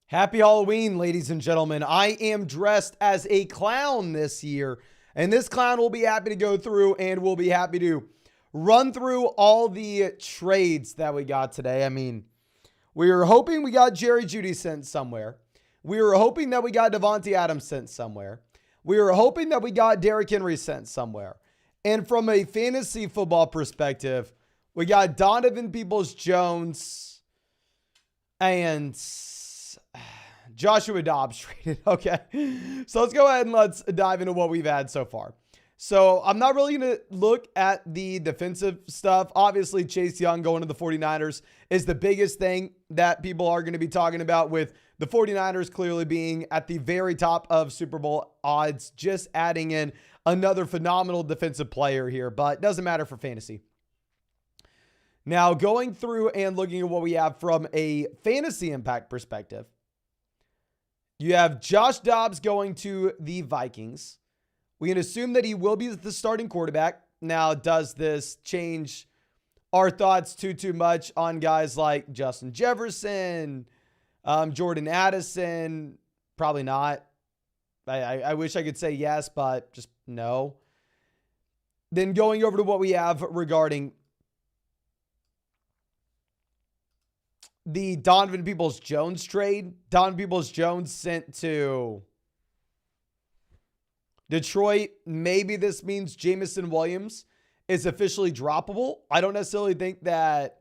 Happy Halloween, ladies and gentlemen. I am dressed as a clown this year, and this clown will be happy to go through and we'll be happy to run through all the trades that we got today. I mean, we were hoping we got Jerry Jeudy sent somewhere. We were hoping that we got Devontae Adams sent somewhere. We were hoping that we got Derrick Henry sent somewhere. And from a fantasy football perspective, we got Donovan Peoples-Jones and Joshua Dobbs traded. Okay. So let's go ahead and let's dive into what we've had so far. So I'm not really going to look at the defensive stuff. Obviously, Chase Young going to the 49ers is the biggest thing that people are going to be talking about, with the 49ers clearly being at the very top of Super Bowl odds, just adding in another phenomenal defensive player here, but doesn't matter for fantasy. Now, going through and looking at what we have from a fantasy impact perspective, you have Josh Dobbs going to the Vikings. We can assume that he will be the starting quarterback. Now, does this change our thoughts too much on guys like Justin Jefferson, Jordan Addison? Probably not. I wish I could say yes, but just no. Then going over to what we have regarding the Donovan Peoples-Jones trade. Donovan Peoples-Jones sent to Detroit. Maybe this means Jameson Williams is officially droppable. I don't necessarily think that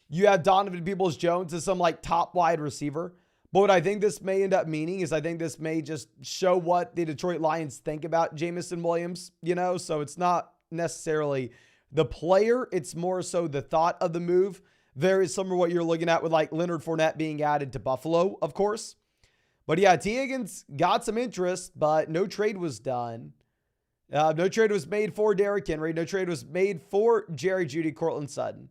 you have Donovan Peoples-Jones as some like top wide receiver. But what I think this may end up meaning is I think this may just show what the Detroit Lions think about Jameson Williams, so it's not necessarily the player. It's more so the thought of the move. Very similar to what you're looking at with like Leonard Fournette being added to Buffalo, of course. But yeah, T. Higgins got some interest, but no trade was done. No trade was made for Derrick Henry. No trade was made for Jerry Jeudy, Courtland Sutton.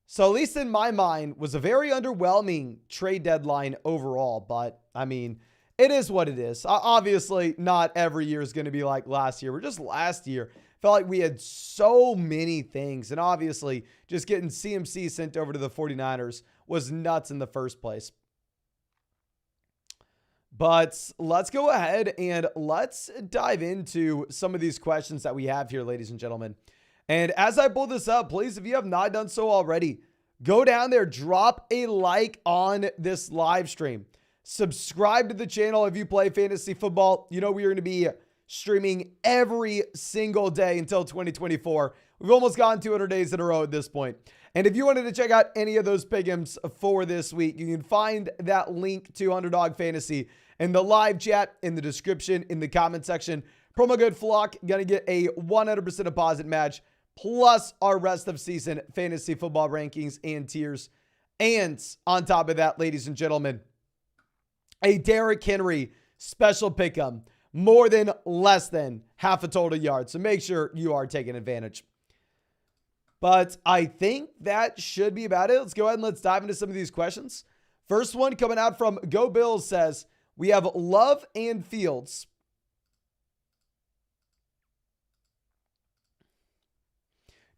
So at least in my mind, was a very underwhelming trade deadline overall. But I mean, it is what it is. Obviously, not every year is going to be like last year. We're just last year. Felt like we had so many things. And obviously, just getting CMC sent over to the 49ers was nuts in the first place. But let's go ahead and let's dive into some of these questions that we have here, ladies and gentlemen. And as I pull this up, please, if you have not done so already, go down there, drop a like on this live stream. Subscribe to the channel if you play fantasy football. We are going to be streaming every single day until 2024. We've almost gone 200 days in a row at this point. And if you wanted to check out any of those pick'ems for this week, you can find that link to Underdog Fantasy in the live chat, in the description, in the comment section. Promo code FLOCK, going to get a 100% deposit match, plus our rest of season fantasy football rankings and tiers. And on top of that, ladies and gentlemen, a Derrick Henry special pick'em, more than less than half a total yard. So make sure you are taking advantage. But I think that should be about it. Let's go ahead and let's dive into some of these questions. First one coming out from Go Bills says, we have Love and Fields.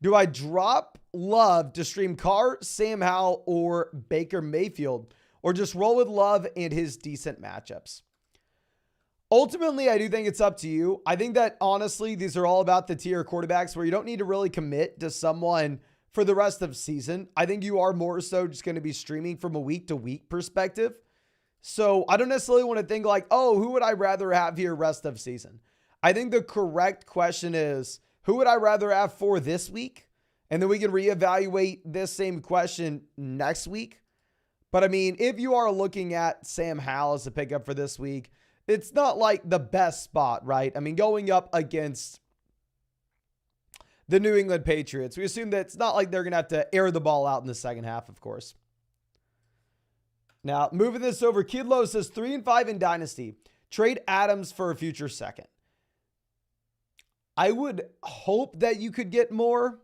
Do I drop Love to stream Carr, Sam Howell, or Baker Mayfield, or just roll with Love and his decent matchups? Ultimately, I do think it's up to you. I think that honestly, these are all about the tier quarterbacks where you don't need to really commit to someone for the rest of the season. I think you are more so just going to be streaming from a week to week perspective. So I don't necessarily want to think like, oh, who would I rather have here rest of season? I think the correct question is, who would I rather have for this week? And then we can reevaluate this same question next week. But I mean, if you are looking at Sam Howell as a pickup for this week, it's not like the best spot, right? I mean, going up against the New England Patriots, we assume that it's not like they're going to have to air the ball out in the second half, of course. Now, moving this over, Kidlow says 3-5 in Dynasty. Trade Adams for a future second. I would hope that you could get more.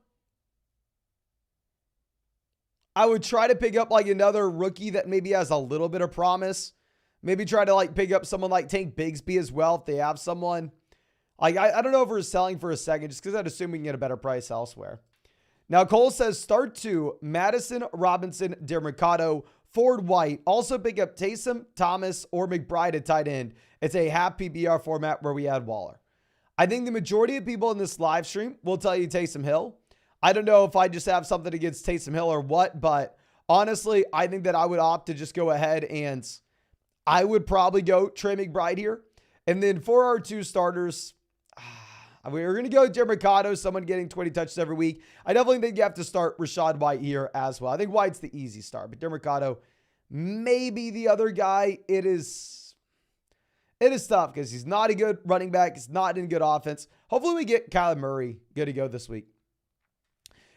I would try to pick up like another rookie that maybe has a little bit of promise. Maybe try to like pick up someone like Tank Bigsby as well if they have someone. Like I don't know if we're selling for a second just because I'd assume we can get a better price elsewhere. Now Cole says start 2, Madison, Robinson, DeMarcado, Ford, White. Also pick up Taysom, Thomas, or McBride at tight end. It's a half PPR format where we add Waller. I think the majority of people in this live stream will tell you Taysom Hill. I don't know if I just have something against Taysom Hill or what, but honestly, I think that I would opt to just go ahead and I would probably go Trey McBride here. And then for our 2 starters, we're going to go Mercado, someone getting 20 touches every week. I definitely think you have to start Rachaad White here as well. I think White's the easy start, but Mercado, maybe the other guy. It is tough because he's not a good running back. He's not in good offense. Hopefully we get Kyler Murray good to go this week.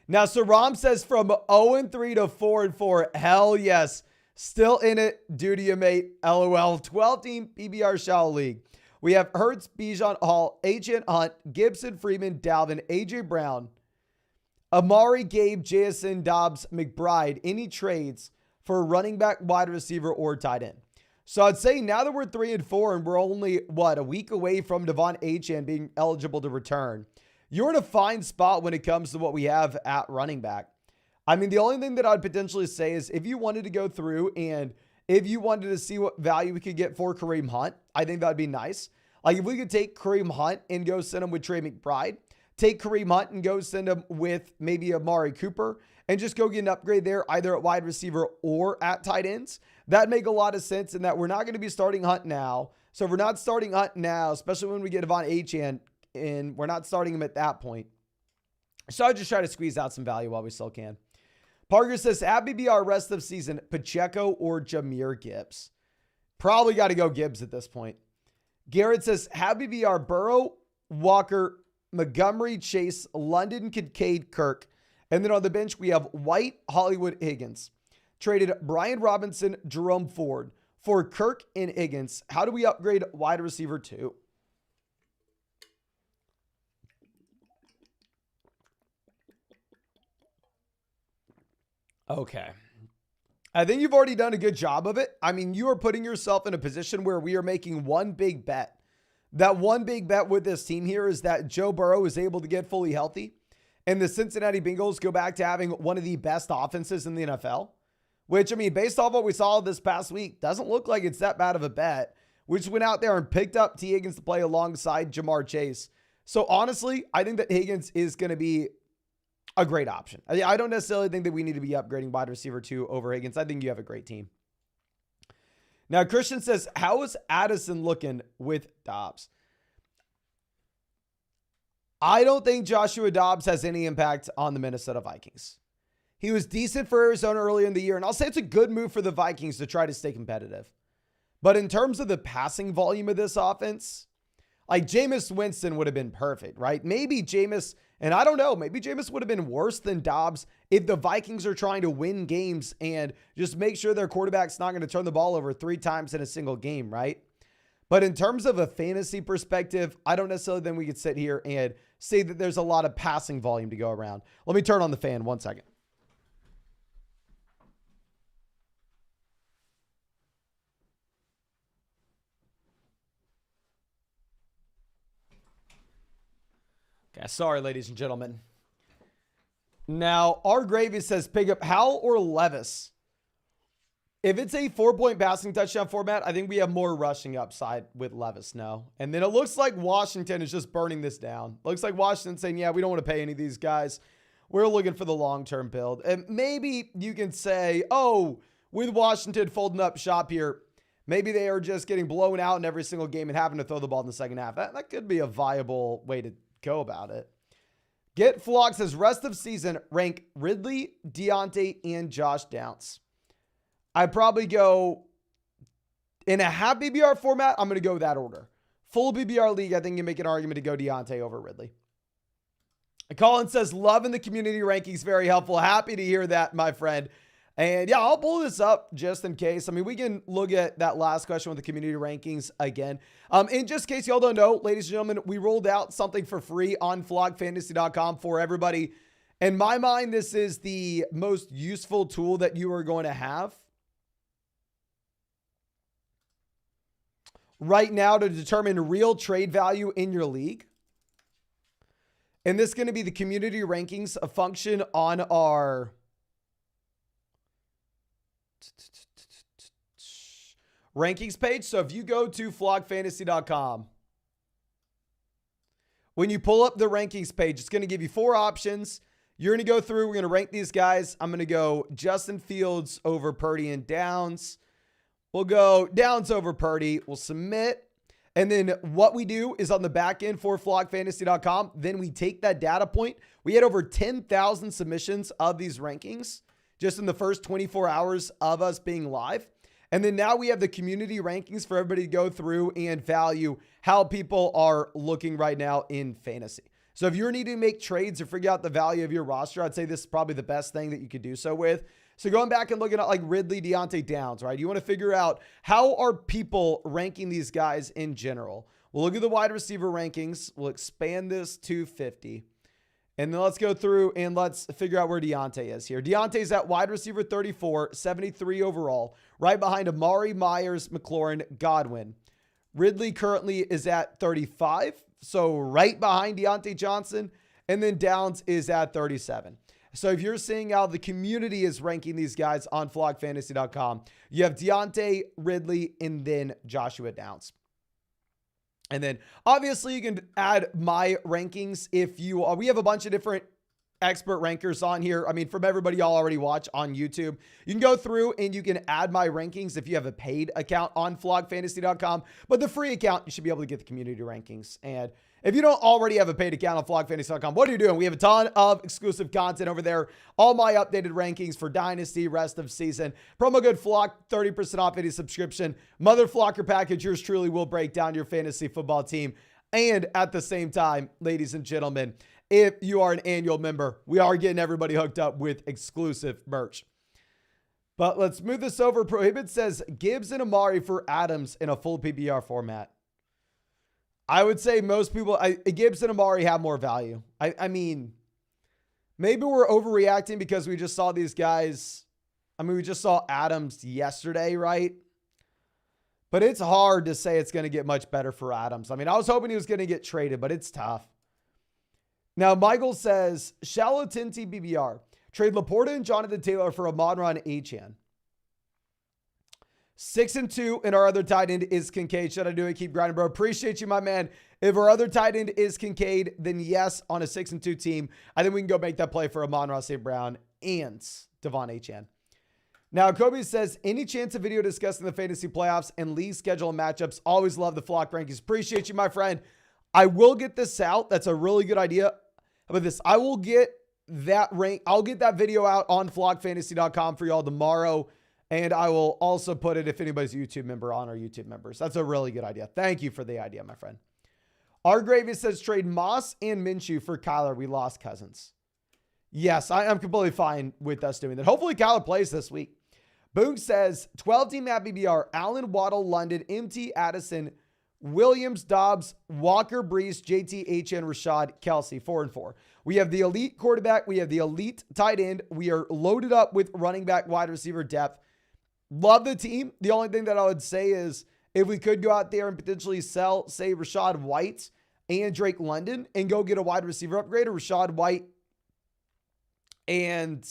Now, so Rom says from 0-3 to 4-4. Hell yes. Still in it. Due to you, mate. LOL. 12-team PBR Shallow League. We have Hurts, Bijan, Hall, Agent Hunt, Gibson, Freeman, Dalvin, AJ Brown, Amari, Gabe, Jason, Dobbs, McBride. Any trades for running back, wide receiver, or tight end? So I'd say now that we're 3-4 and we're only, a week away from Devon Achane being eligible to return, you're in a fine spot when it comes to what we have at running back. I mean, the only thing that I'd potentially say is if you wanted to go through and if you wanted to see what value we could get for Kareem Hunt, I think that'd be nice. Like if we could take Kareem Hunt and go send him with Trey McBride, take Kareem Hunt and go send him with maybe Amari Cooper and just go get an upgrade there either at wide receiver or at tight ends. That'd make a lot of sense in that we're not going to be starting Hunt now. So if we're not starting Hunt now, especially when we get Devon Achane, and we're not starting him at that point. So I just try to squeeze out some value while we still can. Parker says, at BBR rest of season, Pacheco or Jahmyr Gibbs? Probably got to go Gibbs at this point. Garrett says, have BBR Burrow, Walker, Montgomery, Chase, London, Kincaid, Kirk. And then on the bench, we have White, Hollywood, Higgins. Traded Brian Robinson, Jerome Ford for Kirk and Higgins. How do we upgrade wide receiver 2? Okay. I think you've already done a good job of it. I mean, you are putting yourself in a position where we are making one big bet. That one big bet with this team here is that Joe Burrow is able to get fully healthy and the Cincinnati Bengals go back to having one of the best offenses in the NFL, which, I mean, based off what we saw this past week, doesn't look like it's that bad of a bet. We just went out there and picked up T. Higgins to play alongside Jamar Chase. So honestly, I think that Higgins is going to be a great option. I don't necessarily think that we need to be upgrading wide receiver 2 over Higgins. I think you have a great team. Now, Christian says, how is Addison looking with Dobbs? I don't think Joshua Dobbs has any impact on the Minnesota Vikings. He was decent for Arizona early in the year, and I'll say it's a good move for the Vikings to try to stay competitive. But in terms of the passing volume of this offense, like Jameis Winston would have been perfect, right? Maybe Jameis, and I don't know, maybe Jameis would have been worse than Dobbs if the Vikings are trying to win games and just make sure their quarterback's not going to turn the ball over 3 times in a single game, right? But in terms of a fantasy perspective, I don't necessarily think we could sit here and say that there's a lot of passing volume to go around. Let me turn on the fan 1 second. Okay, sorry, ladies and gentlemen. Now, our Gravy says pick up Howell or Levis. If it's a 4-point passing touchdown format, I think we have more rushing upside with Levis now. And then it looks like Washington is just burning this down. Looks like Washington's saying, yeah, we don't want to pay any of these guys. We're looking for the long-term build. And maybe you can say, oh, with Washington folding up shop here, maybe they are just getting blown out in every single game and having to throw the ball in the second half. That could be a viable way to go about it. Get Flock says rest of season, rank Ridley, Deontay, and Josh Downs. I'd probably go in a half BBR format. I'm going to go that order. Full BBR league, I think you make an argument to go Deontay over Ridley. Colin says, loving the community rankings. Very helpful. Happy to hear that, my friend. And yeah, I'll pull this up just in case. I mean, we can look at that last question with the community rankings again. In just case y'all don't know, ladies and gentlemen, we rolled out something for free on flockfantasy.com for everybody. In my mind, this is the most useful tool that you are going to have right now to determine real trade value in your league. And this is going to be the community rankings, a function on our rankings page. So if you go to flockfantasy.com, when you pull up the rankings page, it's going to give you 4 options. You're going to go through. We're going to rank these guys. I'm going to go Justin Fields over Purdy and Downs. We'll go Downs over Purdy. We'll submit. And then what we do is on the back end for flockfantasy.com, then we take that data point. We had over 10,000 submissions of these rankings just in the first 24 hours of us being live. And then now we have the community rankings for everybody to go through and value how people are looking right now in fantasy. So if you're needing to make trades or figure out the value of your roster, I'd say this is probably the best thing that you could do so with. So going back and looking at like Ridley, Deontay Downs, right? You want to figure out how are people ranking these guys in general. We'll look at the wide receiver rankings. We'll expand this to 50. And then let's go through and let's figure out where Deontay is here. Deontay's at wide receiver 34, 73 overall, right behind Amari, Myers, McLaurin, Godwin. Ridley currently is at 35, so right behind Deontay Johnson. And then Downs is at 37. So if you're seeing how the community is ranking these guys on flockfantasy.com, you have Deontay, Ridley, and then Joshua Downs. And then obviously you can add my rankings if you we have a bunch of different expert rankers on here. I mean, from everybody y'all already watch on YouTube, you can go through and you can add my rankings if you have a paid account on flockfantasy.com, but the free account, you should be able to get the community rankings. And if you don't already have a paid account on flockfantasy.com, what are you doing? We have a ton of exclusive content over there. All my updated rankings for Dynasty, rest of season. Promo code FLOCK, 30% off any subscription. Mother Flocker package, yours truly will break down your fantasy football team. And at the same time, ladies and gentlemen, if you are an annual member, we are getting everybody hooked up with exclusive merch. But let's move this over. Prohibit says Gibbs and Amari for Adams in a full PPR format. I would say most people, Gibbs and Amari have more value. I mean, maybe we're overreacting because we just saw these guys. I mean, we just saw Adams yesterday, right? But it's hard to say it's going to get much better for Adams. I mean, I was hoping he was going to get traded, but it's tough. Now, Michael says, shallow Tinty BBR. Trade Laporta and Jonathan Taylor for Amon-Ra Achane. 6-2, and our other tight end is Kincaid. Should I do it? Keep grinding, bro. Appreciate you, my man. If our other tight end is Kincaid, then yes, on a 6-2 team, I think we can go make that play for Amon-Ra St. Brown and Devon Achane. Now, Kobe says, any chance of video discussing the fantasy playoffs and league schedule and matchups? Always love the flock rankings. Appreciate you, my friend. I will get this out. That's a really good idea. How about this? I will get that rank. I'll get that video out on flockfantasy.com for y'all tomorrow. And I will also put it, if anybody's a YouTube member, on our YouTube members. That's a really good idea. Thank you for the idea, my friend. Our Gravy says trade Moss and Minshew for Kyler. We lost Cousins. Yes, I am completely fine with us doing that. Hopefully Kyler plays this week. Boog says 12-team at BBR. Allen, Waddle, London, MT, Addison, Williams, Dobbs, Walker, Brees, JT, HN, Rashad, Kelsey, 4-4. We have the elite quarterback. We have the elite tight end. We are loaded up with running back, wide receiver depth. Love the team. The only thing that I would say is if we could go out there and potentially sell, say, Rashad White and Drake London and go get a wide receiver upgrade, or Rashad White and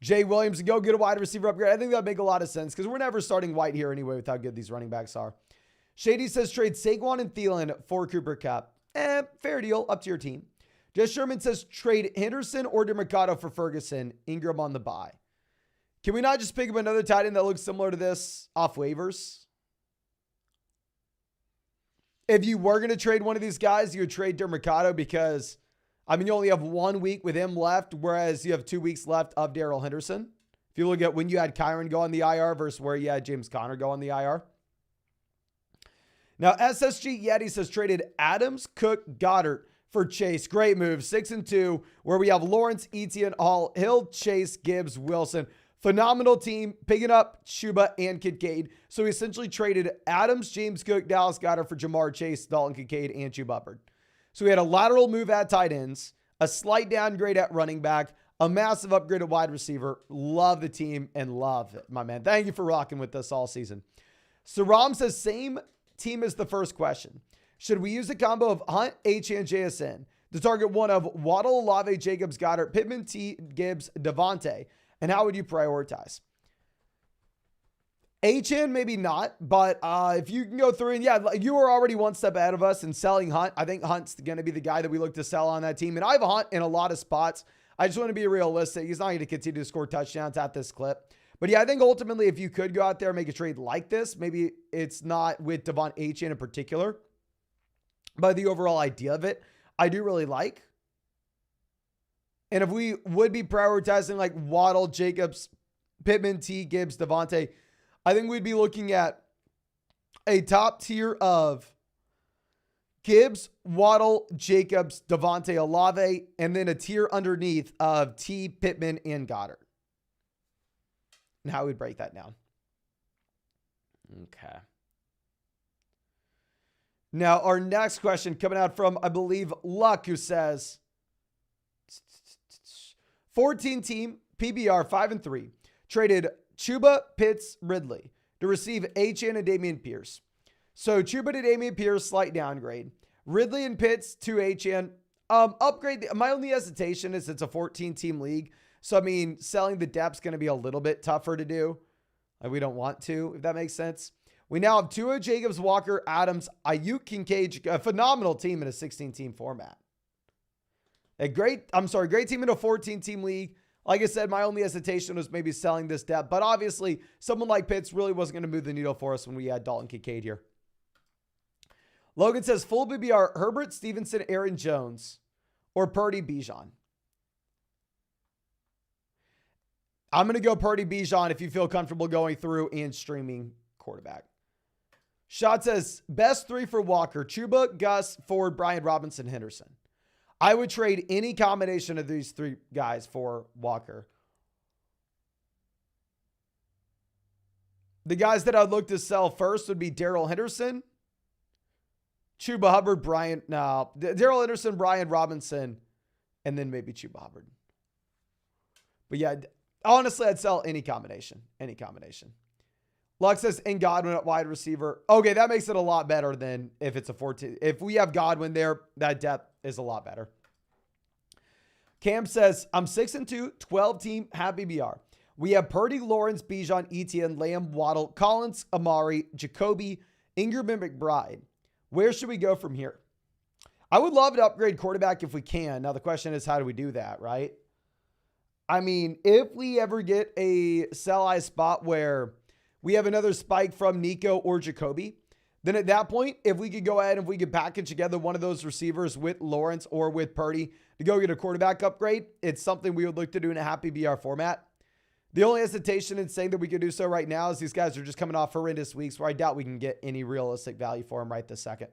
Jay Williams and go get a wide receiver upgrade, I think that would make a lot of sense because we're never starting White here anyway with how good these running backs are. Shady says trade Saquon and Thielen for Cooper Kupp. Fair deal. Up to your team. Jess Sherman says trade Henderson or DeMarcado for Ferguson. Ingram on the bye. Can we not just pick up another tight end that looks similar to this off waivers? If you were going to trade one of these guys, you would trade DeMarcado because, I mean, you only have 1 week with him left, whereas you have 2 weeks left of Darrell Henderson. If you look at when you had Kyron go on the IR versus where you had James Conner go on the IR. Now, SSG Yeti says traded Adams, Cook, Goddard for Chase. Great move. 6-2, where we have Lawrence, Etienne, Hall, Hill, Chase, Gibbs, Wilson. Phenomenal team, picking up Chuba and Kincaid. So we essentially traded Adams, James Cook, Dallas Goedert for Jamar Chase, Dalton Kincaid, and Chuba Hubbard. So we had a lateral move at tight ends, a slight downgrade at running back, a massive upgrade at wide receiver. Love the team and love it, my man. Thank you for rocking with us all season. Saram says same team as the first question. Should we use a combo of Hunt, H, and JSN to target one of Waddle, Olave, Jacobs, Goddard, Pittman, T, Gibbs, Devontae? And how would you prioritize? HN, maybe not, but if you can go through and yeah, you were already one step ahead of us in selling Hunt. I think Hunt's going to be the guy that we look to sell on that team. And I have a Hunt in a lot of spots. I just want to be realistic. He's not going to continue to score touchdowns at this clip. But yeah, I think ultimately if you could go out there and make a trade like this, maybe it's not with Devon HN in particular, but the overall idea of it, I do really like. And if we would be prioritizing like Waddle, Jacobs, Pittman, T, Gibbs, Devontae, I think we'd be looking at a top tier of Gibbs, Waddle, Jacobs, Devontae, Olave, and then a tier underneath of T, Pittman, and Goddard. And how we'd break that down. Okay. Now, our next question coming out from, I believe, Luck, who says, 14 team, PBR 5-3, traded Chuba, Pitts, Ridley to receive HN and Dameon Pierce. So Chuba to Dameon Pierce, slight downgrade. Ridley and Pitts to HN, upgrade. My only hesitation is it's a 14-team league. So, I mean, selling the depth's going to be a little bit tougher to do. Like, we don't want to, if that makes sense. We now have Tua, Jacobs, Walker, Adams, Ayuk, Kincaid, a phenomenal team in a 16-team format. Great team in a 14-team league. Like I said, my only hesitation was maybe selling this depth. But obviously, someone like Pitts really wasn't going to move the needle for us when we had Dalton Kincaid here. Logan says, full BBR, Herbert, Stevenson, Aaron Jones, or Purdy, Bijan. I'm going to go Purdy, Bijan if you feel comfortable going through and streaming quarterback. Shot says, best three for Walker, Chuba, Gus, Ford, Brian Robinson, Henderson. I would trade any combination of these three guys for Walker. The guys that I'd look to sell first would be Darrell Henderson, Chuba Hubbard, Darrell Henderson, Brian Robinson, and then maybe Chuba Hubbard. But yeah, honestly, I'd sell any combination. Any combination. Lux says, and Godwin at wide receiver. Okay, that makes it a lot better than if it's a 14. If we have Godwin there, that depth is a lot better. Cam says, I'm 6-2, 12-team, happy BR. We have Purdy, Lawrence, Bijan, Etienne, Lamb, Waddle, Collins, Amari, Jacoby, Ingram, and McBride. Where should we go from here? I would love to upgrade quarterback if we can. Now, the question is, how do we do that, right? I mean, if we ever get a sell-high spot where we have another spike from Nico or Jacoby, then at that point, if we could go ahead and if we could package together one of those receivers with Lawrence or with Purdy to go get a quarterback upgrade, it's something we would look to do in a happy BR format. The only hesitation in saying that we could do so right now is these guys are just coming off horrendous weeks where I doubt we can get any realistic value for them right this second.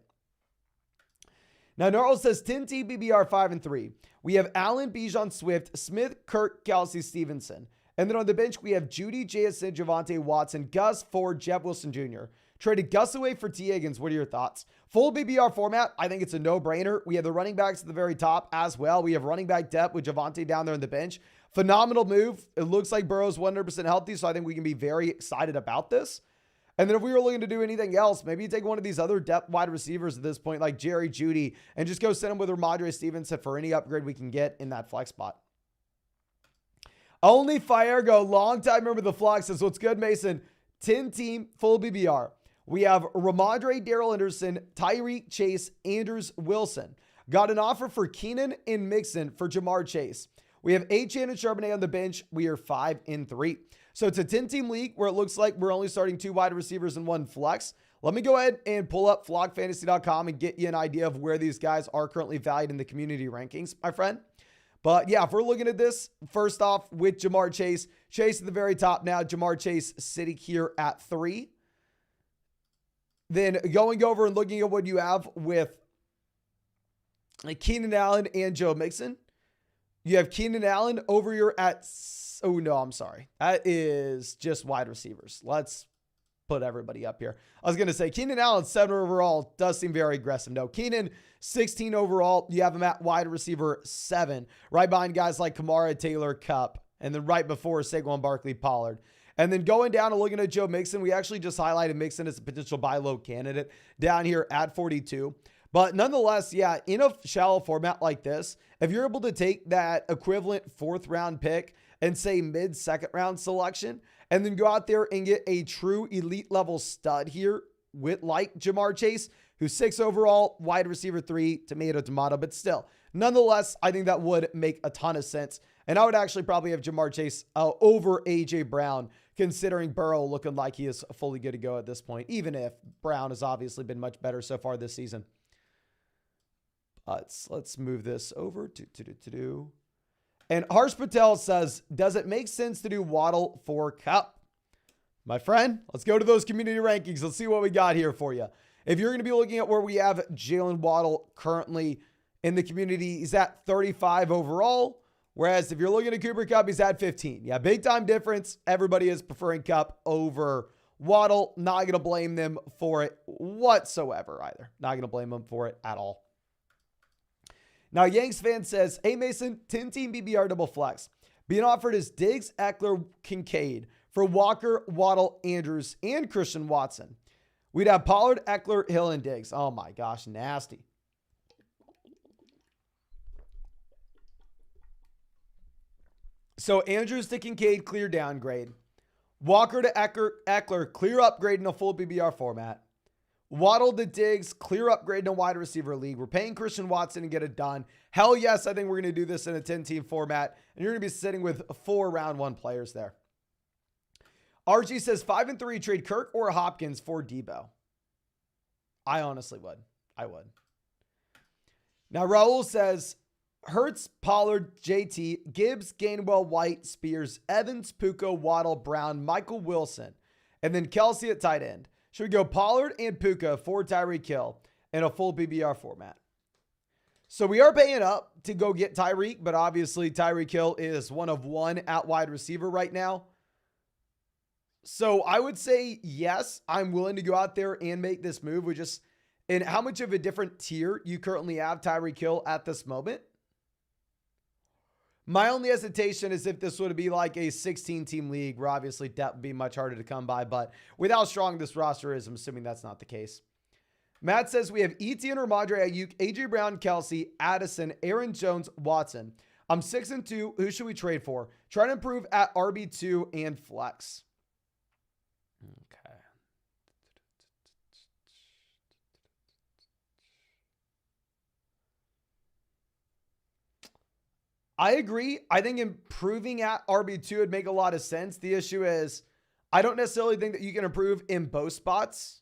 Now, Gnarls says 10 TBBR 5-3. We have Allen, Bijan, Swift, Smith, Kirk, Kelsey, Stevenson. And then on the bench, we have Judy, JSN, Javonte Watson, Gus, Ford, Jeff Wilson Jr. Traded Gus away for T. Higgins. What are your thoughts? Full BBR format, I think it's a no-brainer. We have the running backs at the very top as well. We have running back depth with Javonte down there on the bench. Phenomenal move. It looks like Burrow's 100% healthy, so I think we can be very excited about this. And then if we were looking to do anything else, maybe you take one of these other depth wide receivers at this point, like Jerry Jeudy, and just go send him with Ramondre Stevenson for any upgrade we can get in that flex spot. Only Fiergo, long time member of the flock, says, what's good, Mason? 10-team, full BBR. We have Ramondre, Darrell Henderson, Tyreek, Chase, Andrews, Wilson. Got an offer for Keenan and Mixon for Jamar Chase. We have HN and Charbonnet on the bench. We are 5-3. So it's a 10-team league where it looks like we're only starting 2 wide receivers and 1 flex. Let me go ahead and pull up flockfantasy.com and get you an idea of where these guys are currently valued in the community rankings, my friend. But yeah, if we're looking at this, first off with Jamar Chase, Chase at the very top now, Jamar Chase sitting here at 3. Then going over and looking at what you have with Keenan Allen and Joe Mixon. You have Keenan Allen over here at, oh no, I'm sorry. That is just wide receivers. Let's put everybody up here. I was going to say Keenan Allen, 7 overall, does seem very aggressive. No, Keenan, 16 overall. You have him at wide receiver 7, right behind guys like Kamara, Taylor, Kupp, and then right before Saquon Barkley, Pollard. And then going down and looking at Joe Mixon, we actually just highlighted Mixon as a potential buy low candidate down here at 42. But nonetheless, yeah, in a shallow format like this, if you're able to take that equivalent 4th round pick and say mid-second round selection, and then go out there and get a true elite level stud here with like Jamar Chase, who's 6 overall, wide receiver 3, tomato, but still, nonetheless, I think that would make a ton of sense. And I would actually probably have Jamar Chase over A.J. Brown, considering Burrow looking like he is fully good to go at this point, even if Brown has obviously been much better so far this season. Let's move this over to. And Harsh Patel says, does it make sense to do Waddle for Cup? My friend, let's go to those community rankings. Let's see what we got here for you. If you're going to be looking at where we have Jalen Waddle currently in the community, he's at 35 overall. Whereas if you're looking at Cooper Kupp, he's at 15. Yeah, big time difference. Everybody is preferring Kupp over Waddle. Not going to blame them for it whatsoever either. Not going to blame them for it at all. Now, Yanks fan says, hey, Mason, 10-team BBR double flex. Being offered is Diggs, Eckler, Kincaid for Walker, Waddle, Andrews, and Christian Watson. We'd have Pollard, Eckler, Hill, and Diggs. Oh my gosh, nasty. So Andrews to Kincaid, clear downgrade. Walker to Eckler, clear upgrade in a full BBR format. Waddle to Diggs, clear upgrade in a wide receiver league. We're paying Christian Watson to get it done. Hell yes, I think we're going to do this in a 10-team format. And you're going to be sitting with 4 round 1 players there. RG says 5 and 3, trade Kirk or Hopkins for Debo. I honestly would. I would. Now Raul says Hurts, Pollard, JT, Gibbs, Gainwell, White, Spears, Evans, Puka, Waddle, Brown, Michael Wilson, and then Kelsey at tight end. Should we go Pollard and Puka for Tyreek Hill in a full BBR format? So we are paying up to go get Tyreek, but obviously Tyreek Hill is 1 of 1 at wide receiver right now. So I would say, yes, I'm willing to go out there and make this move. We just, and how much of a different tier you currently have Tyreek Hill at this moment? My only hesitation is if this would be like a 16-team league, where obviously that would be much harder to come by. But with how strong this roster is, I'm assuming that's not the case. Matt says we have Etienne, Ramondre, Ayuk, A.J. Brown, Kelsey, Addison, Aaron Jones, Watson. I'm 6 and 2. Who should we trade for? Try to improve at RB2 and flex. Okay. I agree. I think improving at RB2 would make a lot of sense. The issue is I don't necessarily think that you can improve in both spots.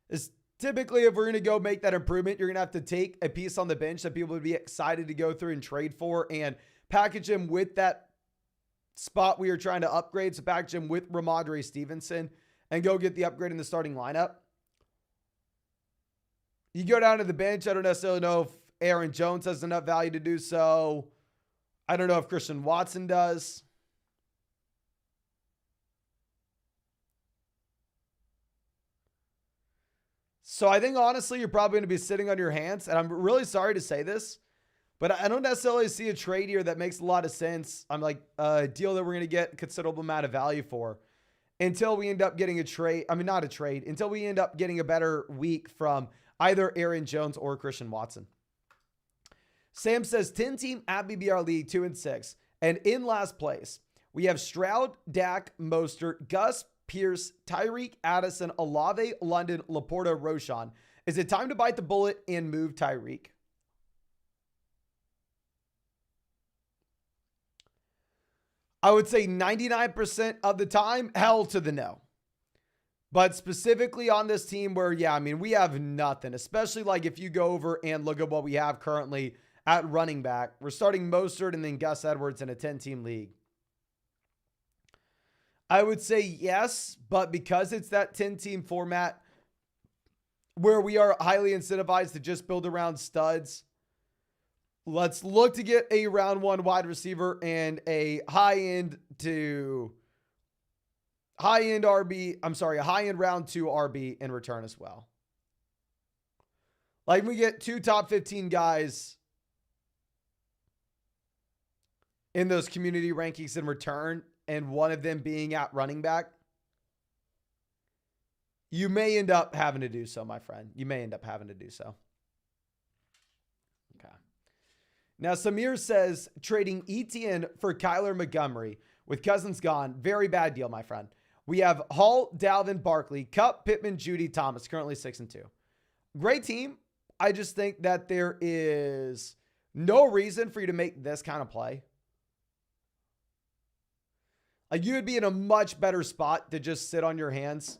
It's typically, if we're going to go make that improvement, you're going to have to take a piece on the bench that people would be excited to go through and trade for and package him with that spot we are trying to upgrade. So package him with Ramondre Stevenson and go get the upgrade in the starting lineup. You go down to the bench. I don't necessarily know if Aaron Jones has enough value to do so. I don't know if Christian Watson does. So I think, honestly, you're probably going to be sitting on your hands. And I'm really sorry to say this, but I don't necessarily see a trade here that makes a lot of sense. I'm like a deal that we're going to get a considerable amount of value for until we end up getting a trade. I mean, not a trade, until we end up getting a better week from either Aaron Jones or Christian Watson. Sam says 10-team at BBR League 2 and 6. And in last place, we have Stroud, Dak, Mostert, Gus, Pierce, Tyreek, Addison, Olave, London, Laporta, Roshan. Is it time to bite the bullet and move Tyreek? I would say 99% of the time, hell to the no. But specifically on this team where, yeah, I mean, we have nothing, especially like if you go over and look at what we have currently at running back. We're starting Mostert and then Gus Edwards in a 10-team league. I would say yes, but because it's that 10-team format where we are highly incentivized to just build around studs, let's look to get a round 1 wide receiver and a high-end round 2 RB in return as well. Like, we get 2 top 15 guys in those community rankings in return, and one of them being at running back, you may end up having to do so, my friend. You may end up having to do so. Okay. Now, Samir says trading Etienne for Kyler Montgomery With Cousins gone, very bad deal, my friend. We have Hall, Dalvin, Barkley, Kupp, Pittman, Judy, Thomas, currently 6-2. Great team. I just think that there is no reason for you to make this kind of play. Like, you would be in a much better spot to just sit on your hands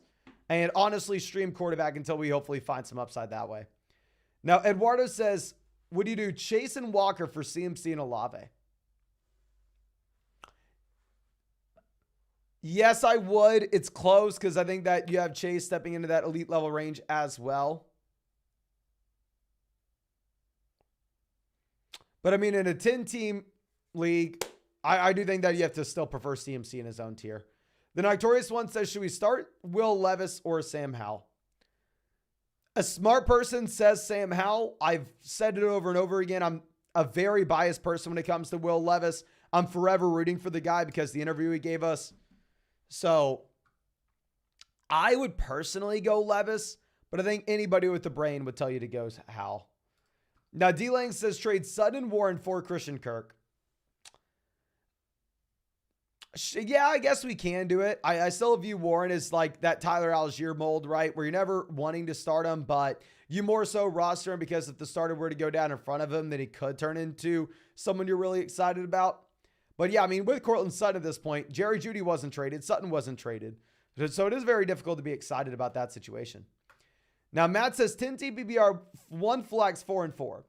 and honestly stream quarterback until we hopefully find some upside that way. Now, Eduardo says, would you do Chase and Walker for CMC and Olave? Yes, I would. It's close because I think that you have Chase stepping into that elite level range as well. But I mean, in a 10-team league, I do think that you have to still prefer CMC in his own tier. The Notorious One says, should we start Will Levis or Sam Howell? A smart person says Sam Howell. I've said it over and over again. I'm a very biased person when it comes to Will Levis. I'm forever rooting for the guy because the interview he gave us. So I would personally go Levis, but I think anybody with the brain would tell you to go Howell. Now, D-Lang says trade Sutton Warren for Christian Kirk. Yeah, I guess we can do it. I still view Warren as like that Tyler Algier mold, right? Where you're never wanting to start him, but you more so roster him because if the starter were to go down in front of him, then he could turn into someone you're really excited about. But yeah, I mean, with Cortland Sutton at this point, Jerry Jeudy wasn't traded. Sutton wasn't traded. So it is very difficult to be excited about that situation. Now, Matt says 10 TPBR, 1 flex, 4-4.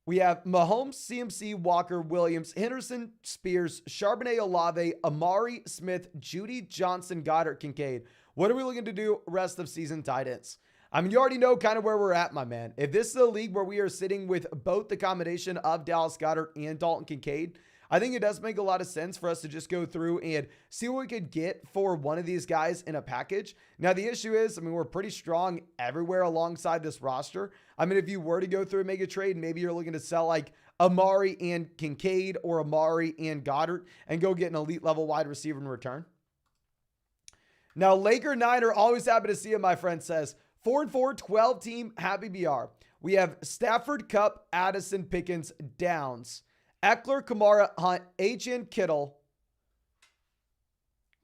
We have Mahomes, CMC, Walker, Williams, Henderson, Spears, Charbonnet, Olave, Amari, Smith, Judy, Johnson, Goddard, Kincaid. What are we looking to do rest of season tight ends? I mean, you already know kind of where we're at, my man. If this is a league where we are sitting with both the combination of Dallas Goedert and Dalton Kincaid, I think it does make a lot of sense for us to just go through and see what we could get for one of these guys in a package. Now, the issue is, I mean, we're pretty strong everywhere alongside this roster. I mean, if you were to go through and make a trade, maybe you're looking to sell like Amari and Kincaid or Amari and Goddard and go get an elite level wide receiver in return. Now, Laker Niner, always happy to see him, my friend, says 4-4, 12 team, happy BR. We have Stafford, Kupp, Addison, Pickens, Downs, Eckler, Kamara, Hunt, HN, Kittle,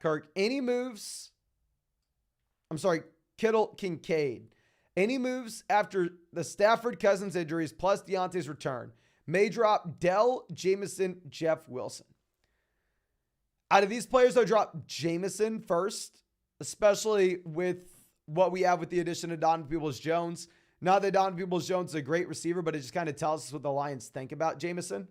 Kirk. Any moves? I'm sorry, Kittle, Kincaid. Any moves after the Stafford Cousins injuries plus Deontay's return may drop Dell, Jameson, Jeff Wilson. Out of these players, I'll drop Jameson first, especially with what we have with the addition of Donovan Peoples-Jones. Not that Donovan Peoples-Jones is a great receiver, but it just kind of tells us what the Lions think about Jameson.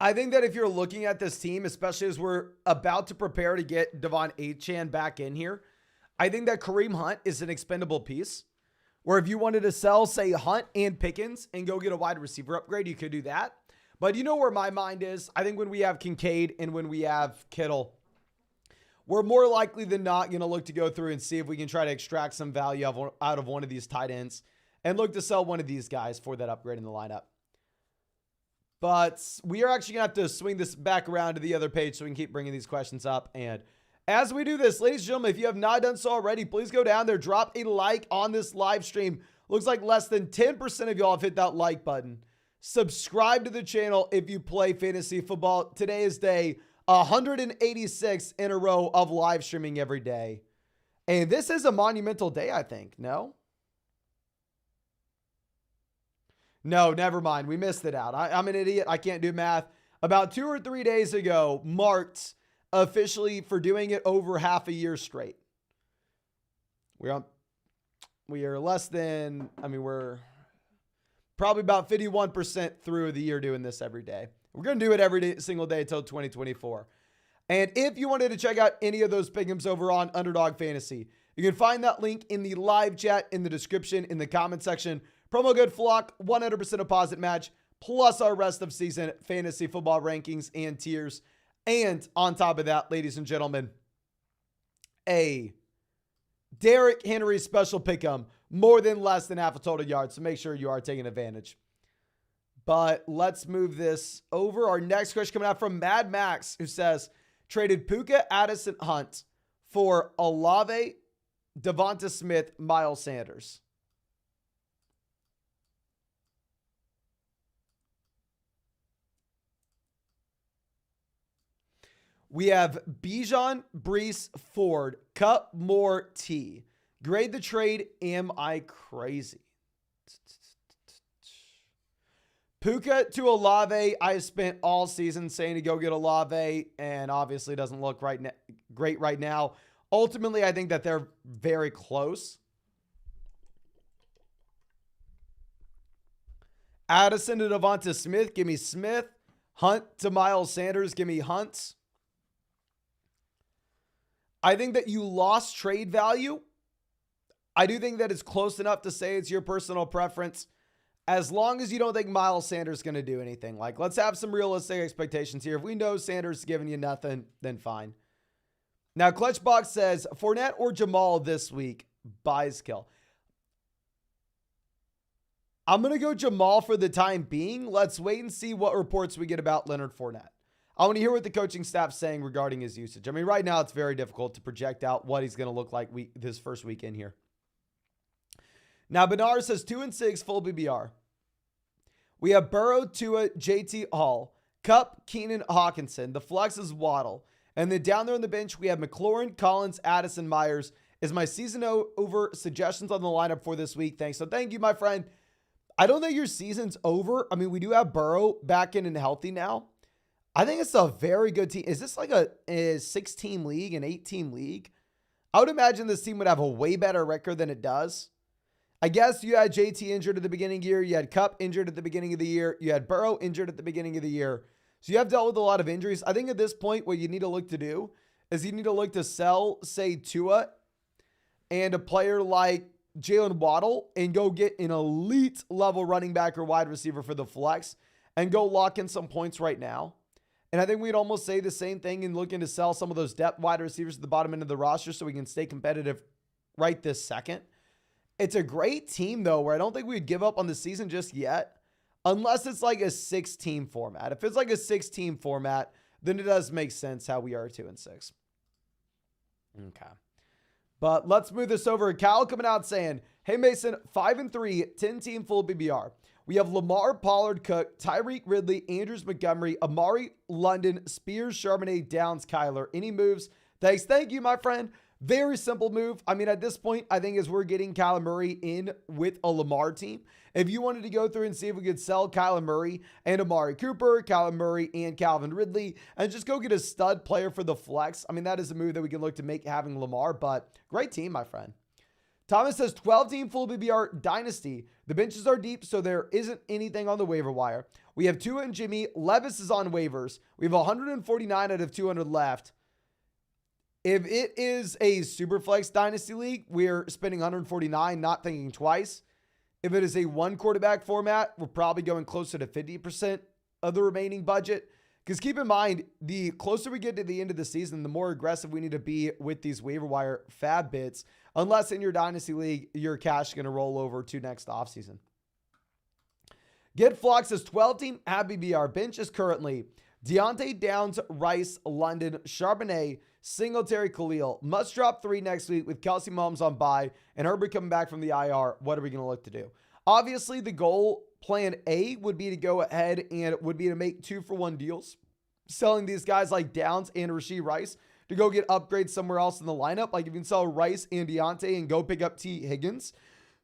I think that if you're looking at this team, especially as we're about to prepare to get Devon Achane back in here, I think that Kareem Hunt is an expendable piece. Where if you wanted to sell, say, Hunt and Pickens and go get a wide receiver upgrade, you could do that. But you know where my mind is? I think when we have Kincaid and when we have Kittle, we're more likely than not going to look to go through and see if we can try to extract some value out of one of these tight ends and look to sell one of these guys for that upgrade in the lineup. But we are actually going to have to swing this back around to the other page so we can keep bringing these questions up. And as we do this, ladies and gentlemen, if you have not done so already, please go down there, drop a like on this live stream. Looks like less than 10% of y'all have hit that like button. Subscribe to the channel if you play fantasy football. Today is day 186 in a row of live streaming every day. And this is a monumental day, I think. No? No, never mind. We missed it out. I'm an idiot. I can't do math. About 2 or 3 days ago, marked officially for doing it over half a year straight. We are less than, we're probably about 51% through the year doing this every day. We're going to do it every single day until 2024. And if you wanted to check out any of those pick'ems over on Underdog Fantasy, you can find that link in the live chat, in the description, in the comment section. Promo code FLOCK, 100% deposit match, plus our rest of season fantasy football rankings and tiers. And on top of that, ladies and gentlemen, a Derrick Henry special pick'em, more than less than half a total yard. So make sure you are taking advantage. But let's move this over. Our next question coming out from Mad Max, who says, traded Puka, Addison, Hunt for Olave, Devonta Smith, Miles Sanders. We have Bijan, Brees, Ford, Cup, Moore, T. Grade the trade. Am I crazy? Puka to Olave. I spent all season saying to go get Olave, and obviously doesn't look great right now. Ultimately, I think that they're very close. Addison to Devonta Smith. Give me Smith. Hunt to Miles Sanders. Give me Hunts. I think that you lost trade value. I do think that it's close enough to say it's your personal preference, as long as you don't think Miles Sanders is going to do anything. Like, let's have some realistic expectations here. If we know Sanders is giving you nothing, then fine. Now, Clutchbox says, Fournette or Jamal this week? Buys kill. I'm going to go Jamal for the time being. Let's wait and see what reports we get about Leonard Fournette. I want to hear what the coaching staff's saying regarding his usage. I mean, right now it's very difficult to project out what he's going to look like this first week in here. Now, Bernard says 2-6 full BBR. We have Burrow, Tua, JT Hall, Kupp, Keenan, Hawkinson. The flex is Waddle. And then down there on the bench, we have McLaurin, Collins, Addison, Myers. Is my season over? Suggestions on the lineup for this week? Thanks. So thank you, my friend. I don't think your season's over. I mean, we do have Burrow back in and healthy now. I think it's a very good team. Is this like a 6-team league, an 8-team league? I would imagine this team would have a way better record than it does. I guess you had JT injured at the beginning of the year. You had Kupp injured at the beginning of the year. You had Burrow injured at the beginning of the year. So you have dealt with a lot of injuries. I think at this point, what you need to look to do is you need to look to sell, say, Tua and a player like Jalen Waddle and go get an elite level running back or wide receiver for the flex and go lock in some points right now. And I think we'd almost say the same thing in looking to sell some of those depth wide receivers at the bottom end of the roster so we can stay competitive right this second. It's a great team, though, where I don't think we'd give up on the season just yet, unless it's like a 6-team format. If it's like a 6-team format, then it does make sense how we are 2-6. Okay. But let's move this over. Cal coming out saying, hey, Mason, 5-3, 10-team full BBR. We have Lamar, Pollard, Cook, Tyreek, Ridley, Andrews, Montgomery, Amari, London, Spears, Charbonnet, Downs, Kyler. Any moves? Thanks. Thank you, my friend. Very simple move. I mean, at this point, I think as we're getting Kyler Murray in with a Lamar team, if you wanted to go through and see if we could sell Kyler Murray and Amari Cooper, Kyler Murray and Calvin Ridley, and just go get a stud player for the flex, I mean, that is a move that we can look to make having Lamar, but great team, my friend. Thomas says 12-team full BBR dynasty. The benches are deep, so there isn't anything on the waiver wire. We have Tua and Jimmy. Levis is on waivers. We have 149 out of 200 left. If it is a Superflex Dynasty League, we're spending 149, not thinking twice. If it is a one quarterback format, we're probably going closer to 50% of the remaining budget. Because keep in mind, the closer we get to the end of the season, the more aggressive we need to be with these waiver wire fab bits. Unless in your Dynasty League, your cash is going to roll over to next offseason. Get Flux is 12-team Happy BR. Bench is currently Deontay, Downs, Rice, London, Charbonnet, Singletary, Khalil. Must drop 3 next week with Kelsey Mahomes on bye and Herbert coming back from the IR. What are we going to look to do? Obviously, the goal, plan A, would be to go ahead and would be to make 2-for-1 deals, selling these guys like Downs and Rashee Rice to go get upgrades somewhere else in the lineup. Like if you can sell Rice and Deontay and go pick up T. Higgins,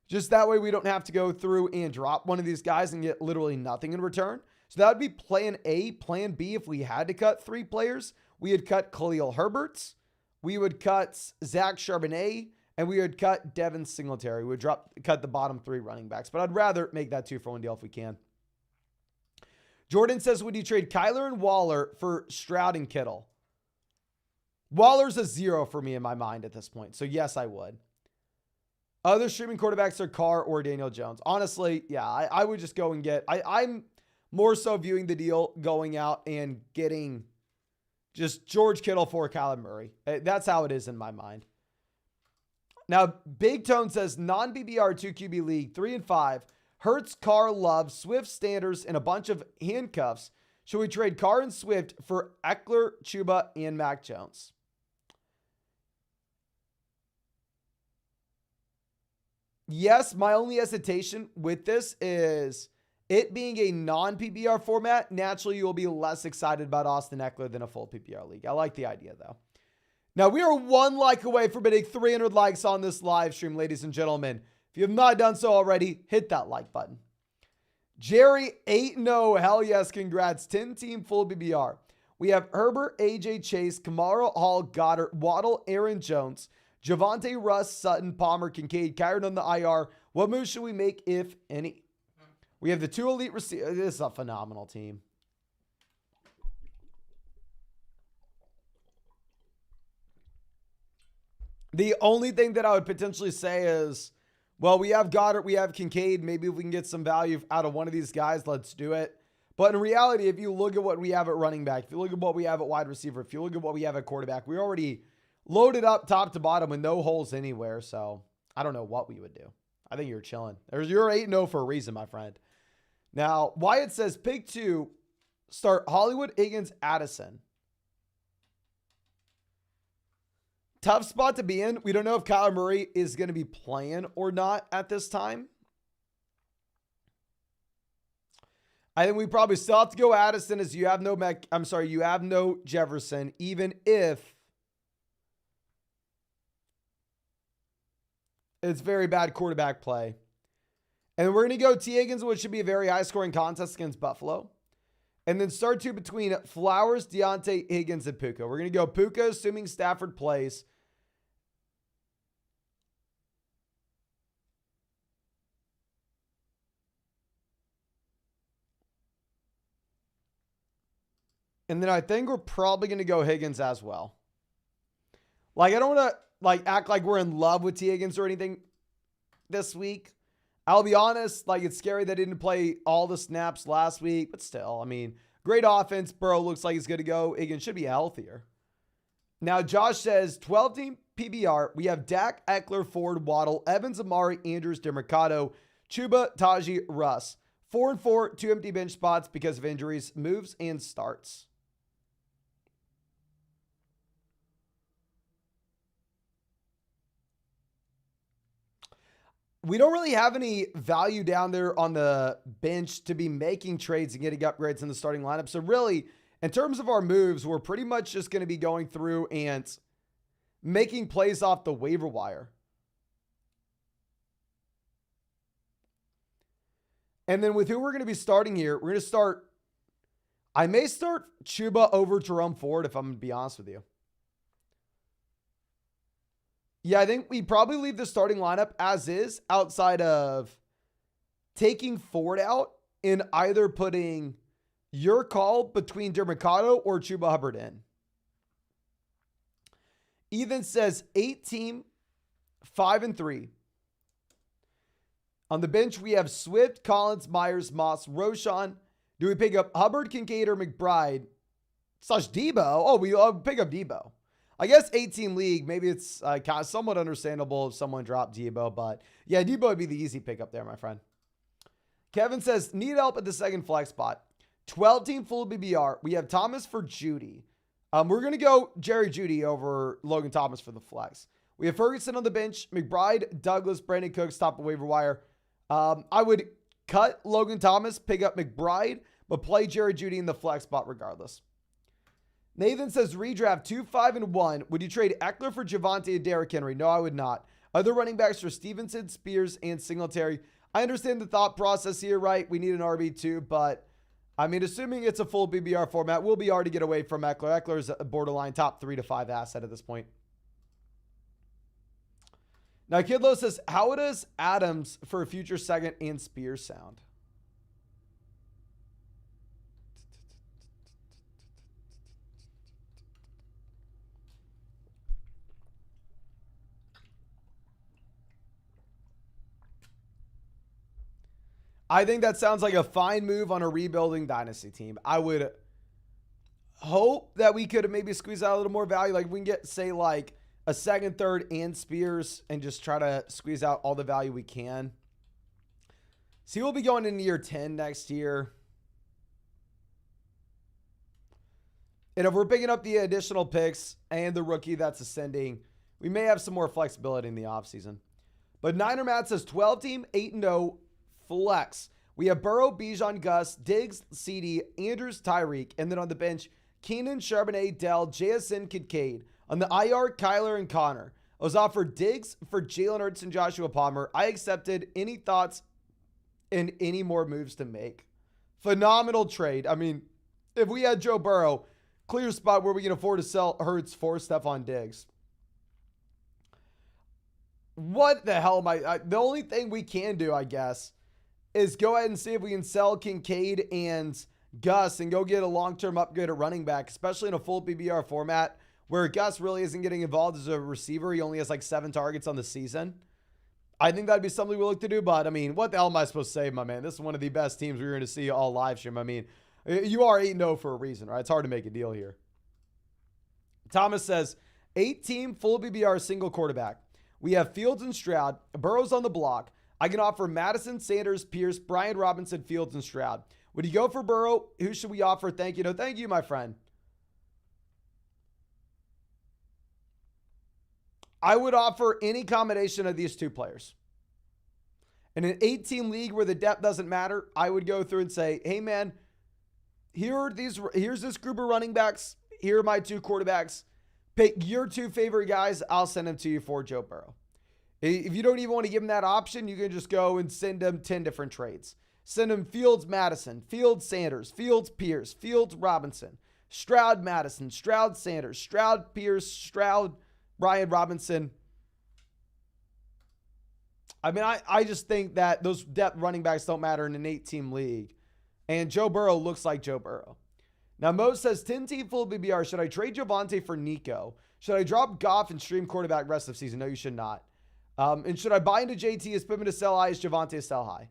just that way we don't have to go through and drop one of these guys and get literally nothing in return. So that would be plan A. Plan B, if we had to cut 3 players, we would cut Khalil Herbert, we would cut Zach Charbonnet, and we would cut Devin Singletary. We would cut the bottom 3 running backs. But I'd rather make that 2-for-1 deal if we can. Jordan says, would you trade Kyler and Waller for Stroud and Kittle? Waller's a 0 for me in my mind at this point. So yes, I would. Other streaming quarterbacks are Carr or Daniel Jones. Honestly, yeah, I would just go and get... I'm more so viewing the deal going out and getting just George Kittle for Kyler Murray. That's how it is in my mind. Now, Big Tone says, non-BBR 2QB league, 3-5. Hurts, Carr, Love, Swift, Standers, and a bunch of handcuffs. Should we trade Carr and Swift for Eckler, Chuba, and Mac Jones? Yes, my only hesitation with this is It being a non-PPR format, naturally you will be less excited about Austin Eckler than a full PPR league. I like the idea though. Now we are 1 like away from hitting 300 likes on this live stream, ladies and gentlemen. If you have not done so already, hit that like button. Jerry 8-0, hell yes, congrats. 10-team full PPR. We have Herbert, AJ Chase, Kamara, Hall, Goddard, Waddle, Aaron Jones, Javonte, Russ, Sutton, Palmer, Kincaid, Kyron on the IR. What moves should we make, if any? We have the 2 elite receivers. This is a phenomenal team. The only thing that I would potentially say is, well, we have Goddard, we have Kincaid. Maybe if we can get some value out of one of these guys, let's do it. But in reality, if you look at what we have at running back, if you look at what we have at wide receiver, if you look at what we have at quarterback, we already loaded up top to bottom with no holes anywhere. So I don't know what we would do. I think you're chilling. You're 8-0 for a reason, my friend. Now, Wyatt says, pick 2, start Hollywood, Higgins, Addison. Tough spot to be in. We don't know if Kyler Murray is going to be playing or not at this time. I think we probably still have to go Addison as you have no you have no Jefferson, even if it's very bad quarterback play. And we're going to go T. Higgins, which should be a very high-scoring contest against Buffalo. And then start 2 between Flowers, Deontay, Higgins, and Puka. We're going to go Puka, assuming Stafford plays. And then I think we're probably going to go Higgins as well. Like, I don't want to act like we're in love with T. Higgins or anything this week. I'll be honest, it's scary they didn't play all the snaps last week, but still, I mean, great offense. Burrow looks like he's good to go. Higgins should be healthier. Now, Josh says 12-team PBR. We have Dak, Eckler, Ford, Waddle, Evans, Amari, Andrews, DeMarcado, Chuba, Tajee, Russ. 4-4, 2 empty bench spots because of injuries, moves, and starts. We don't really have any value down there on the bench to be making trades and getting upgrades in the starting lineup. So really, in terms of our moves, we're pretty much just going to be going through and making plays off the waiver wire. And then with who we're going to be starting here, we're going to start, I may start Chuba over Jerome Ford, if I'm going to be honest with you. Yeah, I think we probably leave the starting lineup as is, outside of taking Ford out and either putting your call between DeMarcado or Chuba Hubbard in. Ethan says 8-team, 5-3. On the bench, we have Swift, Collins, Myers, Moss, Roshan. Do we pick up Hubbard, Kincaid, or McBride? / Debo? Oh, we pick up Debo. I guess 8-team league, maybe it's kind of somewhat understandable if someone dropped Debo, but yeah, Debo would be the easy pickup there, my friend. Kevin says, need help at the second flex spot. 12-team full BBR. We have Thomas for Judy. We're going to go Jerry Judy over Logan Thomas for the flex. We have Ferguson on the bench, McBride, Douglas, Brandon Cooks, top of waiver wire. I would cut Logan Thomas, pick up McBride, but play Jerry Judy in the flex spot regardless. Nathan says, redraft 2, 5, and 1. Would you trade Eckler for Javonte and Derrick Henry? No, I would not. Other running backs for Stevenson, Spears, and Singletary. I understand the thought process here, right? We need an RB2, but I mean, assuming it's a full BBR format, we'll be hard to get away from Eckler. Eckler is a borderline top 3 to 5 asset at this point. Now, Kidlo says, how does Adams for a future second and Spears sound? I think that sounds like a fine move on a rebuilding dynasty team. I would hope that we could maybe squeeze out a little more value. Like we can get, say, like a second, third, and Spears and just try to squeeze out all the value we can. So we'll be going into year 10 next year. And if we're picking up the additional picks and the rookie that's ascending, we may have some more flexibility in the offseason. But Niner Matt says 12-team, 8-0, flex. We have Burrow, Bijan, Gus, Diggs, CD, Andrews, Tyreek. And then on the bench, Keenan, Charbonnet, Dell, JSN, Kincaid. On the IR, Kyler and Connor. I was offered Diggs for Jalen Hurts and Joshua Palmer. I accepted. Any thoughts and any more moves to make? Phenomenal trade. I mean, if we had Joe Burrow, clear spot where we can afford to sell Hurts for Stephon Diggs. What the hell am I? The only thing we can do, I guess, is go ahead and see if we can sell Kincaid and Gus and go get a long-term upgrade at running back, especially in a full PBR format where Gus really isn't getting involved as a receiver. He only has like 7 targets on the season. I think that'd be something we look to do, but I mean, what the hell am I supposed to say, my man? This is one of the best teams we're going to see all live stream. I mean, you are 8-0 for a reason, right? It's hard to make a deal here. Thomas says, 8-team full PBR single quarterback. We have Fields and Stroud. Burrow's on the block. I can offer Madison, Sanders, Pierce, Brian Robinson, Fields, and Stroud. Would you go for Burrow? Who should we offer? Thank you. No, thank you, my friend. I would offer any combination of these two players. In an 8-team league where the depth doesn't matter, I would go through and say, hey, man, here's this group of running backs. Here are my 2 quarterbacks. Pick your 2 favorite guys. I'll send them to you for Joe Burrow. If you don't even want to give them that option, you can just go and send them 10 different trades. Send them Fields, Madison, Fields, Sanders, Fields, Pierce, Fields, Robinson, Stroud, Madison, Stroud, Sanders, Stroud, Pierce, Stroud, Brian Robinson. I mean, I just think that those depth running backs don't matter in an 8-team league. And Joe Burrow looks like Joe Burrow. Now, Mo says, 10-team full BBR. Should I trade Javonte for Nico? Should I drop Goff and stream quarterback rest of season? No, you should not. And should I buy into JT? Is Pittman to sell high? Is Javonte to sell high?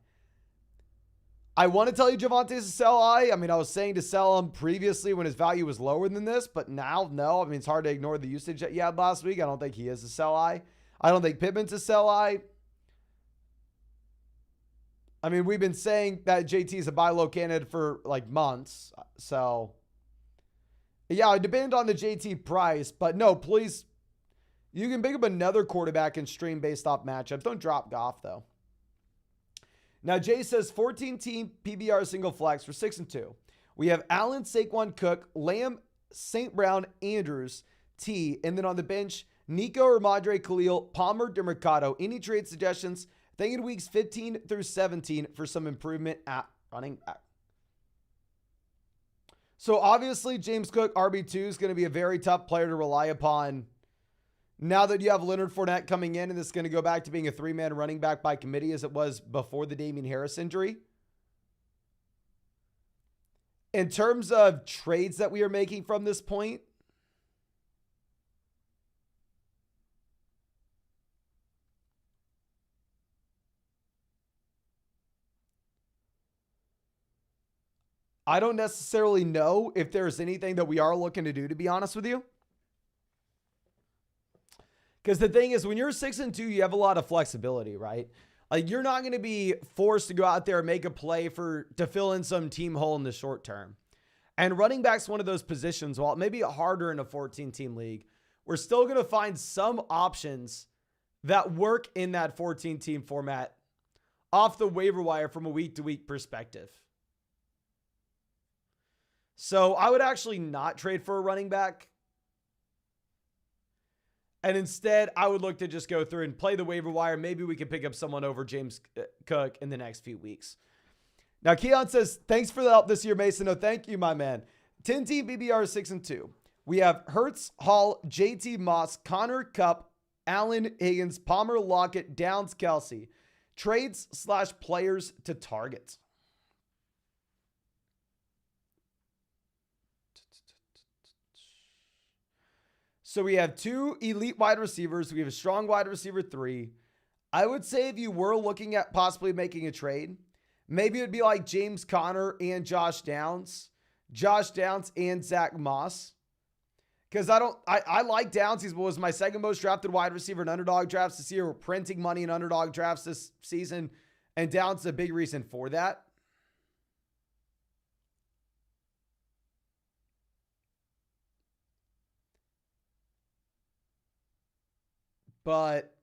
I want to tell you Javonte is to sell high. I mean, I was saying to sell him previously when his value was lower than this, but now, no. I mean, it's hard to ignore the usage that you had last week. I don't think he is to sell high. I don't think Pittman's to sell high. I mean, we've been saying that JT is a buy low candidate for like months. So, yeah, it depends on the JT price. But no, please, you can pick up another quarterback and stream based off matchups. Don't drop Goff, though. Now, Jay says 14-team PBR single flex for 6-2. We have Allen, Saquon, Cook, Lamb, St. Brown, Andrews, T. And then on the bench, Nico, Ramadre, Khalil, Palmer, DeMercado. Any trade suggestions? Thinking weeks 15 through 17 for some improvement at running back. So obviously, James Cook, RB2, is going to be a very tough player to rely upon. Now that you have Leonard Fournette coming in, and this is going to go back to being a 3-man running back by committee as it was before the Damian Harris injury. In terms of trades that we are making from this point, I don't necessarily know if there's anything that we are looking to do, to be honest with you. Because the thing is, when you're 6-2, you have a lot of flexibility, right? Like, you're not going to be forced to go out there and make a play to fill in some team hole in the short term. And running back's one of those positions, while it may be harder in a 14-team league, we're still going to find some options that work in that 14-team format off the waiver wire from a week-to-week perspective. So I would actually not trade for a running back. And instead, I would look to just go through and play the waiver wire. Maybe we can pick up someone over James Cook in the next few weeks. Now, Keon says, thanks for the help this year, Mason. No, thank you, my man. 10-team BBR 6-2. We have Hurts, Hall, JT Moss, Connor, Kupp, Allen, Higgins, Palmer, Lockett, Downs, Kelsey. Trades/players to target. So we have 2 elite wide receivers. We have a strong wide receiver 3. I would say if you were looking at possibly making a trade, maybe it'd be like James Conner and Josh Downs and Zach Moss. Because I like Downs. He was my second most drafted wide receiver in underdog drafts this year. We're printing money in underdog drafts this season. And Downs is a big reason for that. But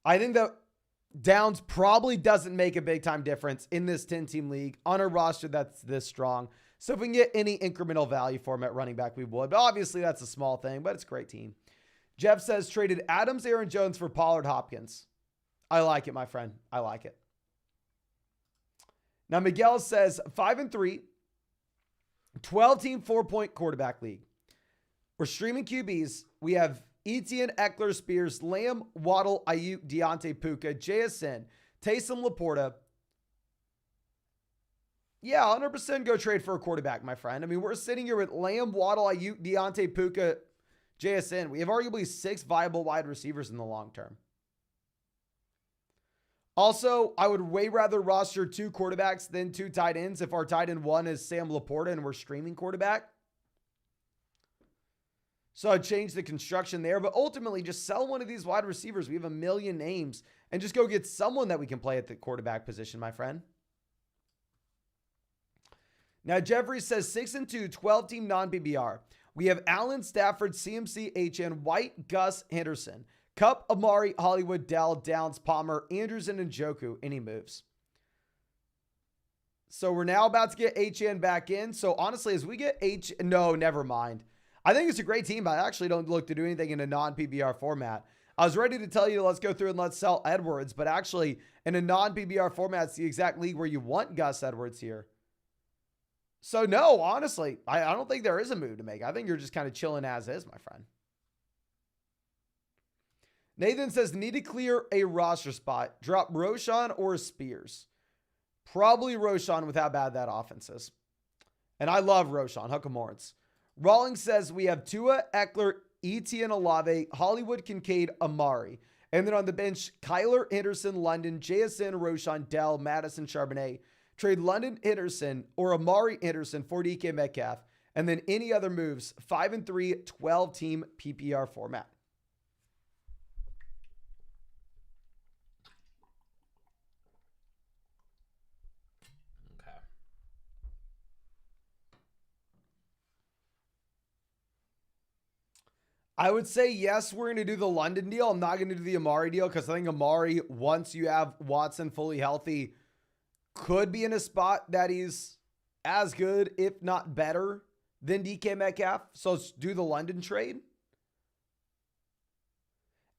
I think that Downs probably doesn't make a big time difference in this 10-team league on a roster that's this strong. So if we can get any incremental value for him at running back, we would. But obviously, that's a small thing, but it's a great team. Jeff says, traded Adams, Aaron Jones for Pollard, Hopkins. I like it, my friend. I like it. Now, Miguel says, 5-3, 12-team, 4-point quarterback league. We're streaming QBs. We have Etienne, Eckler, Spears, Lamb, Waddle, Ayuk, Deontay, Puka, JSN, Taysom, Laporta. Yeah, 100% go trade for a quarterback, my friend. I mean, we're sitting here with Lamb, Waddle, Ayuk, Deontay, Puka, JSN. We have arguably 6 viable wide receivers in the long term. Also, I would way rather roster 2 quarterbacks than 2 tight ends if our tight end 1 is Sam Laporta and we're streaming quarterback. So I'd change the construction there, but ultimately just sell one of these wide receivers. We have a million names and just go get someone that we can play at the quarterback position, my friend. Now, Jeffrey says 6-2, 12-team non-PBR. We have Allen, Stafford, CMC, HN, White, Gus, Henderson, Kupp, Amari, Hollywood, Dell, Downs, Palmer, Andrews, and Njoku. Any moves? So we're now about to get HN back in. So honestly, as we get no, never mind. I think it's a great team, but I actually don't look to do anything in a non-PBR format. I was ready to tell you, let's go through and let's sell Edwards, but actually in a non-PBR format, it's the exact league where you want Gus Edwards here. So no, honestly, I don't think there is a move to make. I think you're just kind of chilling as is, my friend. Nathan says, need to clear a roster spot. Drop Roshan or Spears. Probably Roshan with how bad that offense is. And I love Roshan. Hook 'em horns. Rawlings says we have Tua, Eckler, Etienne, Olave, Hollywood, Kincaid, Amari. And then on the bench, Kyler, Henderson, London, JSN, Roshan, Dell, Madison, Charbonnet. Trade London, Henderson, or Amari Henderson for DK Metcalf. And then any other moves, 5-3, 12-team PPR format. I would say, yes, we're going to do the London deal. I'm not going to do the Amari deal because I think Amari, once you have Watson fully healthy, could be in a spot that he's as good, if not better, than DK Metcalf. So let's do the London trade.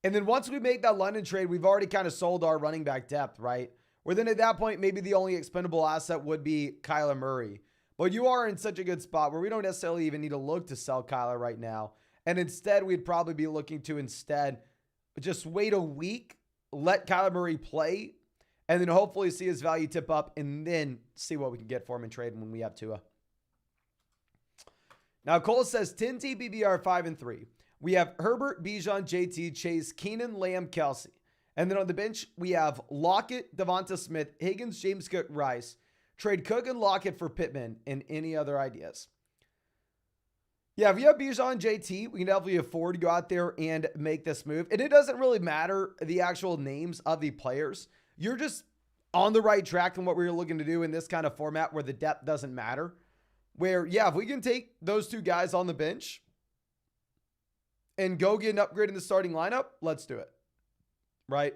And then once we make that London trade, we've already kind of sold our running back depth, right? Where then at that point, maybe the only expendable asset would be Kyler Murray. But you are in such a good spot where we don't necessarily even need to look to sell Kyler right now. And instead, we'd probably be looking to just wait a week, let Kyler Murray play, and then hopefully see his value tip up and then see what we can get for him in trade when we have Tua. Now, Cole says 10 TBBR 5-3. We have Herbert, Bijan, JT, Chase, Keenan, Lamb, Kelsey. And then on the bench, we have Lockett, Devonta Smith, Higgins, James Cook, Rice. Trade Cook and Lockett for Pittman and any other ideas. Yeah, if you have Bijan, JT, we can definitely afford to go out there and make this move. And it doesn't really matter the actual names of the players. You're just on the right track in what we're looking to do in this kind of format where the depth doesn't matter. Where, yeah, if we can take those 2 guys on the bench and go get an upgrade in the starting lineup, let's do it. Right?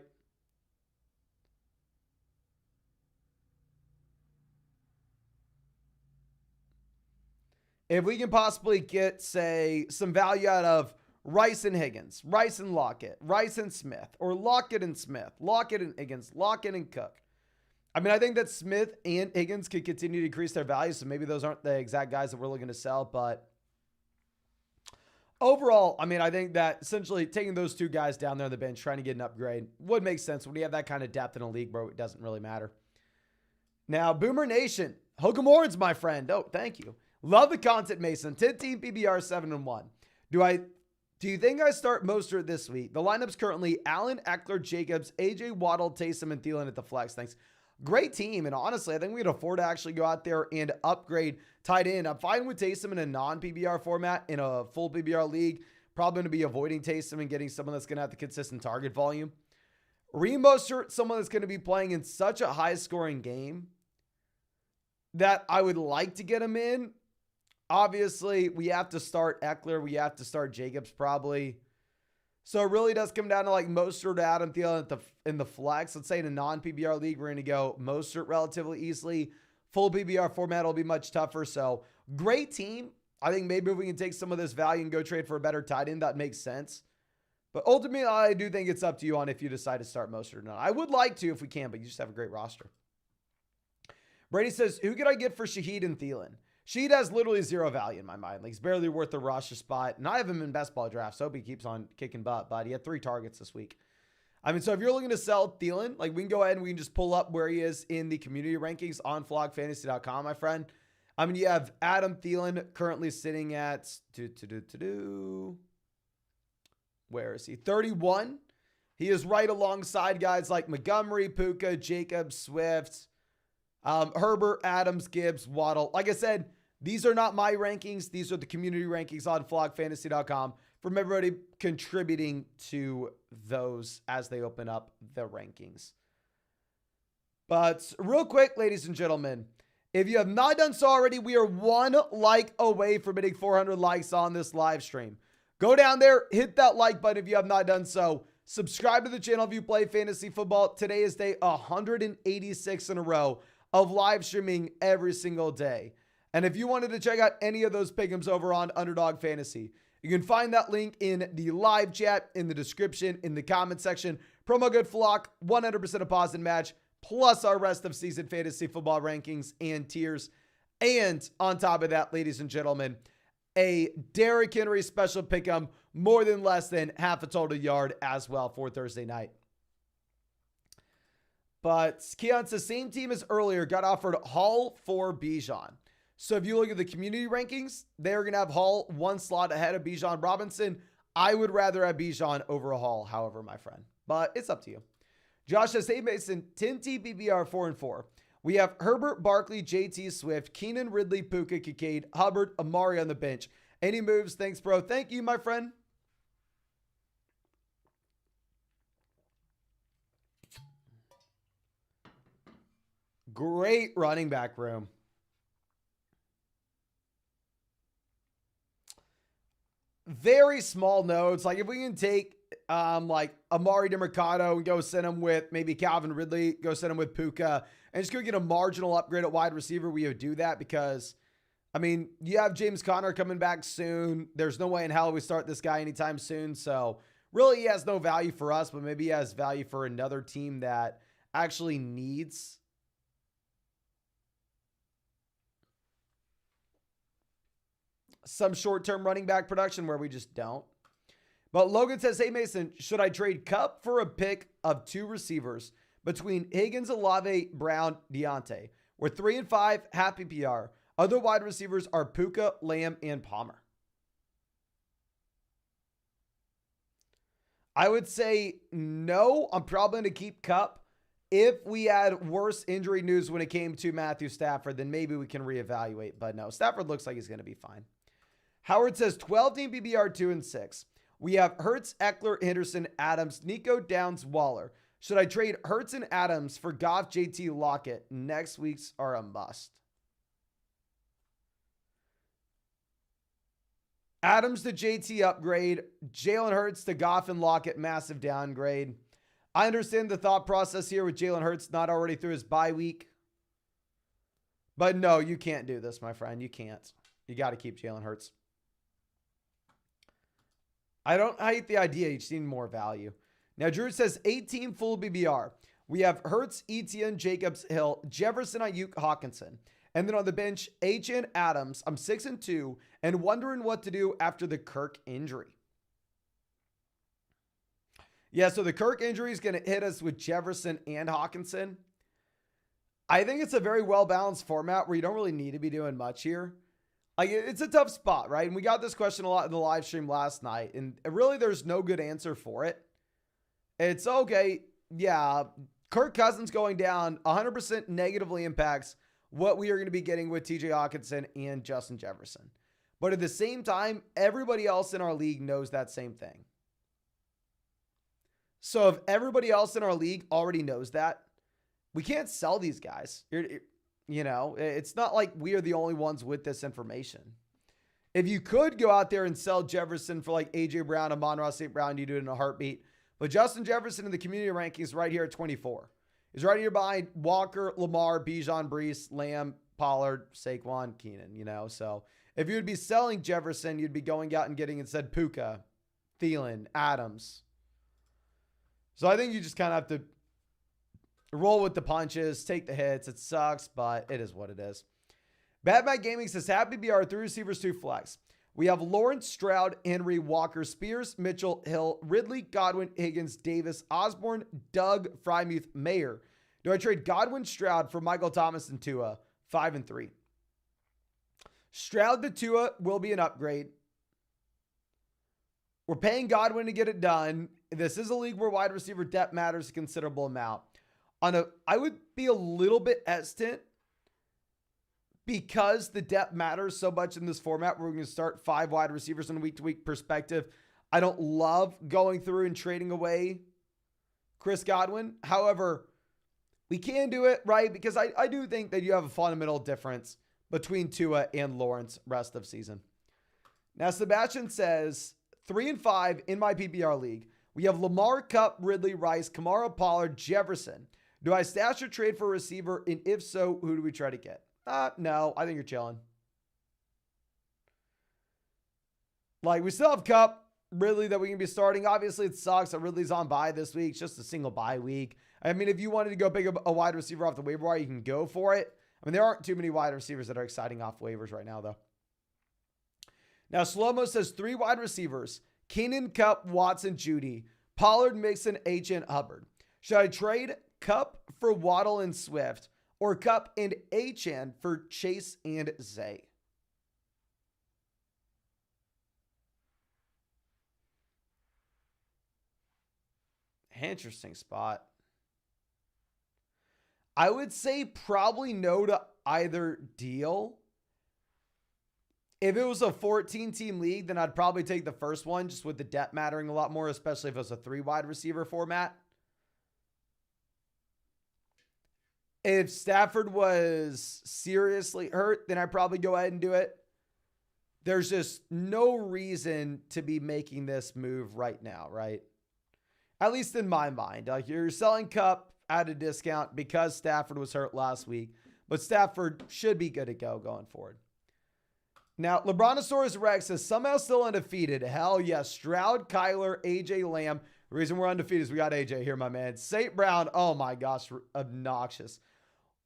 If we can possibly get, say, some value out of Rice and Higgins, Rice and Lockett, Rice and Smith, or Lockett and Smith, Lockett and Higgins, Lockett and Cook. I mean, I think that Smith and Higgins could continue to increase their value, so maybe those aren't the exact guys that we're looking to sell, but overall, I mean, I think that essentially taking those 2 guys down there on the bench, trying to get an upgrade, would make sense when you have that kind of depth in a league where it doesn't really matter. Now, Boomer Nation, hook 'em horns, my friend. Oh, thank you. Love the content, Mason. 10-team PBR 7-1. Do you think I start Mostert this week? The lineup's currently Allen, Eckler, Jacobs, AJ Waddle, Taysom, and Thielen at the flex. Thanks. Great team. And honestly, I think we can afford to actually go out there and upgrade tight end. I'm fine with Taysom in a non-PBR format. In a full PBR league, probably going to be avoiding Taysom and getting someone that's going to have the consistent target volume. Mostert, someone that's going to be playing in such a high-scoring game that I would like to get him in. Obviously, we have to start Eckler. We have to start Jacobs probably. So it really does come down to like Mostert or Adam Thielen in the flex. Let's say in a non-PBR league, we're going to go Mostert relatively easily. Full PBR format will be much tougher. So great team. I think maybe if we can take some of this value and go trade for a better tight end, that makes sense. But ultimately, I do think it's up to you on if you decide to start Mostert or not. I would like to if we can, but you just have a great roster. Brady says, who could I get for Shaheed and Thielen? Shaheed has literally zero value in my mind. Like, he's barely worth the roster spot. And I have him in best ball drafts. So I hope he keeps on kicking butt. But he had 3 targets this week. I mean, so if you're looking to sell Thielen, like, we can go ahead and we can just pull up where he is in the community rankings on flogfantasy.com, my friend. I mean, you have Adam Thielen currently sitting at where is he? 31. He is right alongside guys like Montgomery, Puka, Jacobs, Swift, Herbert, Adams, Gibbs, Waddle. Like I said, these are not my rankings. These are the community rankings on flogfantasy.com from everybody contributing to those as they open up the rankings. But real quick, ladies and gentlemen, if you have not done so already, we are 1 like away from hitting 400 likes on this live stream. Go down there, hit that like button if you have not done so. Subscribe to the channel if you play fantasy football. Today is day 186 in a row of live streaming every single day. And if you wanted to check out any of those pick'ems over on Underdog Fantasy, you can find that link in the live chat, in the description, in the comment section. Promo code FLOCK, 100% deposit match, plus our rest of season fantasy football rankings and tiers. And on top of that, ladies and gentlemen, a Derrick Henry special pick'em, more than less than half a total yard as well for Thursday night. But Keon says, same team as earlier, got offered Hall for Bijan. So if you look at the community rankings, they're going to have Hall 1 slot ahead of Bijan Robinson. I would rather have Bijan over a Hall, however, my friend. But it's up to you. Josh says, hey, Mason, 10 TPBR 4-4. We have Herbert, Barkley, JT, Swift, Keenan, Ridley, Puka, Kincaid, Hubbard, Amari on the bench. Any moves? Thanks, bro. Thank you, my friend. Great running back room. Very small notes. Like if we can take like Amari DeMercado and go send him with maybe Calvin Ridley, go send him with Puka, and just go get a marginal upgrade at wide receiver, we would do that because, I mean, you have James Conner coming back soon. There's no way in hell we start this guy anytime soon. So really he has no value for us, but maybe he has value for another team that actually needs some short-term running back production where we just don't. But Logan says, hey, Mason, should I trade Kupp for a pick of 2 receivers between Higgins, Olave, Brown, Deontay? We're 3 and 5, half PPR. Other wide receivers are Puka, Lamb, and Palmer. I would say no. I'm probably going to keep Kupp. If we had worse injury news when it came to Matthew Stafford, then maybe we can reevaluate. But no, Stafford looks like he's going to be fine. Howard says 12 team PBR 2 and 6. We have Hurts, Eckler, Henderson, Adams, Nico, Downs, Waller. Should I trade Hurts and Adams for Goff, JT, Lockett? Next week's are a must. Adams to JT upgrade. Jalen Hurts to Goff and Lockett, massive downgrade. I understand the thought process here with Jalen Hurts not already through his bye week. But no, you can't do this, my friend. You can't. You got to keep Jalen Hurts. I don't hate the idea. You just need more value. Now, Drew says 18 full BBR. We have Hurts, Etienne, Jacobs, Hill, Jefferson, Ayuk, Hawkinson. And then on the bench, HN Adams. I'm 6 and 2 and wondering what to do after the Kirk injury. Yeah, so the Kirk injury is going to hit us with Jefferson and Hawkinson. I think it's a very well-balanced format where you don't really need to be doing much here. Like, it's a tough spot, right? And we got this question a lot in the live stream last night, and really there's no good answer for it. It's okay, yeah, Kirk Cousins going down 100% negatively impacts what we are going to be getting with TJ Hawkinson and Justin Jefferson. But at the same time, everybody else in our league knows that same thing. So if everybody else in our league already knows that, we can't sell these guys. You know, it's not like we are the only ones with this information. If you could go out there and sell Jefferson for like A.J. Brown and Amon-Ra St. Brown, you do it in a heartbeat. But Justin Jefferson in the community rankings right here at 24. He's right here behind Walker, Lamar, Bijan, Brees, Lamb, Pollard, Saquon, Keenan, So if you would be selling Jefferson, you'd be going out and getting instead Puka, Thielen, Adams. So I think you just kind of have to roll with the punches, take the hits. It sucks, but it is what it is. Bad Matt Gaming says, happy BR, 3 receivers, 2 flex. We have Lawrence, Stroud, Henry, Walker, Spears, Mitchell, Hill, Ridley, Godwin, Higgins, Davis, Osborne, Doug, Frymuth, Mayer. Do I trade Godwin, Stroud for Michael Thomas and Tua? 5 and 3. Stroud to Tua will be an upgrade. We're paying Godwin to get it done. This is a league where wide receiver depth matters a considerable amount. I would be a little bit hesitant because the depth matters so much in this format where we're going to start 5 wide receivers on a week-to-week perspective. I don't love going through and trading away Chris Godwin. However, we can do it, right? Because I do think that you have a fundamental difference between Tua and Lawrence rest of season. Now, Sebastian says, 3 and 5 in my PPR league. We have Lamar, Kupp, Ridley, Rice, Kamara, Pollard, Jefferson. Do I stash or trade for a receiver? And if so, who do we try to get? No, I think you're chilling. Like, we still have Kupp, Ridley that we can be starting. Obviously, it sucks that Ridley's on bye this week. It's just a single bye week. I mean, if you wanted to go pick a wide receiver off the waiver wire, you can go for it. I mean, there aren't too many wide receivers that are exciting off waivers right now, though. Now, Slow-Mo says 3 wide receivers. Keenan, Kupp, Watson, Judy. Pollard, Mixon, H.N. Hubbard. Should I trade Kupp for Waddle and Swift? Or Kupp and H.N. for Chase and Zay? Interesting spot. I would say probably no to either deal. If it was a 14-team league, then I'd probably take the first one just with the depth mattering a lot more, especially if it was a 3 wide receiver format. If Stafford was seriously hurt, then I'd probably go ahead and do it. There's just no reason to be making this move right now, right? At least in my mind. Like, you're selling Kupp at a discount because Stafford was hurt last week, but Stafford should be good to go going forward. Now, LeBronosaurus Rex says, somehow still undefeated. Hell yes. Stroud, Kyler, AJ Lamb. The reason we're undefeated is we got AJ here, my man. St. Brown, oh my gosh, obnoxious.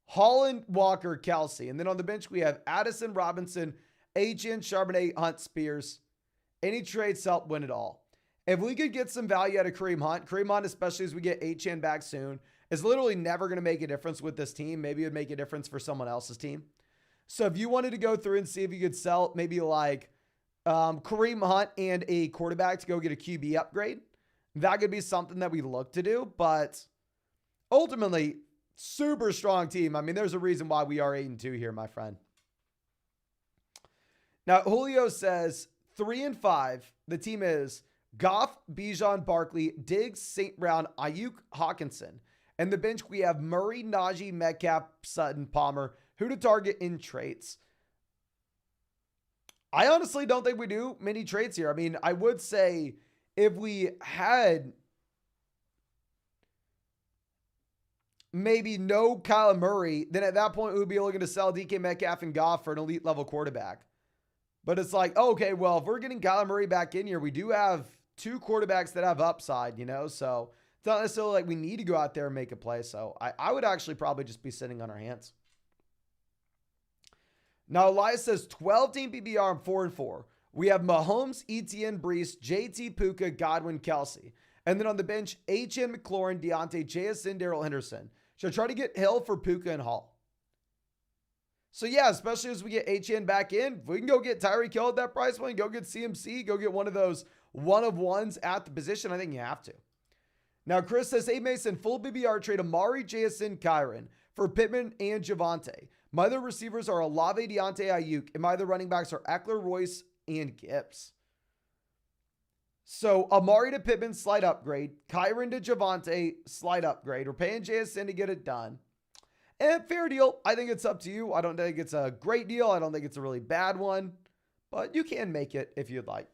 Holland, Walker, Kelsey. And then on the bench, we have Addison, Robinson, H.N., Charbonnet, Hunt, Spears. Any trades help win it all. If we could get some value out of Kareem Hunt, especially as we get H.N. back soon, is literally never going to make a difference with this team. Maybe it would make a difference for someone else's team. So if you wanted to go through and see if you could sell maybe like Kareem Hunt and a quarterback to go get a QB upgrade, that could be something that we look to do. But ultimately, super strong team. I mean, there's a reason why we are 8-2 here, my friend. Now, Julio says 3 and 5. The team is Goff, Bijan, Barkley, Diggs, St. Brown, Ayuk, Hawkinson. And the bench, we have Murray, Najee, Metcalf, Sutton, Palmer. Who to target in traits? I honestly don't think we do many traits here. I mean, I would say if we had maybe no Kyler Murray, then at that point we would be looking to sell DK Metcalf and Goff for an elite level quarterback. But it's like, okay, well, if we're getting Kyler Murray back in here, we do have 2 quarterbacks that have upside, so it's not necessarily like we need to go out there and make a play. So I would actually probably just be sitting on our hands. Now, Elias says 12-team PPR and 4 and 4. We have Mahomes, Etienne, Brees, JT, Puka, Godwin, Kelsey. And then on the bench, H.N., McLaurin, Deontay, JSN, Darrell Henderson. Should I try to get Hill for Puka and Hall? So yeah, especially as we get H.N. back in, if we can go get Tyreek Hill at that price point, go get CMC, go get one of those one-of-ones at the position, I think you have to. Now, Chris says, hey, Mason, full BBR trade Amari, JSN, Kyron for Pittman and Javonte. My other receivers are Olave, Deontay, Ayuk, and my other running backs are Eckler, Royce, and Gibbs. So Amari to Pittman, slight upgrade. Kyron to Javonte, slight upgrade. We're paying JSN to get it done. And fair deal. I think it's up to you. I don't think it's a great deal. I don't think it's a really bad one. but you can make it if you'd like.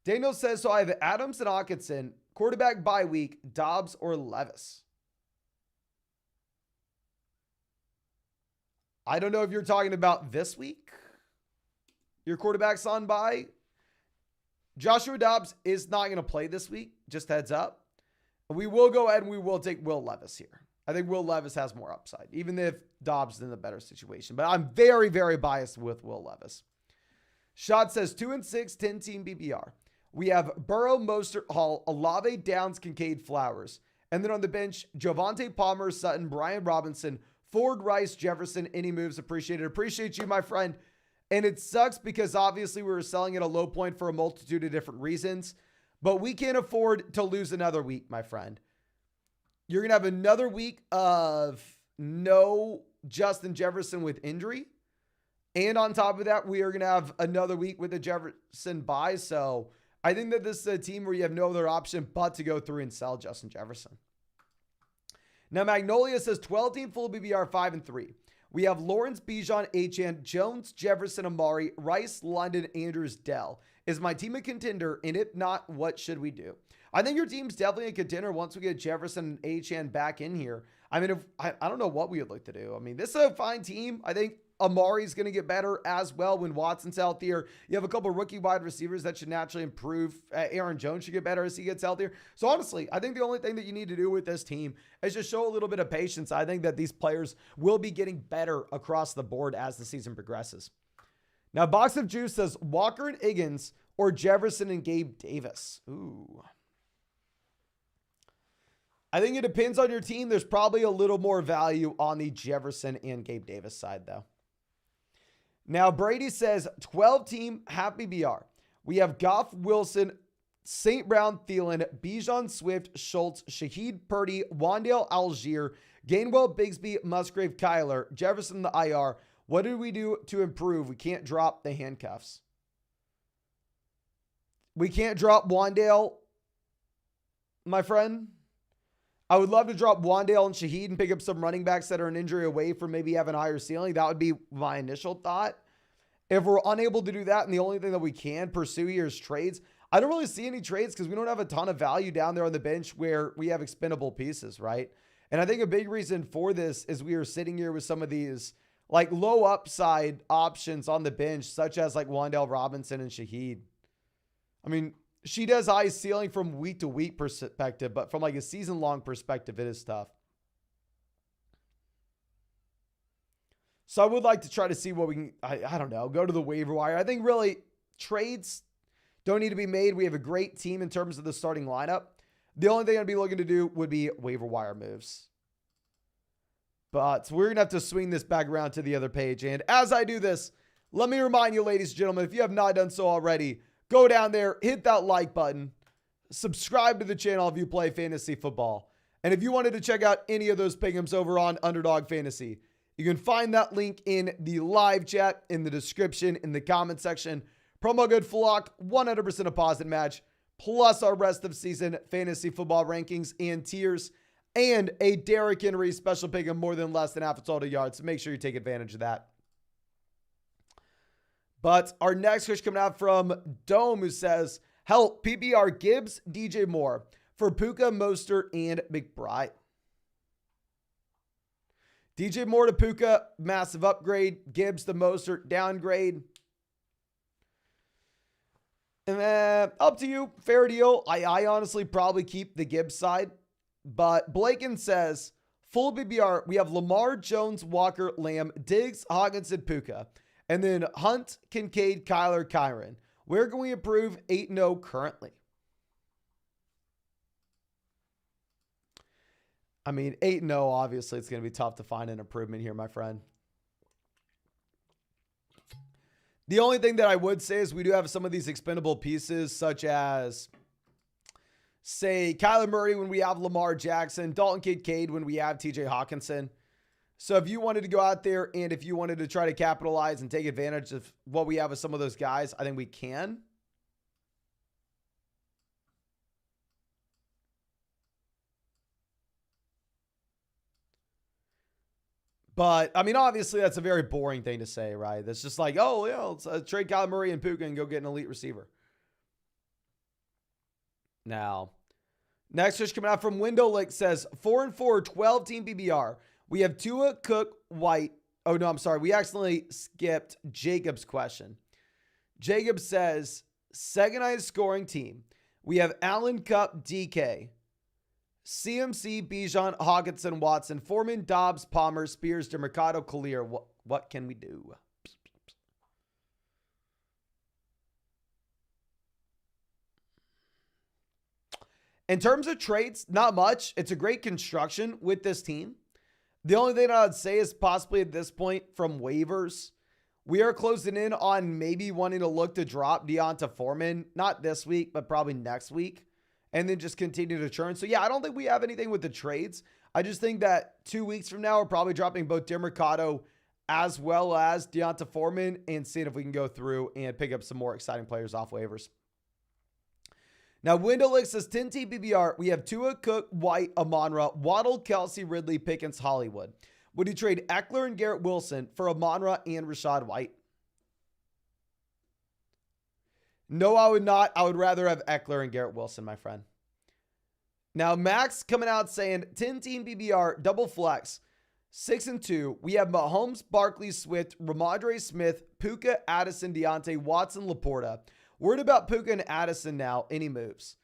Daniel says, so I have Adams and Hawkinson, quarterback bye week, Dobbs or Levis. I don't know if you're talking about this week. Your quarterback's on bye. Joshua Dobbs is not going to play this week. Just heads up. We will go ahead and we will take Will Levis here. I think Will Levis has more upside, even if Dobbs is in a better situation. But I'm very, very biased with Will Levis. Shot says 2-6, 10-team BBR. We have Burrow, Mostert, Hall, Olave, Downs, Kincaid, Flowers. And then on the bench, Javonte Palmer, Sutton, Brian Robinson, Ford, Rice, Jefferson. Any moves appreciated. Appreciate you, my friend. And it sucks because obviously we were selling at a low point for a multitude of different reasons. But we can't afford to lose another week, my friend. You're going to have another week of no Justin Jefferson with injury. And on top of that, we are going to have another week with the Jefferson bye. So I think that this is a team where you have no other option but to go through and sell Justin Jefferson. Now, Magnolia says 12-team full BBR 5-3. We have Lawrence, Bijan, Achane, Jones, Jefferson, Amari, Rice, London, Andrews, Dell. Is my team a contender? And if not, what should we do? I think your team's definitely a contender once we get Jefferson and Achane back in here. I mean, I don't know what we would like to do. I mean, this is a fine team. I think Amari's going to get better as well when Watson's healthier. You have a couple rookie wide receivers that should naturally improve. Aaron Jones should get better as he gets healthier. So honestly, I think the only thing that you need to do with this team is just show a little bit of patience. I think that these players will be getting better across the board as the season progresses. Now, Box of Juice says Walker and Higgins or Jefferson and Gabe Davis. Ooh. I think it depends on your team. There's probably a little more value on the Jefferson and Gabe Davis side, though. Now, Brady says 12-team happy BR. We have Goff, Wilson, St. Brown, Thielen, Bijan, Swift, Schultz, Shaheed Purdy, Wandale Algier, Gainwell, Bigsby, Musgrave, Kyler, Jefferson, the IR. What do we do to improve? We can't drop the handcuffs. We can't drop Wandale, my friend. I would love to drop Wandale and Shaheed and pick up some running backs that are an injury away from maybe having a higher ceiling. That would be my initial thought. If we're unable to do that and the only thing that we can pursue here is trades, I don't really see any trades because we don't have a ton of value down there on the bench where we have expendable pieces, right? And I think a big reason for this is we are sitting here with some of these like low upside options on the bench, such as like Wandale Robinson and Shaheed. I mean, she does high ceiling from week to week perspective, but from like a season long perspective, it is tough. So I would like to try to see what we can, I don't know, go to the waiver wire. I think really trades don't need to be made. We have a great team in terms of the starting lineup. The only thing I'd be looking to do would be waiver wire moves. But we're going to have to swing this back around to the other page. And as I do this, let me remind you, ladies and gentlemen, if you have not done so already, go down there, hit that like button, subscribe to the channel if you play fantasy football. And if you wanted to check out any of those pick'ems over on Underdog Fantasy, you can find that link in the live chat, in the description, in the comment section. Promo code FLOCK, 100% deposit match, plus our rest of season fantasy football rankings and tiers, and a Derrick Henry special pick'em more than less than half a total yards. So make sure you take advantage of that. But our next question coming out from Dome, who says, help, PPR Gibbs, DJ Moore for Puka, Mostert, and McBride. DJ Moore to Puka, massive upgrade. Gibbs to Mostert, downgrade. And then up to you, fair deal. I honestly probably keep the Gibbs side. But Blaken says, full PPR, we have Lamar, Jones, Walker, Lamb, Diggs, Hawkinson, Puka. And then Hunt, Kincaid, Kyler, Kyron. Where can we improve 8-0 currently? I mean, 8-0, obviously, it's going to be tough to find an improvement here, my friend. The only thing that I would say is we do have some of these expendable pieces, such as, say, Kyler Murray when we have Lamar Jackson, Dalton Kincaid when we have TJ Hawkinson. So if you wanted to go out there and if you wanted to try to capitalize and take advantage of what we have with some of those guys, I think we can. But, I mean, obviously, that's a very boring thing to say, right? That's just like, oh, yeah, let's trade Kyler Murray and Puka and go get an elite receiver. Now, next fish coming out from Windowlick says 4-4, 12-team PBR. We have Tua, Cook, White. Oh, no, I'm sorry. We accidentally skipped Jacob's question. Jacob says, second highest scoring team. We have Allen, Cup, DK, CMC, Bijan, Hawkinson, Watson, Foreman, Dobbs, Palmer, Spears, DeMercado, Collier. What can we do? In terms of trades, not much. It's a great construction with this team. The only thing I would say is possibly at this point from waivers, we are closing in on maybe wanting to look to drop Deonta Foreman, not this week, but probably next week, and then just continue to churn. So yeah, I don't think we have anything with the trades. I just think that 2 weeks from now, we're probably dropping both DeMercado as well as Deonta Foreman and seeing if we can go through and pick up some more exciting players off waivers. Now, Windowlick says 10-team PBR. We have Tua, Cook, White, Amon-Ra, Waddle, Kelsey, Ridley, Pickens, Hollywood. Would you trade Eckler and Garrett Wilson for Amon-Ra and Rachaad White? No, I would not. I would rather have Eckler and Garrett Wilson, my friend. Now, Max coming out saying 10-team PBR, double flex, 6-2. We have Mahomes, Barkley, Swift, Ramondre Smith, Puka, Addison, Deontay, Watson, Laporta. Worried about Puka and Addison now. Any moves?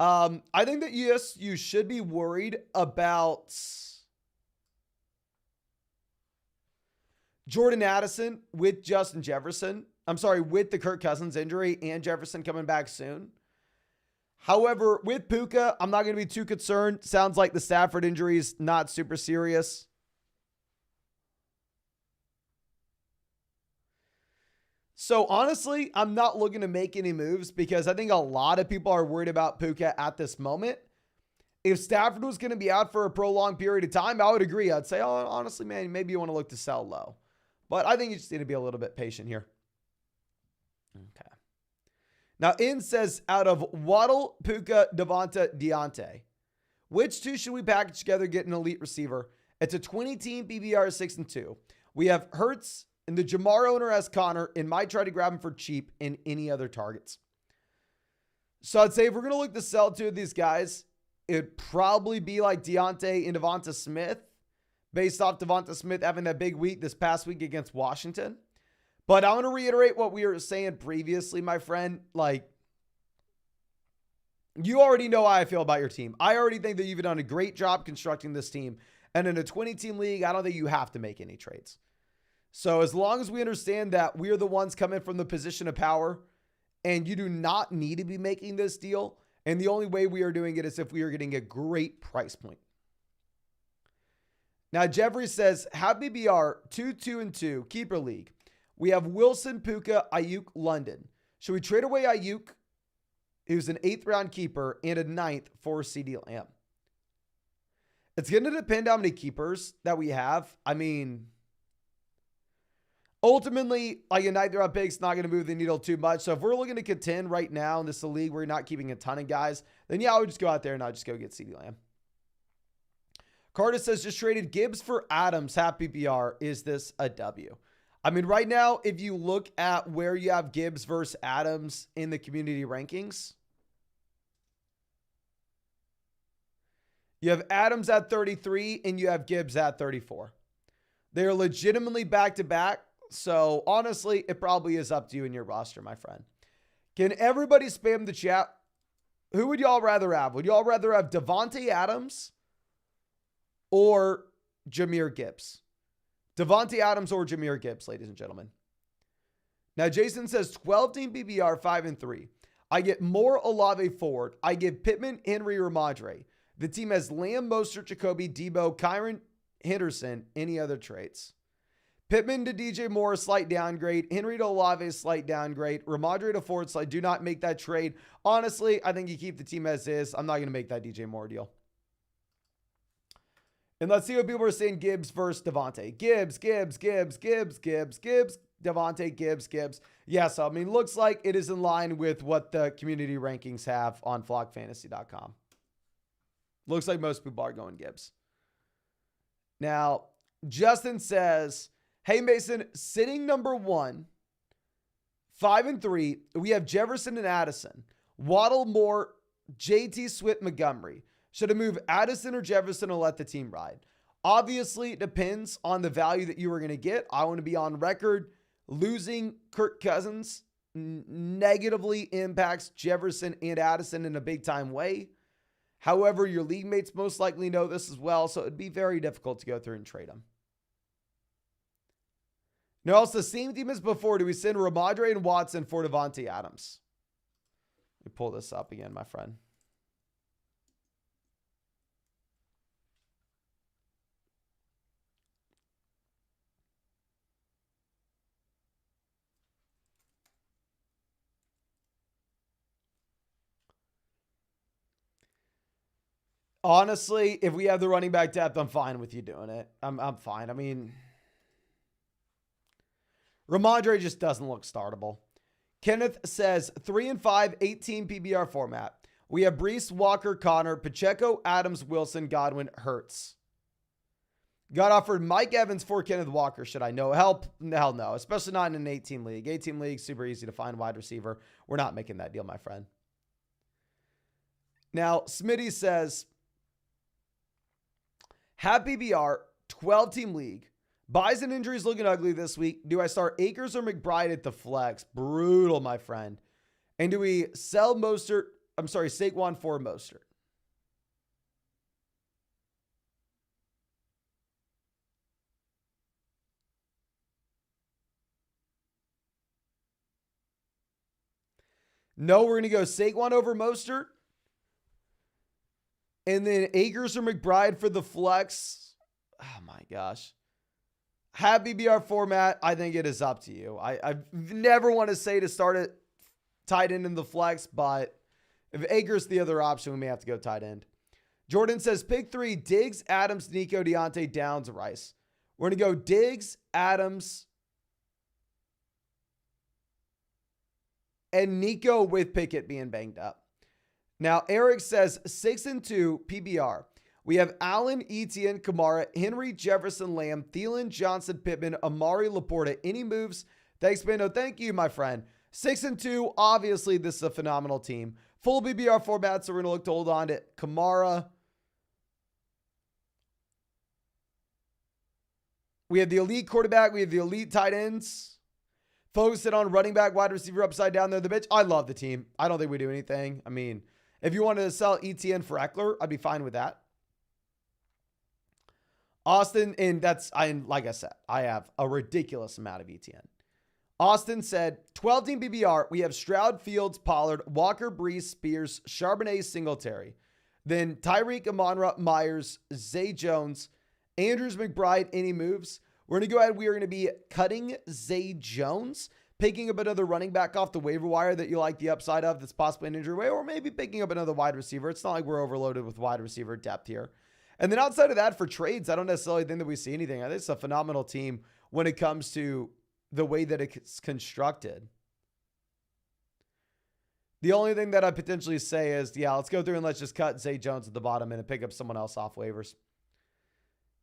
I think that, yes, you should be worried about Jordan Addison with Justin Jefferson. I'm sorry, with the Kirk Cousins injury and Jefferson coming back soon. However, with Puka, I'm not going to be too concerned. Sounds like the Stafford injury is not super serious. So honestly, I'm not looking to make any moves because I think a lot of people are worried about Puka at this moment. If Stafford was going to be out for a prolonged period of time, I would agree. I'd say, oh, honestly, man, maybe you want to look to sell low. But I think you just need to be a little bit patient here. Okay. Now, In says, out of Waddle, Puka, Devonta, Deontay, which two should we package together, get an elite receiver? It's a 20-team PBR 6-2. We have Hurts, and the Jamar owner has Connor and might try to grab him for cheap in any other targets. So I'd say if we're going to look to sell two of these guys, it'd probably be like Deontay and Devonta Smith, based off Devonta Smith having that big week this past week against Washington. But I want to reiterate what we were saying previously, my friend. Like, you already know how I feel about your team. I already think that you've done a great job constructing this team. And in a 20-team league, I don't think you have to make any trades. So as long as we understand that we are the ones coming from the position of power and you do not need to be making this deal, and the only way we are doing it is if we are getting a great price point. Now, Jeffrey says, have BBR 2-2-2, keeper league. We have Wilson, Puka, Ayuk, London. Should we trade away Ayuk, who's an 8th round keeper, and a 9th for CeeDee Lamb? It's going to depend how many keepers that we have. I mean, ultimately, like a 9th round pick's not going to move the needle too much. So if we're looking to contend right now in this league where you're not keeping a ton of guys, then yeah, I would just go out there and I'll just go get CeeDee Lamb. Carter says, just traded Gibbs for Adams. Happy PR. Is this a W? I mean, right now, if you look at where you have Gibbs versus Adams in the community rankings, you have Adams at 33 and you have Gibbs at 34. They're legitimately back-to-back. So honestly, it probably is up to you and your roster, my friend. Can everybody spam the chat? Who would y'all rather have? Would y'all rather have Devontae Adams or Jahmyr Gibbs? Devontae Adams or Jahmyr Gibbs, ladies and gentlemen. Now, Jason says 12-team PBR 5-3. I get more Olave forward. I give Pittman, Henry, Ramondre. The team has Lamb, Mostert, Jacoby, Debo, Kyron, Henderson. Any other trades? Pittman to DJ Moore, slight downgrade. Henry to Olave, slight downgrade. Ramondre to Ford, slight. Do not make that trade. Honestly, I think you keep the team as is. I'm not going to make that DJ Moore deal. And let's see what people are saying. Gibbs versus Devontae. Gibbs. Devontae, Gibbs. Yes, I mean, looks like it is in line with what the community rankings have on flockfantasy.com. Looks like most people are going Gibbs. Now, Justin says, hey, Mason, sitting number 1, 5-3, we have Jefferson and Addison. Waddle, Moore, JT, Swift, Montgomery. Should I move Addison or Jefferson or let the team ride? Obviously, it depends on the value that you are going to get. I want to be on record. Losing Kirk Cousins negatively impacts Jefferson and Addison in a big-time way. However, your league mates most likely know this as well, so it'd be very difficult to go through and trade them. Now, it's the same team as before. Do we send Ramondre and Watson for Devontae Adams? Let me pull this up again, my friend. Honestly, if we have the running back depth, I'm fine with you doing it. I'm fine. I mean, Ramondre just doesn't look startable. Kenneth says 3-5, 18 PBR format. We have Breece, Walker, Connor, Pacheco, Adams, Wilson, Godwin, Hurts. Got offered Mike Evans for Kenneth Walker. Should I know help? Hell no, especially not in an 18 league. 18 league, super easy to find wide receiver. We're not making that deal, my friend. Now, Smitty says, have PBR, 12-team league. Buys and injuries looking ugly this week. Do I start Akers or McBride at the flex? Brutal, my friend. And do we sell Saquon for Mostert? No, we're going to go Saquon over Mostert. And then Akers or McBride for the flex. Oh, my gosh. Have BBR format. I think it is up to you. I never want to say to start it tight end in the flex, but if Akers the other option, we may have to go tight end. Jordan says, pick 3, Diggs, Adams, Nico, Deontay, Downs, Rice. We're going to go Diggs, Adams, and Nico with Pickett being banged up. Now, Eric says 6-2 PBR. We have Allen, Etienne, Kamara, Henry, Jefferson, Lamb, Thielen, Johnson, Pittman, Amari, Laporta. Any moves? Thanks, Bando. Thank you, my friend. 6-2. Obviously, this is a phenomenal team. Full BBR format, so we're going to look to hold on to Kamara. We have the elite quarterback. We have the elite tight ends. Focusing on running back, wide receiver, upside down there, the bitch. I love the team. I don't think we do anything. I mean, if you wanted to sell ETN for Eckler, I'd be fine with that. Austin, and like I said, I have a ridiculous amount of ETN. Austin said, 12-team BBR, we have Stroud, Fields, Pollard, Walker, Breece, Spears, Charbonnet, Singletary. Then Tyreek, Amon-Ra, Myers, Zay Jones, Andrews, McBride. Any moves? We're going to go ahead. We are going to be cutting Zay Jones, picking up another running back off the waiver wire that you like the upside of that's possibly an injury way, or maybe picking up another wide receiver. It's not like we're overloaded with wide receiver depth here. And then outside of that, for trades, I don't necessarily think that we see anything. I think it's a phenomenal team when it comes to the way that it's constructed. The only thing that I potentially say is, yeah, let's go through and let's just cut Zay Jones at the bottom and pick up someone else off waivers.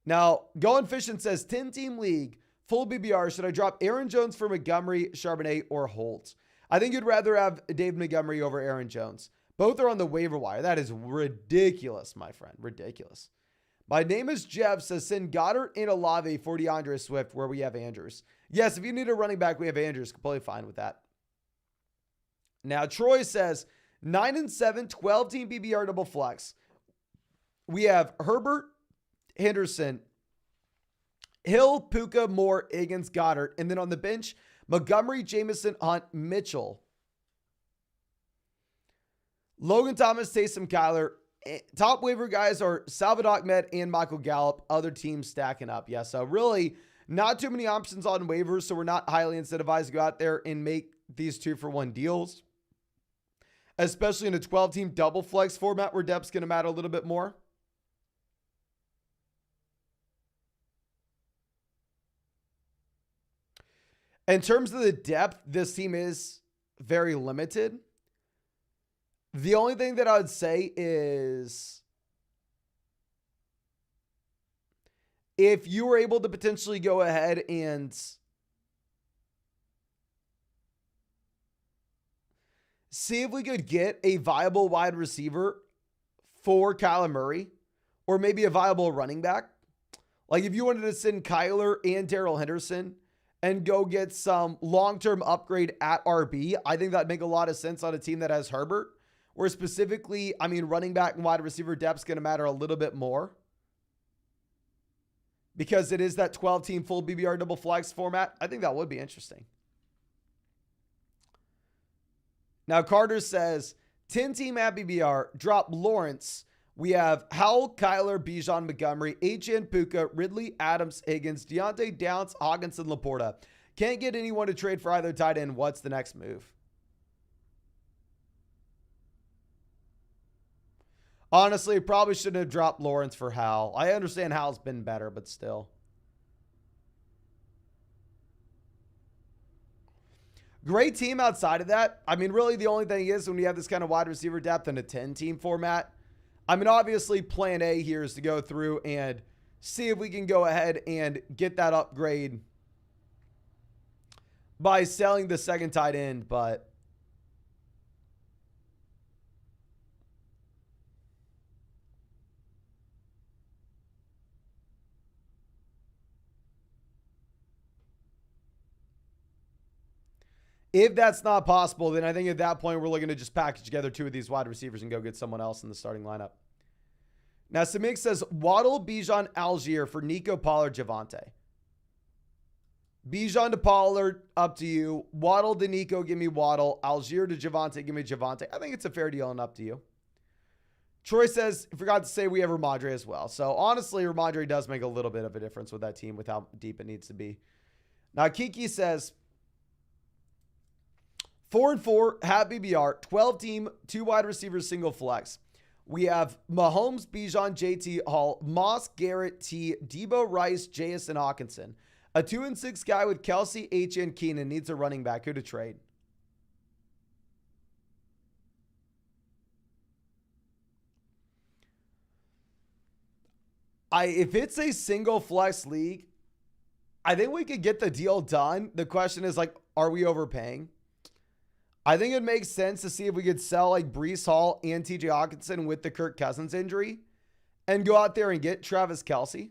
Now, Going Fishing says, 10-team league, full BBR. Should I drop Aaron Jones for Montgomery, Charbonnet, or Holt? I think you'd rather have Dave Montgomery over Aaron Jones. Both are on the waiver wire. That is ridiculous, my friend. Ridiculous. My name is Jeff, says send Goddard and Olave for DeAndre Swift where we have Andrews. Yes, if you need a running back, we have Andrews. Completely fine with that. Now, Troy says 9-7, 12-team BBR double flex. We have Herbert, Henderson, Hill, Puka, Moore, Higgins, Goddard. And then on the bench, Montgomery, Jameson, Hunt, Mitchell. Logan Thomas, Taysom, Kyler. Top waiver guys are Salvador Ahmed and Michael Gallup. Other teams stacking up. Yeah, so really not too many options on waivers, so we're not highly incentivized to go out there and make these 2-for-1 deals, especially in a 12-team double flex format where depth's going to matter a little bit more. In terms of the depth, this team is very limited. The only thing that I would say is if you were able to potentially go ahead and see if we could get a viable wide receiver for Kyler Murray, or maybe a viable running back. Like if you wanted to send Kyler and Darrell Henderson and go get some long-term upgrade at RB, I think that'd make a lot of sense on a team that has Herbert, where specifically, I mean, running back and wide receiver depth is going to matter a little bit more because it is that 12-team full BBR double flex format. I think that would be interesting. Now, Carter says, 10-team at BBR, drop Lawrence. We have Howell, Kyler, Bijan, Montgomery, H.N. Puka, Ridley, Adams, Higgins, Deontay, Downs, Hawkinson, Laporta. Can't get anyone to trade for either tight end. What's the next move? Honestly, probably shouldn't have dropped Lawrence for Howell. I understand Howell's been better, but still. Great team outside of that. I mean, really the only thing is when you have this kind of wide receiver depth in a 10-team format, I mean, obviously plan A here is to go through and see if we can go ahead and get that upgrade by selling the second tight end, but if that's not possible, then I think at that point we're looking to just package together two of these wide receivers and go get someone else in the starting lineup. Now, Samik says, Waddle, Bijan, Algier for Nico, Pollard, Javonte. Bijan to Pollard, up to you. Waddle to Nico, give me Waddle. Algier to Javonte, give me Javonte. I think it's a fair deal and up to you. Troy says, forgot to say we have Ramondre as well. So, honestly, Ramondre does make a little bit of a difference with that team with how deep it needs to be. Now, Kiki says, 4-4, half BBR, 12-team, 2 wide receivers, single flex. We have Mahomes, Bijan, JT, Hall, Moss, Garrett, T, Debo, Rice, Jason, Hawkinson. A 2-6 guy with Kelsey, H.N. Keenan needs a running back. Who to trade? If it's a single flex league, I think we could get the deal done. The question is, like, are we overpaying? I think it makes sense to see if we could sell like Breece Hall and TJ Hawkinson with the Kirk Cousins injury and go out there and get Travis Kelce.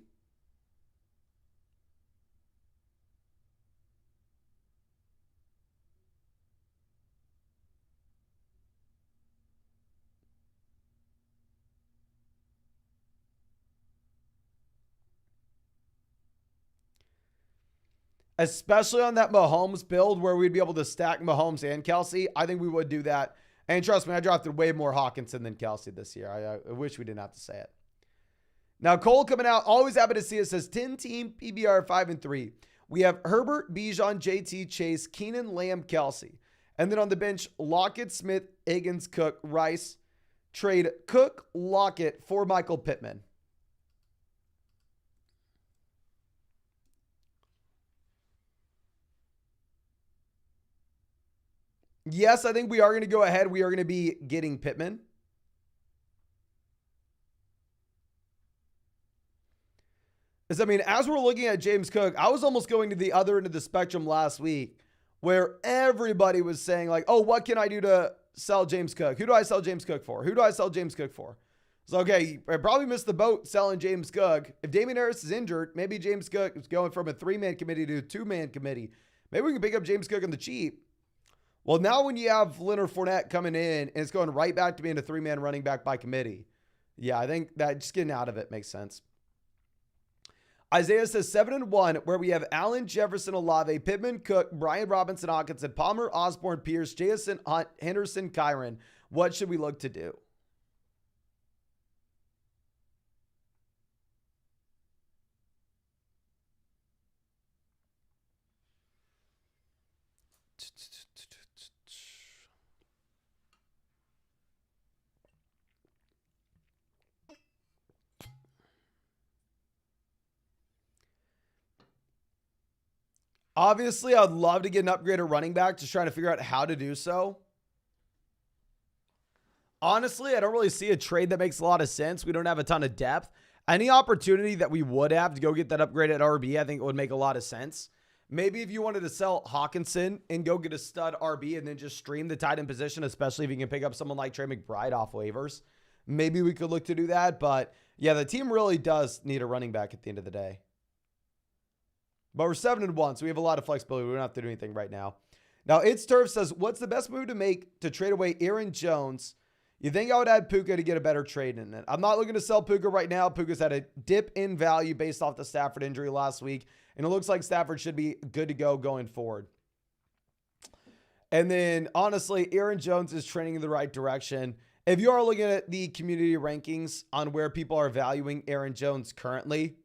Especially on that Mahomes build where we'd be able to stack Mahomes and Kelce. I think we would do that. And trust me, I drafted way more Hawkinson than Kelce this year. I wish we didn't have to say it. Now, Cole coming out, always happy to see it, says 10-team PBR 5-3. We have Herbert, Bijan, JT, Chase, Keenan, Lamb, Kelce. And then on the bench, Lockett, Smith, Higgins, Cook, Rice. Trade Cook, Lockett for Michael Pittman. Yes, I think we are going to go ahead. We are going to be getting Pittman. As we're looking at James Cook, I was almost going to the other end of the spectrum last week where everybody was saying like, oh, what can I do to sell James Cook? Who do I sell James Cook for? Who do I sell James Cook for? So, okay, I probably missed the boat selling James Cook. If Damien Harris is injured, maybe James Cook is going from a 3-man committee to a 2-man committee. Maybe we can pick up James Cook on the cheap. Well, now when you have Leonard Fournette coming in and it's going right back to being a 3-man running back by committee, yeah, I think that just getting out of it makes sense. Isaiah says 7-1, where we have Allen, Jefferson, Olave, Pittman, Cook, Brian Robinson, Hawkinson, Palmer, Osborne, Pierce, Jason, Hunt, Henderson, Kyron. What should we look to do? Obviously, I'd love to get an upgraded running back, just trying to figure out how to do so. Honestly, I don't really see a trade that makes a lot of sense. We don't have a ton of depth. Any opportunity that we would have to go get that upgrade at RB, I think it would make a lot of sense. Maybe if you wanted to sell Hawkinson and go get a stud RB and then just stream the tight end position, especially if you can pick up someone like Trey McBride off waivers, maybe we could look to do that. But yeah, the team really does need a running back at the end of the day. But we're 7-1, so we have a lot of flexibility. We don't have to do anything right now. Now, It's Turf says, what's the best move to make to trade away Aaron Jones? You think I would add Puka to get a better trade in it? I'm not looking to sell Puka right now. Puka's had a dip in value based off the Stafford injury last week, and it looks like Stafford should be good to go going forward. And then, honestly, Aaron Jones is trending in the right direction. If you are looking at the community rankings on where people are valuing Aaron Jones currently,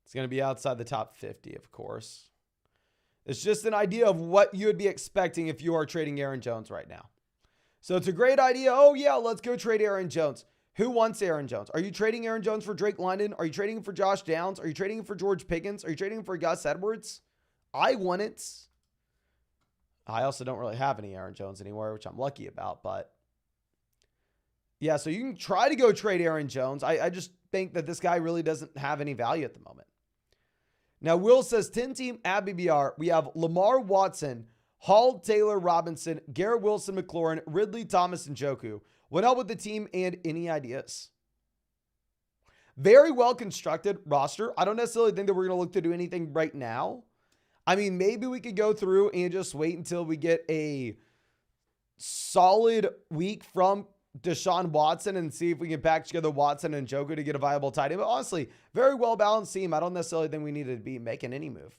it's going to be outside the top 50, of course. It's just an idea of what you would be expecting if you are trading Aaron Jones right now. So it's a great idea. Oh, yeah, let's go trade Aaron Jones. Who wants Aaron Jones? Are you trading Aaron Jones for Drake London? Are you trading him for Josh Downs? Are you trading him for George Pickens? Are you trading him for Gus Edwards? I want it. I also don't really have any Aaron Jones anymore, which I'm lucky about. But yeah, so you can try to go trade Aaron Jones. I just think that this guy really doesn't have any value at the moment. Now, Will says 10-team at BBR. We have Lamar Watson, Hall, Taylor, Robinson, Garrett Wilson, McLaurin, Ridley, Thomas, and Njoku. What help with the team and any ideas? Very well constructed roster. I don't necessarily think that we're going to look to do anything right now. I mean, maybe we could go through and just wait until we get a solid week from Deshaun Watson and see if we can pack together Watson and Njoku to get a viable tight end. But honestly, very well-balanced team. I don't necessarily think we need to be making any move.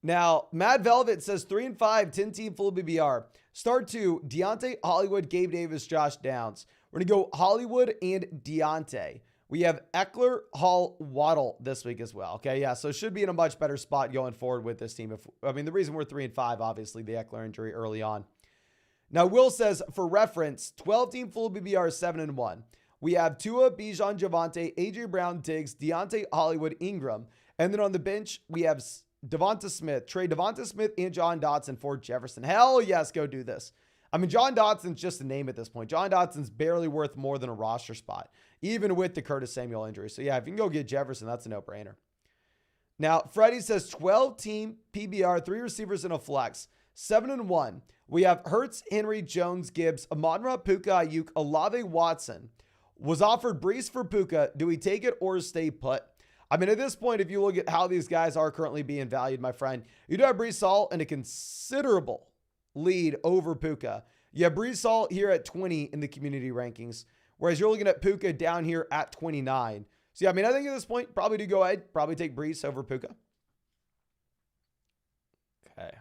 Now, Matt Velvet says 3-5, 10-team full BBR. Start 2, Deontay, Hollywood, Gabe Davis, Josh Downs. We're going to go Hollywood and Deontay. We have Eckler, Hall, Waddle this week as well. Okay, yeah, so should be in a much better spot going forward with this team. The reason we're 3-5, obviously, the Eckler injury early on. Now, Will says, for reference, 12-team full BBR is 7-1. We have Tua, Bijan, Javonte, A.J. Brown, Diggs, Deontay, Hollywood, Ingram. And then on the bench, we have Devonta Smith. Trade Devonta Smith and John Dotson for Jefferson. Hell yes, go do this. John Dotson's just a name at this point. John Dotson's barely worth more than a roster spot, even with the Curtis Samuel injury. So yeah, if you can go get Jefferson, that's a no-brainer. Now, Freddie says 12-team PBR, 3 receivers and a flex. 7-1. We have Hurts, Henry, Jones, Gibbs, Amon-Ra, Puka, Ayuk, Olave, Watson. Was offered Brees for Puka. Do we take it or stay put? At this point, if you look at how these guys are currently being valued, my friend, you do have Brees Hall in a considerable lead over Puka. You have Brees Hall here at 20 in the community rankings, whereas you're looking at Puka down here at 29. So yeah, I think at this point, probably do go ahead, probably take Brees over Puka. Okay.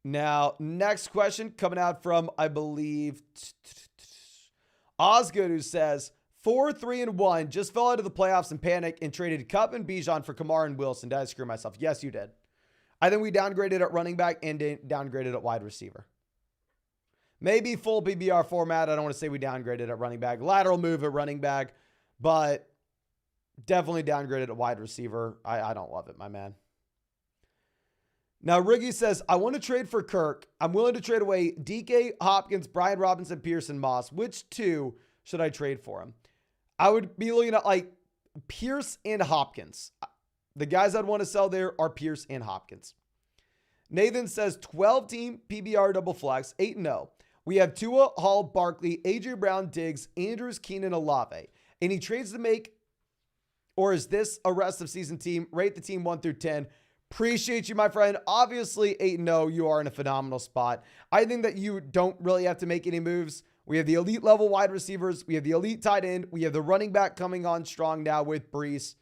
Now, next question coming out from, I believe, Osgood, who says, 4-3-1, just fell out of the playoffs in panic and traded Kupp and Bijan for Kamara and Wilson. Did I screw myself? Yes, you did. I think we downgraded at running back and downgraded at wide receiver. Maybe full PBR format. I don't want to say we downgraded at running back. Lateral move at running back, but definitely downgraded at wide receiver. I don't love it, my man. Now, Riggy says, I want to trade for Kirk. I'm willing to trade away DK, Hopkins, Brian Robinson, Pearson, Moss. Which two should I trade for him? I would be looking at like Pierce and Hopkins. The guys I'd want to sell there are Pierce and Hopkins. Nathan says 12-team PBR double flex, 8-0. We have Tua, Hall, Barkley, A.J. Brown, Diggs, Andrews, Keenan, Olave. Any trades to make, or is this a rest of season team? Rate the team 1 through 10. Appreciate you, my friend. Obviously, 8-0, you are in a phenomenal spot. I think that you don't really have to make any moves. We have the elite level wide receivers. We have the elite tight end. We have the running back coming on strong now with Brees.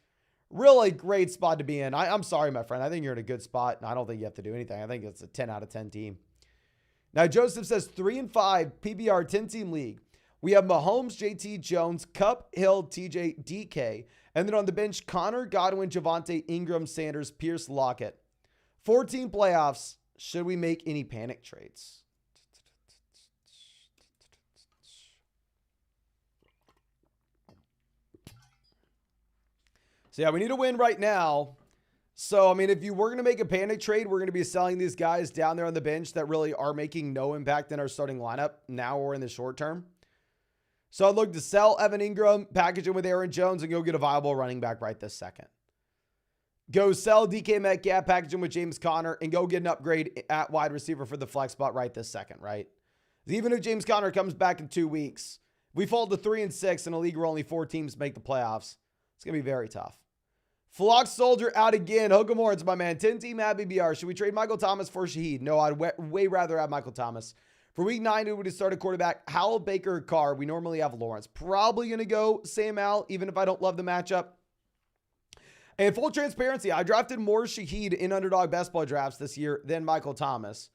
Really great spot to be in. I'm sorry, my friend. I think you're in a good spot. I don't think you have to do anything. I think it's a 10 out of 10 team. Now, Joseph says 3-5 PBR 10-team league. We have Mahomes, JT, Jones, Kupp, Hill, TJ, DK. And then on the bench, Connor, Godwin, Javonte, Ingram, Sanders, Pierce, Lockett. 14 playoffs. Should we make any panic trades? So yeah, we need a win right now. So, I mean, if you were going to make a panic trade, we're going to be selling these guys down there on the bench that really are making no impact in our starting lineup now or in the short term. So I'd look to sell Evan Ingram, package him with Aaron Jones, and go get a viable running back right this second. Go sell DK Metcalf, package him with James Conner, and go get an upgrade at wide receiver for the flex spot right this second, right? Even if James Conner comes back in 2 weeks, we fall to 3-6 in a league where only 4 teams make the playoffs. It's going to be very tough. Flock Soldier out again. Hokum Horns, my man. 10-team at BBR. Should we trade Michael Thomas for Shaheed? No, I'd way rather have Michael Thomas. For week 9, who would have started quarterback? Howell, Baker, Carr. We normally have Lawrence. Probably going to go Sam Howell, even if I don't love the matchup. And full transparency, I drafted more Shaheed in Underdog Best Ball drafts this year than Michael Thomas.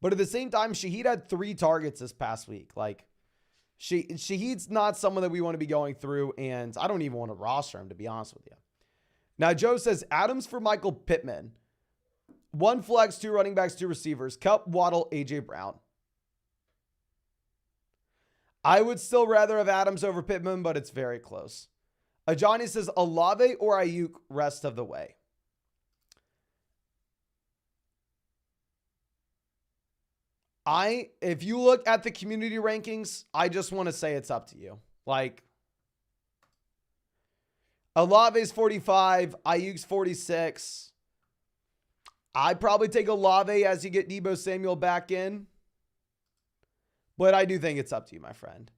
But at the same time, Shaheed had 3 targets this past week. Like, Shaheed's not someone that we want to be going through, and I don't even want to roster him, to be honest with you. Now, Joe says, Adams for Michael Pittman. 1 flex, 2 running backs, 2 receivers. Kupp, Waddle, A.J. Brown. I would still rather have Adams over Pittman, but it's very close. Johnny says, Olave or Ayuk rest of the way. If you look at the community rankings, I just want to say it's up to you. Like, Olave's 45, Ayuk's 46. I'd probably take Olave as you get Deebo Samuel back in. But I do think it's up to you, my friend.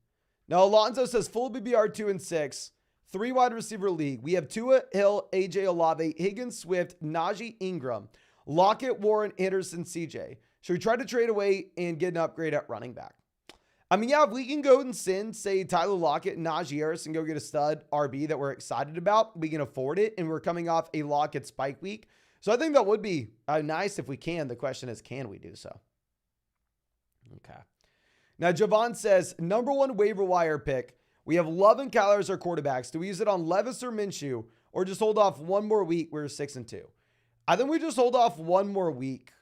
Now, Alonzo says full BBR 2-6, 3 wide receiver league. We have Tua, Hill, AJ Olave, Higgins, Swift, Najee, Ingram, Lockett, Warren, Henderson, CJ. Should we try to trade away and get an upgrade at running back? I mean, yeah, if we can go and send, say, Tyler Lockett and Najee Harris and go get a stud RB that we're excited about, we can afford it, and we're coming off a Lockett spike week. So I think that would be nice if we can. The question is, can we do so? Okay. Now, Javon says, number 1 waiver wire pick. We have Love and Kyler as our quarterbacks. Do we use it on Levis or Minshew, or just hold off 1 more week? We're 6-2. I think we just hold off 1 more week.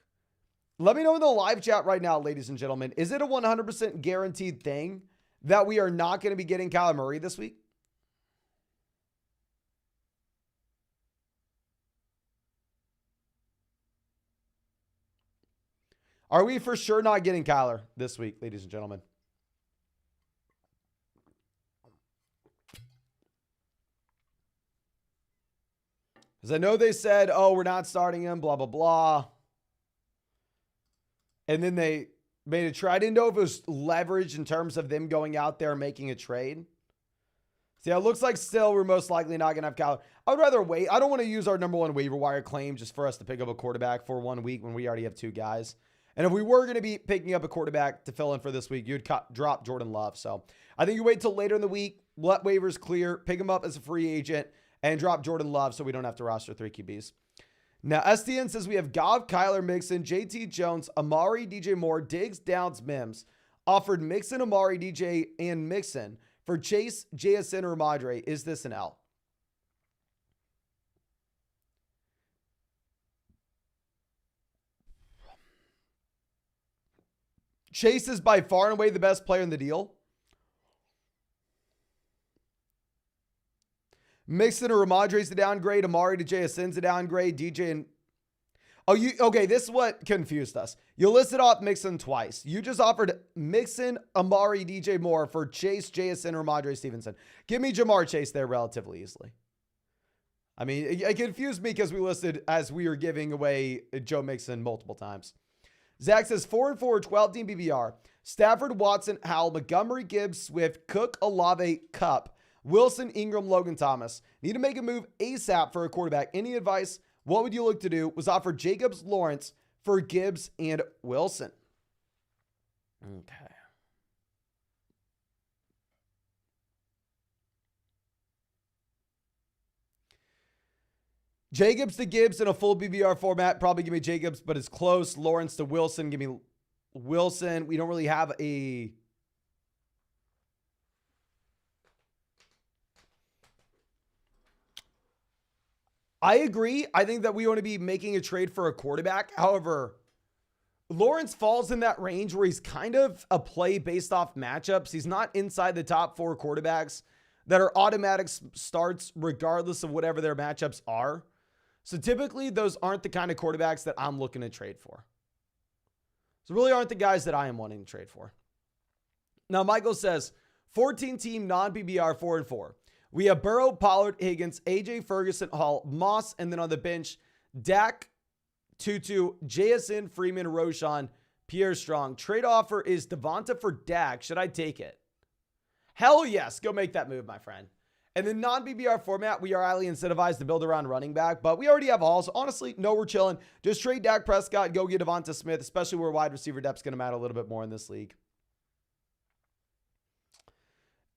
Let me know in the live chat right now, ladies and gentlemen. Is it a 100% guaranteed thing that we are not going to be getting Kyler Murray this week? Are we for sure not getting Kyler this week, ladies and gentlemen? Because I know they said, oh, we're not starting him, blah, blah, blah. And then they made a trade. I didn't know if it was leverage in terms of them going out there and making a trade. See, it looks like still we're most likely not going to have Kyler. I would rather wait. I don't want to use our number 1 waiver wire claim just for us to pick up a quarterback for 1 week when we already have 2 guys. And if we were going to be picking up a quarterback to fill in for this week, you'd drop Jordan Love. So I think you wait till later in the week, let waivers clear, pick him up as a free agent, and drop Jordan Love so we don't have to roster 3 QBs. Now, STN says we have Goff, Kyler, Mixon, JT Jones, Amari, DJ Moore, Diggs, Downs, Mims. Offered Mixon, Amari, DJ, and Mixon for Chase, JSN, or Madre. Is this an L? Chase is by far and away the best player in the deal. Mixon or Ramadre's the downgrade. Amari to JSN's a downgrade. DJ and... Okay, this is what confused us. You listed off Mixon twice. You just offered Mixon, Amari, DJ Moore for Chase, JSN, or Ramadre Stevenson. Give me Jamar Chase there relatively easily. I mean, it confused me because we listed as we were giving away Joe Mixon multiple times. Zach says 4-4, 12-team BBR. Stafford, Watson, Howell, Montgomery, Gibbs, Swift, Cook, Olave, Kupp, Wilson, Ingram, Logan Thomas. Need to make a move ASAP for a quarterback. Any advice? What would you look to do? Was offered Jacobs, Lawrence for Gibbs and Wilson. Okay. Jacobs to Gibbs in a full BBR format. Probably give me Jacobs, but it's close. Lawrence to Wilson. Give me Wilson. We don't really have a... I agree. I think that we want to be making a trade for a quarterback. However, Lawrence falls in that range where he's kind of a play based off matchups. He's not inside the top 4 quarterbacks that are automatic starts regardless of whatever their matchups are. So typically those aren't the kind of quarterbacks that I'm looking to trade for. So really aren't the guys that I am wanting to trade for. Now, Michael says, 14-team non-PBR 4-4. We have Burrow, Pollard, Higgins, AJ Ferguson, Hall, Moss, and then on the bench, Dak, Tutu, JSN, Freeman, Roshan, Pierre Strong. Trade offer is Devonta for Dak. Should I take it? Hell yes. Go make that move, my friend. In the non-PBR format, we are highly incentivized to build around running back, but we already have all. So honestly, no, we're chilling. Just trade Dak Prescott, go get Devonta Smith, especially where wide receiver depth is going to matter a little bit more in this league.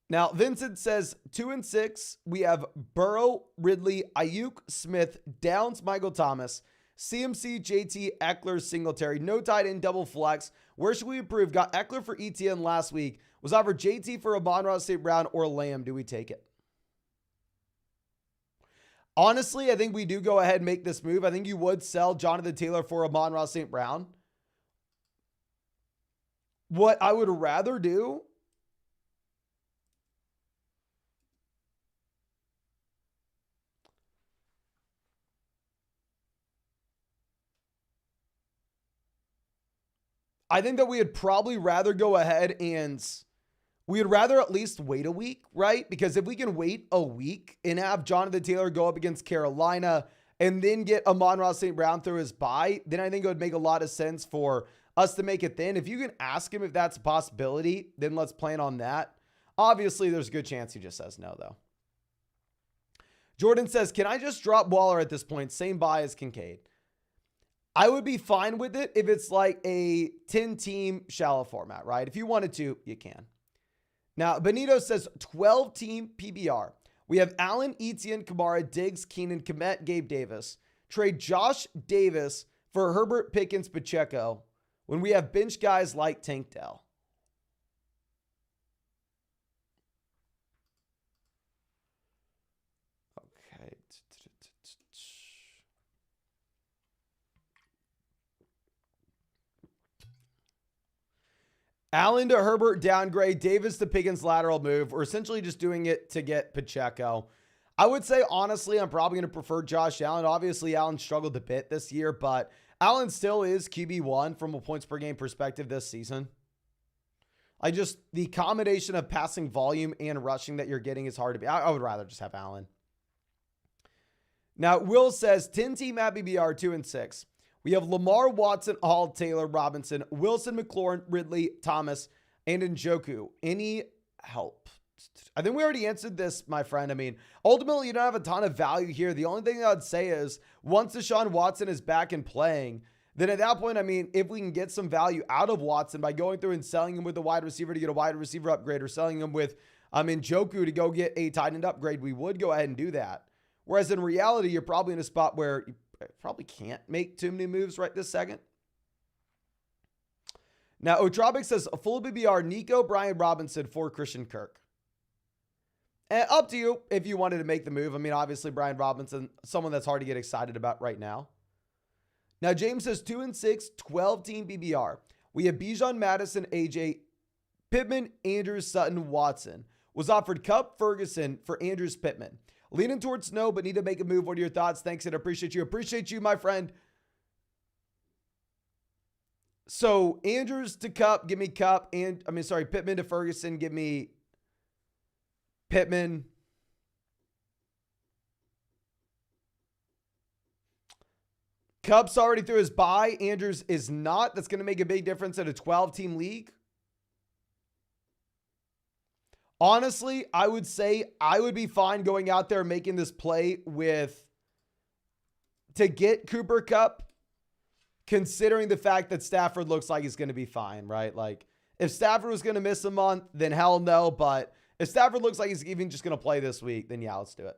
Now, Vincent says 2-6. We have Burrow, Ridley, Ayuk, Smith, Downs, Michael Thomas, CMC, JT, Eckler, Singletary. No tight end, double flex. Where should we improve? Got Eckler for ETN last week. Was offered JT for Amon-Ra St. Brown or Lamb. Do we take it? Honestly, I think we do go ahead and make this move. I think you would sell Jonathan Taylor for Amon-Ra St. Brown. What I would rather do I think that we would probably rather go ahead and we would rather at least wait a week, right? Because if we can wait a week and have Jonathan Taylor go up against Carolina and then get Amon-Ra St. Brown through his bye, then I think it would make a lot of sense for us to make it then. If you can ask him if that's a possibility, then let's plan on that. Obviously, there's a good chance he just says no, though. Jordan says, can I just drop Waller at this point? Same buy as Kincaid. I would be fine with it if it's like a 10-team shallow format, right? If you wanted to, you can. Now, Benito says 12-team PBR. We have Allen, Etienne, Kamara, Diggs, Keenan, Kmet, Gabe Davis. Trade Josh Davis for Herbert, Pickens, Pacheco when we have bench guys like Tank Dell. Okay. Allen to Herbert downgrade, Davis to Pickens lateral move. We're essentially just doing it to get Pacheco. I would say, honestly, I'm probably going to prefer Josh Allen. Obviously, Allen struggled a bit this year, but Allen still is QB1 from a points per game perspective this season. The combination of passing volume and rushing that you're getting is hard to be. I would rather just have Allen. Now, Will says 10-team at BBR 2-6. We have Lamar, Watson, Hall, Taylor, Robinson, Wilson, McLaurin, Ridley, Thomas, and Njoku. Any help? I think we already answered this, my friend. I mean, ultimately, you don't have a ton of value here. The only thing I would say is once Deshaun Watson is back and playing, then at that point, I mean, if we can get some value out of Watson by going through and selling him with a wide receiver to get a wide receiver upgrade or selling him with Njoku to go get a tight end upgrade, we would go ahead and do that. Whereas in reality, you're probably in a spot where you probably can't make too many moves right this second. Now, Otropic says a full BBR, Nico, Brian Robinson for Christian Kirk. And up to you if you wanted to make the move. I mean, obviously, Brian Robinson, someone that's hard to get excited about right now. Now, James says 2-6, 12-team BBR. We have Bijan, Madison, AJ, Pittman, Andrews, Sutton, Watson. Was offered Kupp, Ferguson for Andrews, Pittman. Leaning towards no, but need to make a move. What are your thoughts? Thanks, and appreciate you. Appreciate you, my friend. So, Andrews to Kupp, give me Kupp. Pittman to Ferguson, give me Pittman. Kupp's already through his bye. Andrews is not. That's going to make a big difference in a 12-team league. Honestly, I would say I would be fine going out there and making this play to get Cooper Kupp, considering the fact that Stafford looks like he's going to be fine, right? Like, if Stafford was going to miss a month, then hell no. But if Stafford looks like he's even just going to play this week, then yeah, let's do it.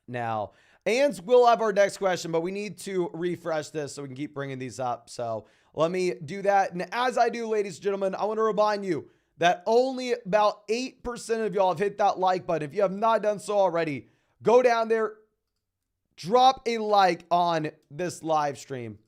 Now, and we'll have our next question, but we need to refresh this so we can keep bringing these up. So let me do that. And as I do, ladies and gentlemen, I want to remind you that only about 8% of y'all have hit that like button. If you have not done so already, go down there, drop a like on this live stream.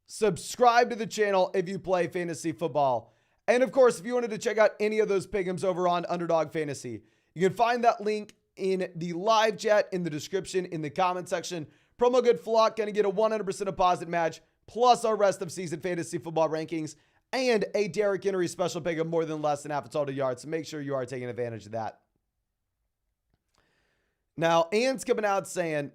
Subscribe to the channel if you play fantasy football. And of course, if you wanted to check out any of those pick'ems over on Underdog Fantasy, you can find that link in the live chat, in the description, in the comment section. Promo code FLOCK, going to get a 100% deposit match, plus our rest of season fantasy football rankings, and a Derrick Henry special pick of more than less than half a total yards. So make sure you are taking advantage of that. Now, Ann's coming out saying,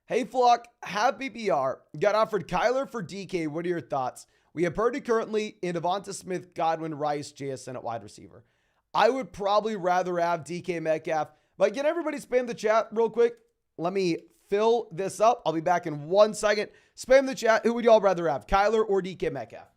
hey, Flock, have PPR. Got offered Kyler for DK. What are your thoughts? We have Purdy currently in Devonta Smith, Godwin, Rice, JSN at wide receiver. I would probably rather have DK Metcalf. But can everybody spam the chat real quick? Let me fill this up. I'll be back in 1 second. Spam the chat. Who would y'all rather have, Kyler or DK Metcalf?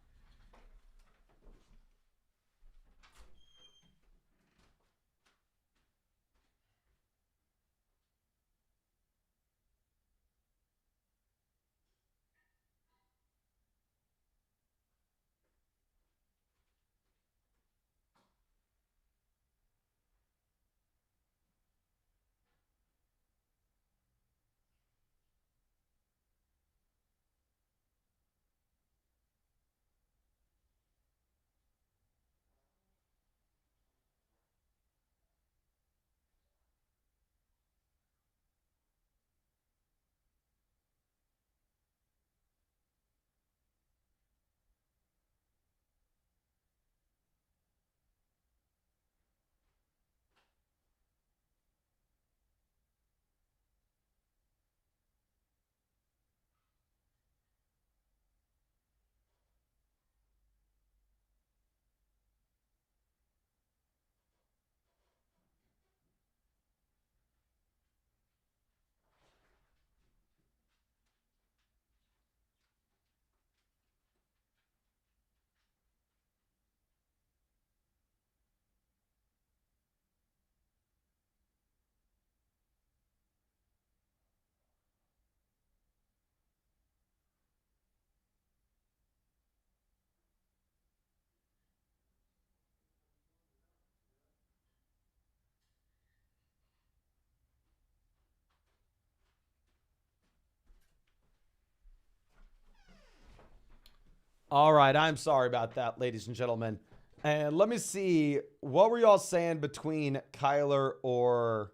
All right, I'm sorry about that, ladies and gentlemen. And let me see, what were y'all saying between Kyler or...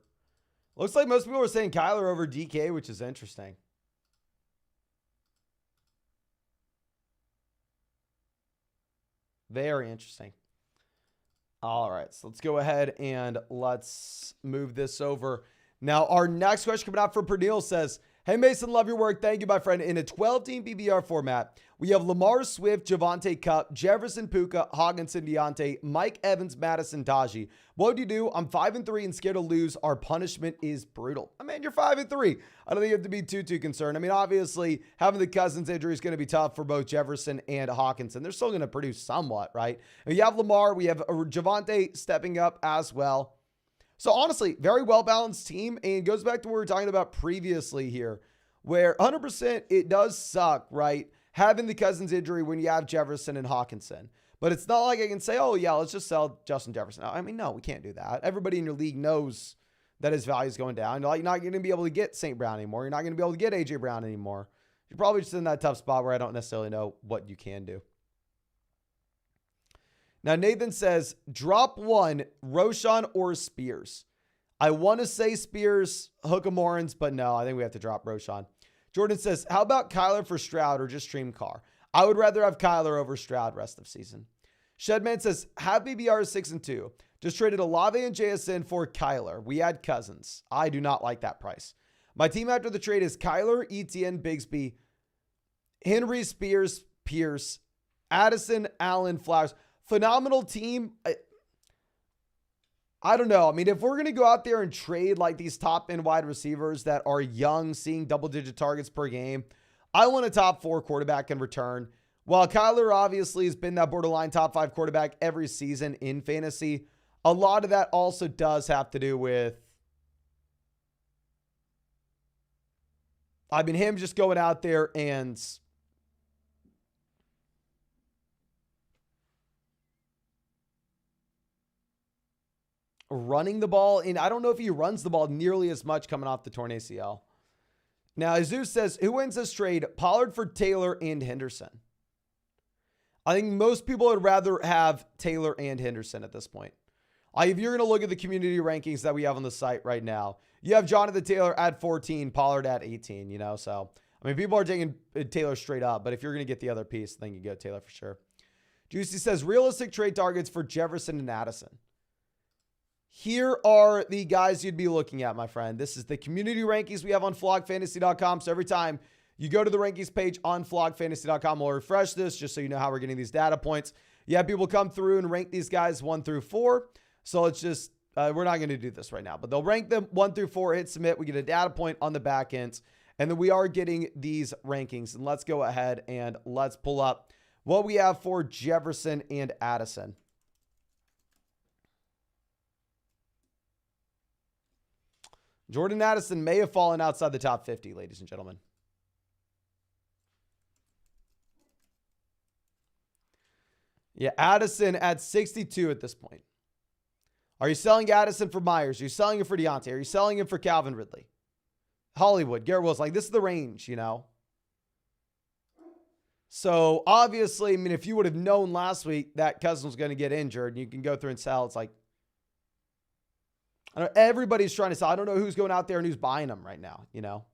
Looks like most people were saying Kyler over DK, which is interesting. Very interesting. All right, so let's go ahead and let's move this over. Now, our next question coming out from Pernille says, hey, Mason, love your work. Thank you, my friend. In a 12-team PPR format, we have Lamar, Swift, Javonte, Kupp, Jefferson, Puka, Hockenson, Deontay, Mike Evans, Madison, Tajee. What would you do? I'm 5-3 and scared to lose. Our punishment is brutal. I mean, you're 5-3. I don't think you have to be too concerned. I mean, obviously, having the Cousins injury is going to be tough for both Jefferson and Hockenson. They're still going to produce somewhat, right? And you have Lamar. We have Javonte stepping up as well. So honestly, very well-balanced team, and it goes back to what we were talking about previously here, where 100% it does suck, right, having the Cousins injury when you have Jefferson and Hockenson. But it's not like I can say, oh, yeah, let's just sell Justin Jefferson. I mean, no, we can't do that. Everybody in your league knows that his value is going down. You're not going to be able to get St. Brown anymore. You're not going to be able to get A.J. Brown anymore. You're probably just in that tough spot where I don't necessarily know what you can do. Now, Nathan says, drop one, Roschon or Spears. I want to say Spears, hook 'em Morans, but no, I think we have to drop Roschon. Jordan says, how about Kyler for Stroud or just stream Carr? I would rather have Kyler over Stroud rest of season. Shedman says, have BBR 6-2. Just traded Olave and JSN for Kyler. We had Cousins. I do not like that price. My team after the trade is Kyler, Etienne, Bigsby, Henry, Spears, Pierce, Addison, Allen, Flowers. Phenomenal team. I don't know. I mean, if we're going to go out there and trade like these top end wide receivers that are young, seeing double-digit targets per game, I want a top 4 quarterback in return. While Kyler obviously has been that borderline top 5 quarterback every season in fantasy, a lot of that also does have to do with, I mean, him just going out there and running the ball. And I don't know if he runs the ball nearly as much coming off the torn ACL. Now, Jesus says, who wins this trade? Pollard for Taylor and Henderson. I think most people would rather have Taylor and Henderson at this point. If you're going to look at the community rankings that we have on the site right now, you have Jonathan Taylor at 14, Pollard at 18, you know? So, I mean, people are taking Taylor straight up, but if you're going to get the other piece, then you go Taylor for sure. Juicy says, realistic trade targets for Jefferson and Addison. Here are the guys you'd be looking at, my friend. This is the community rankings we have on flogfantasy.com. So every time you go to the rankings page on flogfantasy.com, we'll refresh this just so you know how we're getting these data points. You have people come through and rank these guys 1 through 4. So it's just, we're not going to do this right now, but they'll rank them 1 through 4, hit submit. We get a data point on the back end, and then we are getting these rankings. And let's go ahead and let's pull up what we have for Jefferson and Addison. Jordan Addison may have fallen outside the top 50, ladies and gentlemen. Yeah, Addison at 62 at this point. Are you selling Addison for Myers? Are you selling him for Deontay? Are you selling him for Calvin Ridley? Hollywood, Garrett Wilson. Like, this is the range, you know? So, obviously, I mean, if you would have known last week that Cousins was going to get injured, and you can go through and sell, it's like, I don't know, everybody's trying to sell. I don't know who's going out there and who's buying them right now, you know?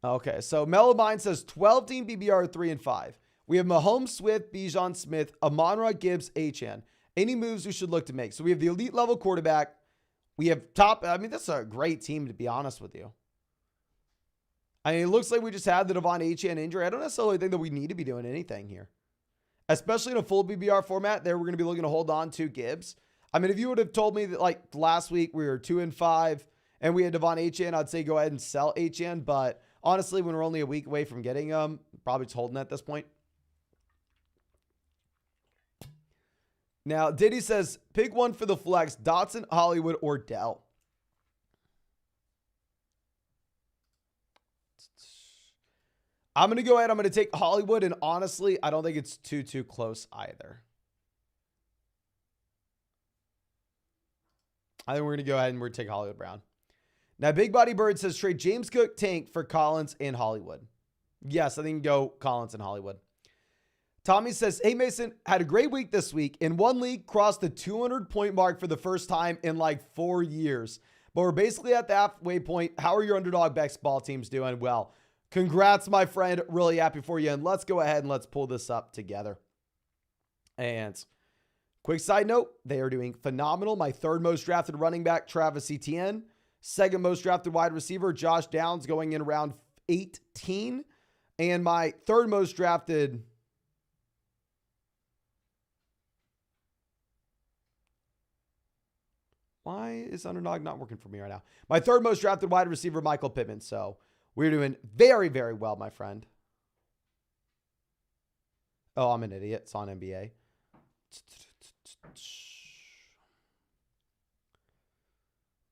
Okay, so Mellowbine says 12-team PBR 3 and 5. We have Mahomes, Swift, Bijan Smith, Amon-Ra, Gibbs, Achane. Any moves we should look to make? So we have the elite level quarterback. We have I mean, this is a great team, to be honest with you. I mean, it looks like we just had the Devon Achane injury. I don't necessarily think that we need to be doing anything here, especially in a full PBR format. There, we're going to be looking to hold on to Gibbs. I mean, if you would have told me that like last week we were 2 and 5 and we had Devon Achane, I'd say go ahead and sell Achane. But honestly, when we're only a week away from getting him, probably just holding at this point. Now, Diddy says, pick one for the flex, Dotson, Hollywood, or Dell. I'm going to go ahead. I'm going to take Hollywood, and honestly, I don't think it's too close either. I think we're going to go ahead and we're going to take Hollywood Brown. Now, Big Body Bird says, trade James Cook, Tank for Collins and Hollywood. Yes, I think go Collins and Hollywood. Tommy says, hey, Mason, had a great week this week. In one league, crossed the 200-point mark for the first time in like 4 years. But we're basically at the halfway point. How are your underdog basketball teams doing? Well, congrats, my friend. Really happy for you. And let's go ahead and let's pull this up together. And quick side note, they are doing phenomenal. My third most drafted running back, Travis Etienne. Second most drafted wide receiver, Josh Downs, going in round 18. And my third most drafted... Why is Underdog not working for me right now? My third most drafted wide receiver, Michael Pittman. So we're doing very, very well, my friend. Oh, I'm an idiot. It's on NBA.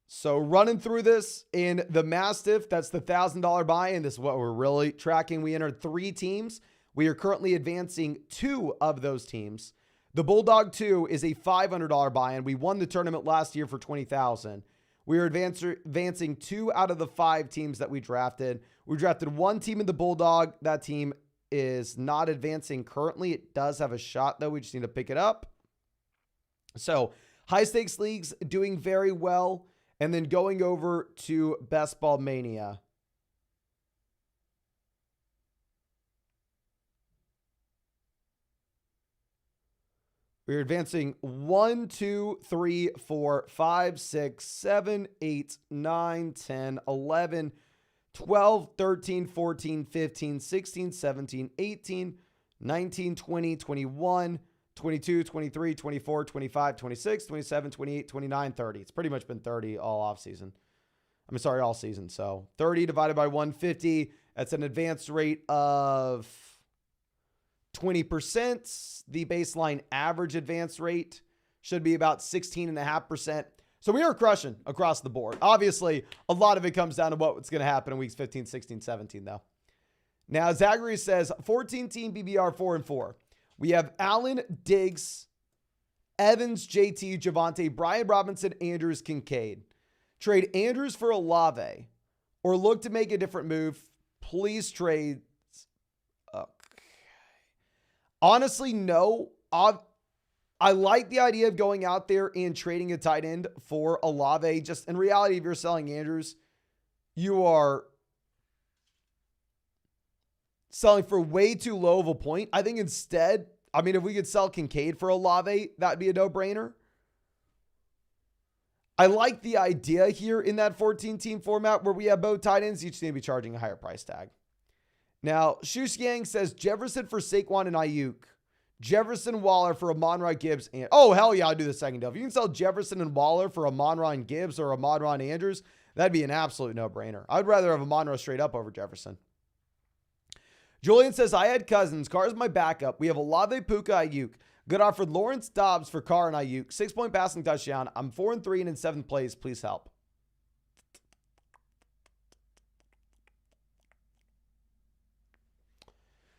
So running through this in the Mastiff, that's the $1,000 buy-in. This is what we're really tracking. We entered 3 teams. We are currently advancing 2 of those teams. The Bulldog 2 is a $500 buy-in. We won the tournament last year for $20,000. We are advancing 2 out of the 5 teams that we drafted. We drafted 1 team in the Bulldog. That team is not advancing currently. It does have a shot, though. We just need to pick it up. So high stakes leagues doing very well. And then going over to Best Ball Mania. We're advancing 1, 2, 3, 4, 5, 6, 7, 8, 9, 10, 11, 12, 13, 14, 15, 16, 17, 18, 19, 20, 21, 22, 23, 24, 25, 26, 27, 28, 29, 30. It's pretty much been 30 all offseason. I'm sorry, all season. So 30 divided by 150. That's an advance rate of 20%. The baseline average advance rate should be about 16.5%. So we are crushing across the board. Obviously, a lot of it comes down to what's going to happen in weeks 15, 16, 17, though. Now, Zachary says 14-team BBR 4 and 4. We have Allen, Diggs, Evans, JT, Javonte, Brian Robinson, Andrews, Kincaid. Trade Andrews for Olave or look to make a different move. Please trade. Okay. Honestly, no. I like the idea of going out there and trading a tight end for Olave. Just in reality, if you're selling Andrews, you are selling for way too low of a point. I think instead, I mean, if we could sell Kincaid for Olave, that'd be a no-brainer. I like the idea here in that 14-team format where we have both tight ends. Each need to be charging a higher price tag. Now, Shoes Gang says Jefferson for Saquon and Ayuk. Jefferson, Waller for Amon-Ra, Gibbs. And oh, hell yeah, I'll do the second deal. If you can sell Jefferson and Waller for Amon-Ra and Gibbs or Amon-Ra and Andrews, that'd be an absolute no-brainer. I'd rather have Amon-Ra straight up over Jefferson. Julian says, I had Cousins. Carr's my backup. We have Olave, Puka, Ayuk. Good offer Lawrence Dobbs for Carr and Ayuk. 6-point passing touchdown. I'm 4-3 and in 7th place. Please help.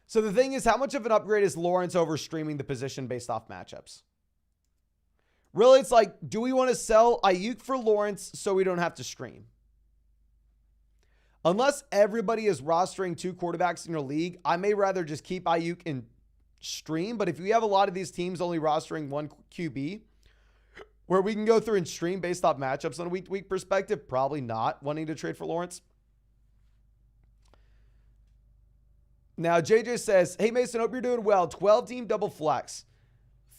So the thing is, how much of an upgrade is Lawrence over streaming the position based off matchups? Really, it's like, do we want to sell Ayuk for Lawrence so we don't have to stream? Unless everybody is rostering 2 quarterbacks in your league, I may rather just keep Ayuk and stream. But if you have a lot of these teams only rostering 1 QB, where we can go through and stream based off matchups on a week-to-week perspective, probably not wanting to trade for Lawrence. Now, JJ says, hey, Mason, hope you're doing well. 12-team double flex.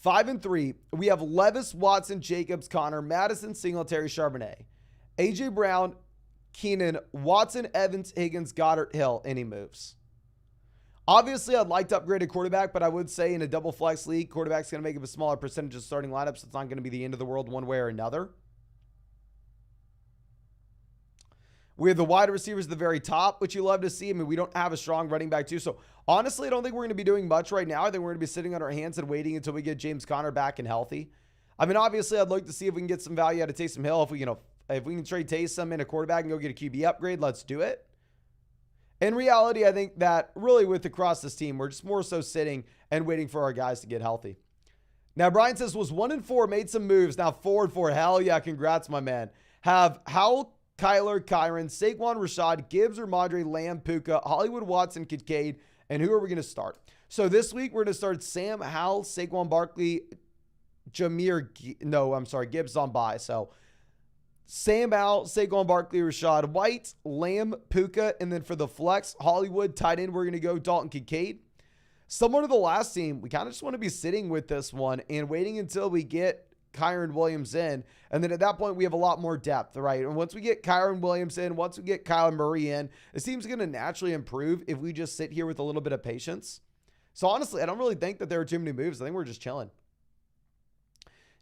5-3. We have Levis, Watson, Jacobs, Connor, Madison, Singletary, Charbonnet. A.J. Brown, Keenan, Watson, Evans, Higgins, Goddard, Hill. Any moves? Obviously, I'd like to upgrade a quarterback, but I would say in a double flex league, quarterback's going to make up a smaller percentage of starting lineups. So it's not going to be the end of the world one way or another. We have the wide receivers at the very top, which you love to see. I mean, we don't have a strong running back too. So honestly, I don't think we're going to be doing much right now. I think we're going to be sitting on our hands and waiting until we get James Conner back and healthy. I mean, obviously, I'd like to see if we can get some value out of Taysom Hill. If we can trade Taysom in a quarterback and go get a QB upgrade, let's do it. In reality, I think that really with across this team, we're just more so sitting and waiting for our guys to get healthy. Now, Brian says, was 1-4, made some moves. Now 4-4. Hell yeah, congrats, my man. Have Howell, Kyler, Kyron, Saquon, Rashad, Gibbs, Ramondre, Lamb, Puka, Hollywood, Watson, Kincaid, and who are we going to start? So this week, we're going to start Sam Howell, Saquon Barkley, Gibbs on bye. So Sam Howell, Saquon Barkley, Rashad White, Lamb, Puka, and then for the flex, Hollywood, tight end, we're going to go Dalton Kincaid. Similar to the last team, we kind of just want to be sitting with this one and waiting until we get Kyron Williams in. And then at that point, we have a lot more depth, right? And once we get Kyron Williams in, once we get Kyler Murray in, this team's going to naturally improve if we just sit here with a little bit of patience. So honestly, I don't really think that there are too many moves. I think we're just chilling.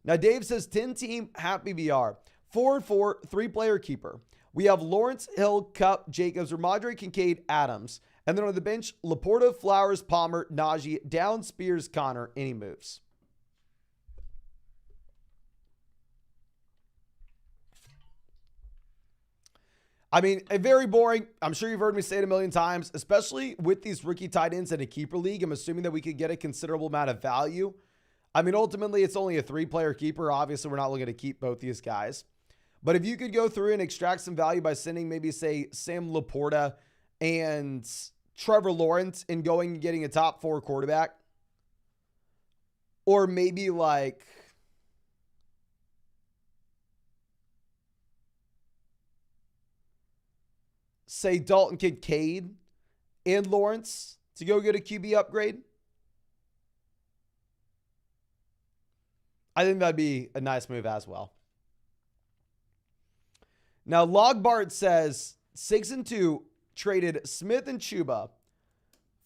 Now, Dave says 10-team happy VR. 4-4, 3-player keeper. We have Lawrence, Hill, Kupp, Jacobs, Ramondre, Kincaid, Adams. And then on the bench, Laporta, Flowers, Palmer, Najee, Down, Spears, Connor. Any moves? I mean, very boring. I'm sure you've heard me say it a million times, especially with these rookie tight ends in a keeper league. I'm assuming that we could get a considerable amount of value. I mean, ultimately, it's only a 3-player keeper. Obviously, we're not looking to keep both these guys. But if you could go through and extract some value by sending maybe, say, Sam Laporta and Trevor Lawrence and going and getting a top 4 quarterback, or maybe like say Dalton Kincaid and Lawrence to go get a QB upgrade, I think that'd be a nice move as well. Now, Logbart says 6-2 traded Smith and Chuba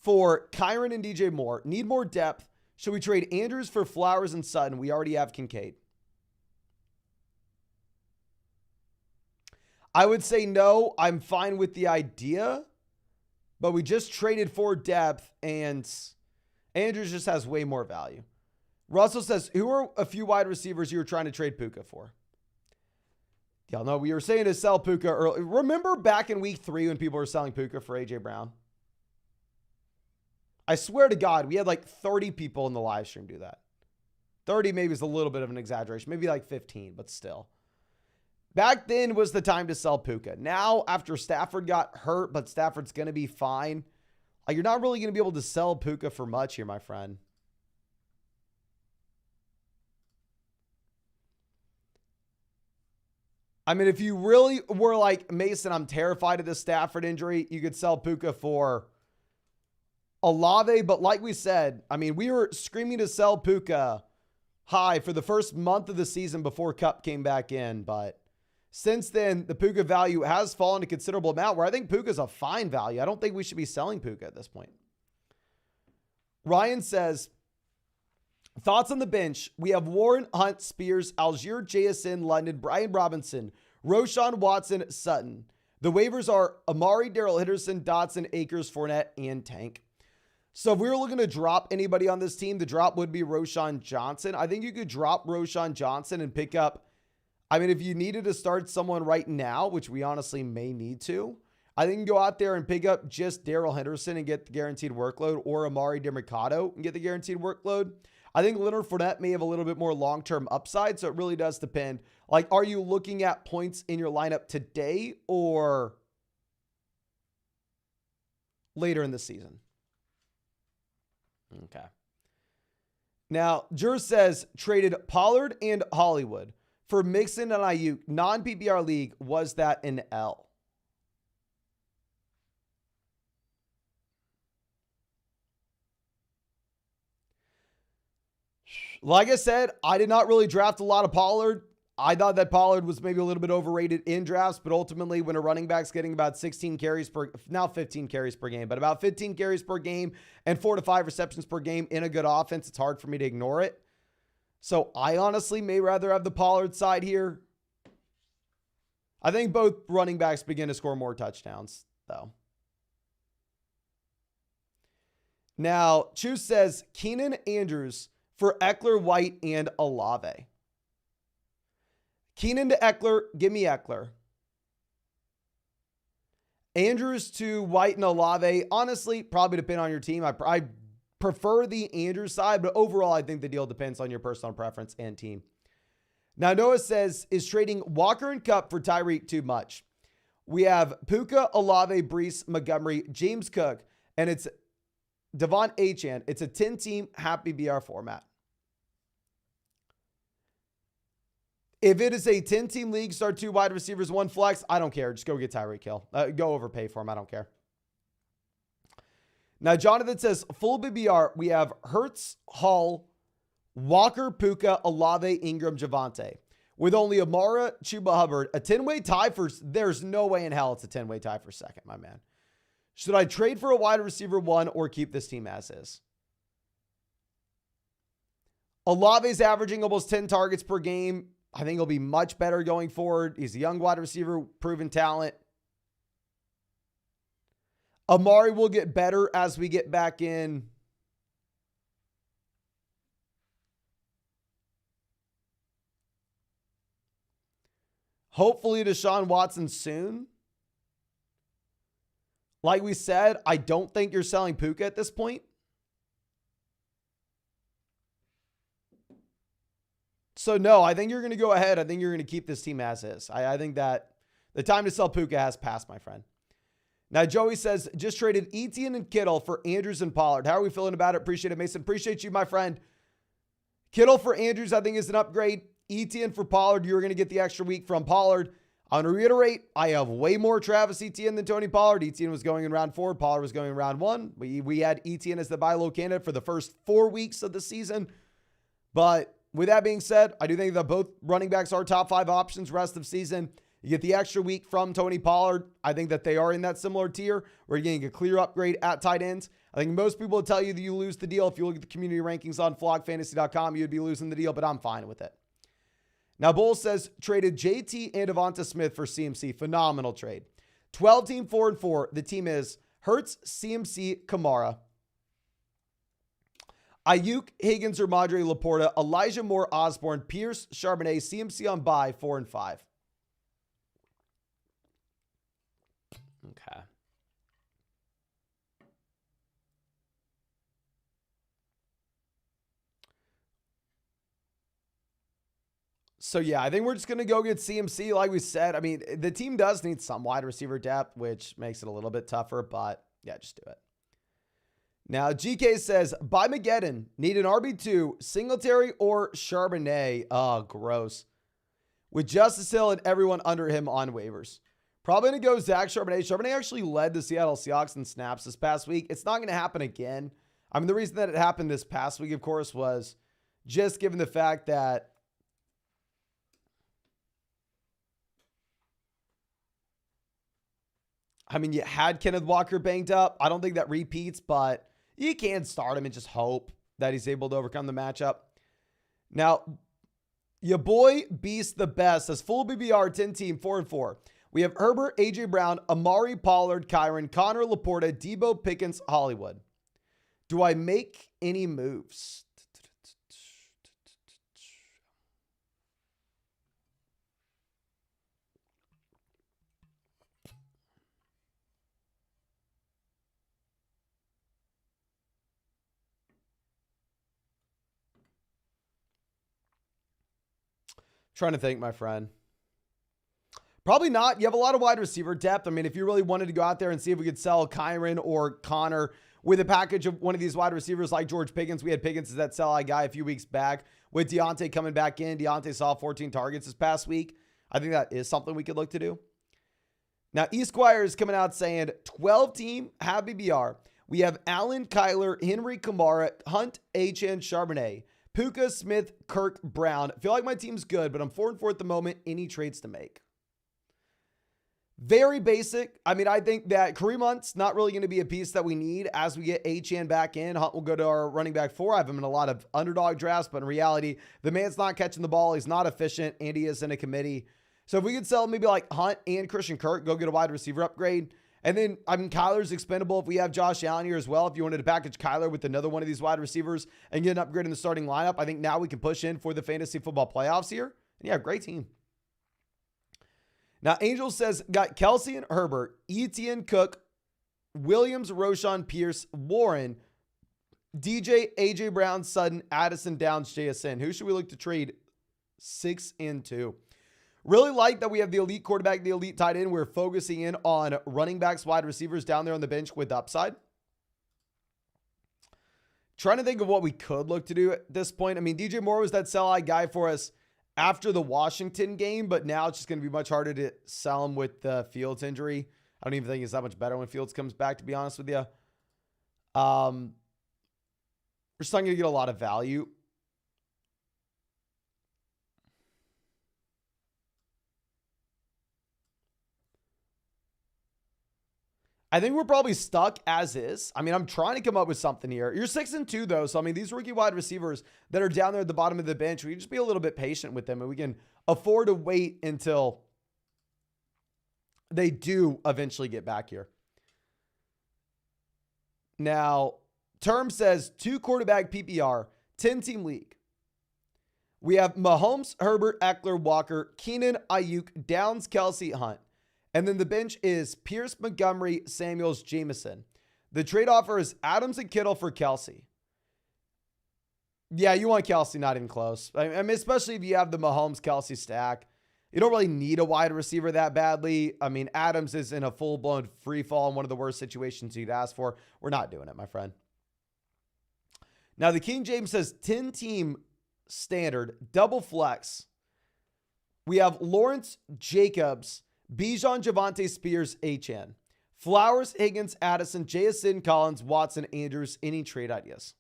for Kyron and DJ Moore. Need more depth. Should we trade Andrews for Flowers and Sutton? We already have Kincaid. I would say no. I'm fine with the idea, but we just traded for depth, and Andrews just has way more value. Russell says, who are a few wide receivers you were trying to trade Puka for? Y'all know we were saying to sell Puka early. Remember back in week 3 when people were selling Puka for A.J. Brown? I swear to God, we had like 30 people in the live stream do that. 30 maybe is a little bit of an exaggeration. Maybe like 15, but still. Back then was the time to sell Puka. Now, after Stafford got hurt, but Stafford's going to be fine, like you're not really going to be able to sell Puka for much here, my friend. I mean, if you really were like, Mason, I'm terrified of this Stafford injury, you could sell Puka for Olave. But like we said, I mean, we were screaming to sell Puka high for the first month of the season before Kupp came back in. But since then, the Puka value has fallen a considerable amount, where I think Puka's a fine value. I don't think we should be selling Puka at this point. Ryan says, thoughts on the bench. We have Warren, Hunt, Spears, Algier, JSN, London, Brian Robinson, Roshan Watson, Sutton. The waivers are Amari, Darrell Henderson, Dotson, Akers, Fournette, and Tank. So if we were looking to drop anybody on this team, the drop would be Roshan Johnson. I think you could drop Roshan Johnson and pick up, I mean, if you needed to start someone right now, which we honestly may need to, I think you can go out there and pick up just Darrell Henderson and get the guaranteed workload, or Amari DeMercado and get the guaranteed workload. I think Leonard Fournette may have a little bit more long-term upside, so it really does depend. Like, are you looking at points in your lineup today or later in the season? Okay. Now, Jur says, traded Pollard and Hollywood for Mixon and Ayuk. Non-PPR league, was that an L? Like I said, I did not really draft a lot of Pollard. I thought that Pollard was maybe a little bit overrated in drafts, but ultimately when a running back's getting about 16 carries per, now 15 carries per game, but about 15 carries per game and 4 to 5 receptions per game in a good offense, it's hard for me to ignore it. So I honestly may rather have the Pollard side here. I think both running backs begin to score more touchdowns, though. Now, Chu says Keenan Andrews for Eckler, White, and Olave. Keenan to Eckler, give me Eckler. Andrews to White and Olave, honestly, probably depend on your team. I prefer the Andrews side, but overall, I think the deal depends on your personal preference and team. Now, Noah says, is trading Walker and Kupp for Tyreek too much? We have Puka, Olave, Brees, Montgomery, James Cook, and it's Devon Achane. It's a 10-team happy BR format. If it is a 10-team league, start 2 wide receivers, 1 flex, I don't care. Just go get Tyreek Hill. Go overpay for him. I don't care. Now, Jonathan says, full BBR, we have Hurts, Hall, Walker, Puka, Olave, Ingram, Javante. With only Amara, Chuba Hubbard, a 10-way tie for, there's no way in hell it's a 10-way tie for second, my man. Should I trade for a wide receiver 1 or keep this team as is? Olave's averaging almost 10 targets per game. I think he'll be much better going forward. He's a young wide receiver, proven talent. Amari will get better as we get back in. Hopefully Deshaun Watson soon. Like we said, I don't think you're selling Puka at this point. So no, I think you're going to go ahead. I think you're going to keep this team as is. I think that the time to sell Puka has passed, my friend. Now, Joey says, just traded Etienne and Kittle for Andrews and Pollard. How are we feeling about it? Appreciate it, Mason. Appreciate you, my friend. Kittle for Andrews, I think, is an upgrade. Etienne for Pollard, you're going to get the extra week from Pollard. I want to reiterate, I have way more Travis Etienne than Tony Pollard. Etienne was going in round 4. Pollard was going in round 1. We had Etienne as the buy low candidate for the first 4 weeks of the season. But with that being said, I do think that both running backs are top 5 options rest of season. You get the extra week from Tony Pollard. I think that they are in that similar tier where you're getting a clear upgrade at tight ends. I think most people would tell you that you lose the deal. If you look at the community rankings on flogfantasy.com, you'd be losing the deal, but I'm fine with it. Now, Bull says, traded JT and Devonta Smith for CMC. Phenomenal trade. 12-team 4-4. The team is Hurts, CMC, Kamara, Ayuk, Higgins, or Madre Laporta, Elijah Moore, Osborne, Pierce, Charbonnet, CMC on bye, 4 and 5. Okay. So, yeah, I think we're just going to go get CMC like we said. I mean, the team does need some wide receiver depth, which makes it a little bit tougher, but yeah, just do it. Now, GK says, by Mageddon, need an RB2, Singletary or Charbonnet. Oh, gross. with Justice Hill and everyone under him on waivers. Probably going to go Zach Charbonnet. Charbonnet actually led the Seattle Seahawks in snaps this past week. It's not going to happen again. I mean, the reason that it happened this past week, of course, was just given the fact that you had Kenneth Walker banged up. I don't think that repeats, but you can start him and just hope that he's able to overcome the matchup. Now, your boy Beast the Best says full BBR 10 team 4-4. We have Herbert, AJ Brown, Amari Pollard, Kyron, Connor Laporta, Debo Pickens, Hollywood. Do I make any moves? Trying to think, my friend. Probably not. You have a lot of wide receiver depth. I mean, if you really wanted to go out there and see if we could sell Kyron or Connor with a package of one of these wide receivers like George Pickens. We had Pickens as that sell-high guy a few weeks back. With Deontay coming back in, Deontay saw 14 targets this past week. I think that is something we could look to do. Now, Esquire is coming out saying 12-team, have BBR. We have Allen, Kyler, Henry, Kamara, Hunt, Achane, Charbonnet, Puka, Smith, Kirk, Brown. I feel like my team's good, but I'm 4-4 at the moment. Any trades to make? Very basic. I mean, I think that Kareem Hunt's not really going to be a piece that we need as we get Achane back in. Hunt will go to our running back 4. I have him in a lot of underdog drafts, but in reality, the man's not catching the ball. He's not efficient, and he is in a committee. So if we could sell maybe like Hunt and Christian Kirk, go get a wide receiver upgrade. And then, I mean, Kyler's expendable if we have Josh Allen here as well. If you wanted to package Kyler with another one of these wide receivers and get an upgrade in the starting lineup, I think now we can push in for the fantasy football playoffs here. And yeah, great team. Now, Angel says, got Kelsey and Herbert, Etienne, Cook, Williams, Roshan, Pierce, Warren, DJ, AJ Brown, Sutton, Addison, Downs, JSN. Who should we look to trade? 6 and 2. Really like that we have the elite quarterback, the elite tight end. We're focusing in on running backs, wide receivers down there on the bench with upside. Trying to think of what we could look to do at this point. I mean, DJ Moore was that sell-high guy for us after the Washington game, but now it's just going to be much harder to sell him with the Fields injury. I don't even think it's that much better when Fields comes back, to be honest with you. We're just not going to get a lot of value. I think we're probably stuck as is. I mean, I'm trying to come up with something here. You're 6 and 2 though. So, I mean, these rookie wide receivers that are down there at the bottom of the bench, we can just be a little bit patient with them and we can afford to wait until they do eventually get back here. Now, Term says 2 quarterback PPR, 10-team league. We have Mahomes, Herbert, Eckler, Walker, Keenan, Ayuk, Downs, Kelsey, Hunt. And then the bench is Pierce, Montgomery, Samuels, Jameson. The trade offer is Adams and Kittle for Kelsey. Yeah, you want Kelsey, not even close. I mean, especially if you have the Mahomes-Kelsey stack. You don't really need a wide receiver that badly. I mean, Adams is in a full-blown free fall in one of the worst situations you'd ask for. We're not doing it, my friend. Now, the King James says 10-team standard, double flex. We have Lawrence, Jacobs, Bijan, Javonte, Spears, Achane. Flowers, Higgins, Addison, JSN, Collins, Watson, Andrews. Any trade ideas?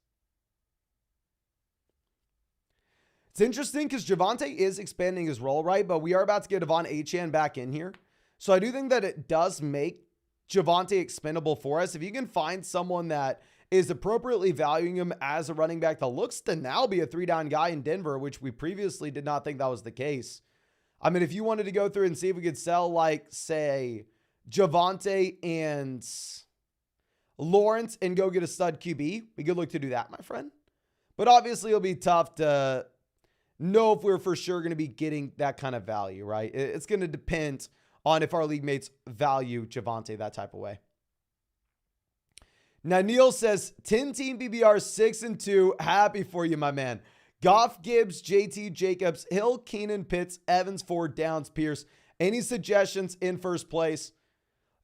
It's interesting because Javonte is expanding his role, right? But we are about to get Devon Achane back in here. So I do think that it does make Javonte expendable for us. If you can find someone that is appropriately valuing him as a running back that looks to now be a 3-down guy in Denver, which we previously did not think that was the case. I mean, if you wanted to go through and see if we could sell, like, say, Javonte and Lawrence and go get a stud QB, we could look to do that, my friend. But obviously, it'll be tough to know if we're for sure going to be getting that kind of value, right? It's going to depend on if our league mates value Javonte that type of way. Now, Neil says, 10-team BBR, 6 and 2. Happy for you, my man. Goff, Gibbs, JT, Jacobs, Hill, Keenan, Pitts, Evans, Ford, Downs, Pierce. Any suggestions in first place?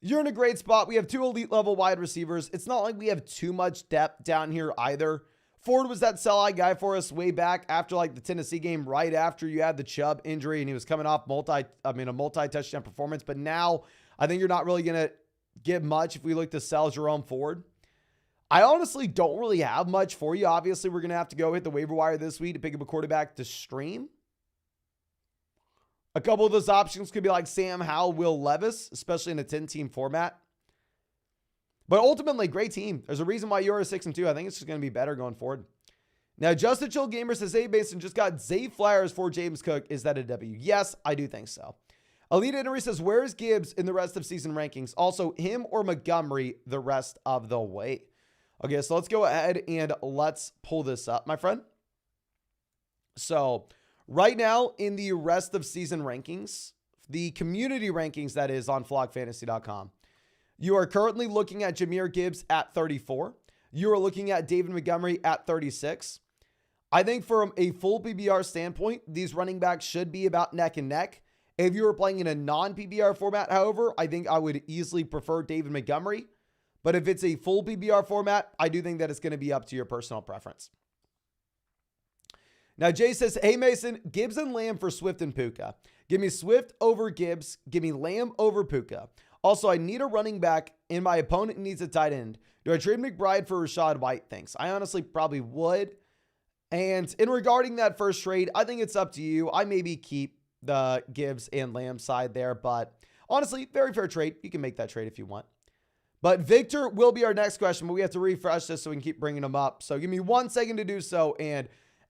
You're in a great spot. We have 2 elite level wide receivers. It's not like we have too much depth down here either Ford was that sell-high guy for us way back after like the Tennessee game, right after you had the Chubb injury, and he was coming off a multi-touchdown performance. But now I think you're not really going to get much if we look to sell Jerome Ford. I honestly don't really have much for you. Obviously, we're going to have to go hit the waiver wire this week to pick up a quarterback to stream. A couple of those options could be like Sam Howell, Will Levis, especially in a 10-team format. But ultimately, great team. There's a reason why you're a 6-2. I think it's just going to be better going forward. Now, Justin Chill Gamer says, Zay Mason just got Zay Flyers for James Cook. Is that a W? Yes, I do think so. Elite Henry says, where is Gibbs in the rest of season rankings? Also, him or Montgomery the rest of the way? Okay, so let's go ahead and let's pull this up, my friend. So, right now in the rest of season rankings, the community rankings that is on flockfantasy.com, you are currently looking at Jahmyr Gibbs at 34. You are looking at David Montgomery at 36. I think from a full PPR standpoint, these running backs should be about neck and neck. If you were playing in a non-PPR format, however, I think I would easily prefer David Montgomery. But if it's a full PPR format, I do think that it's going to be up to your personal preference. Now, Jay says, hey, Mason, Gibbs and Lamb for Swift and Puka. Give me Swift over Gibbs. Give me Lamb over Puka. Also, I need a running back, and my opponent needs a tight end. Do I trade McBride for Rachaad White? Thanks. I honestly probably would. And in regarding that first trade, I think it's up to you. I maybe keep the Gibbs and Lamb side there, but honestly, very fair trade. You can make that trade if you want. But Victor will be our next question, but we have to refresh this so we can keep bringing them up. So give me 1 second to do so. And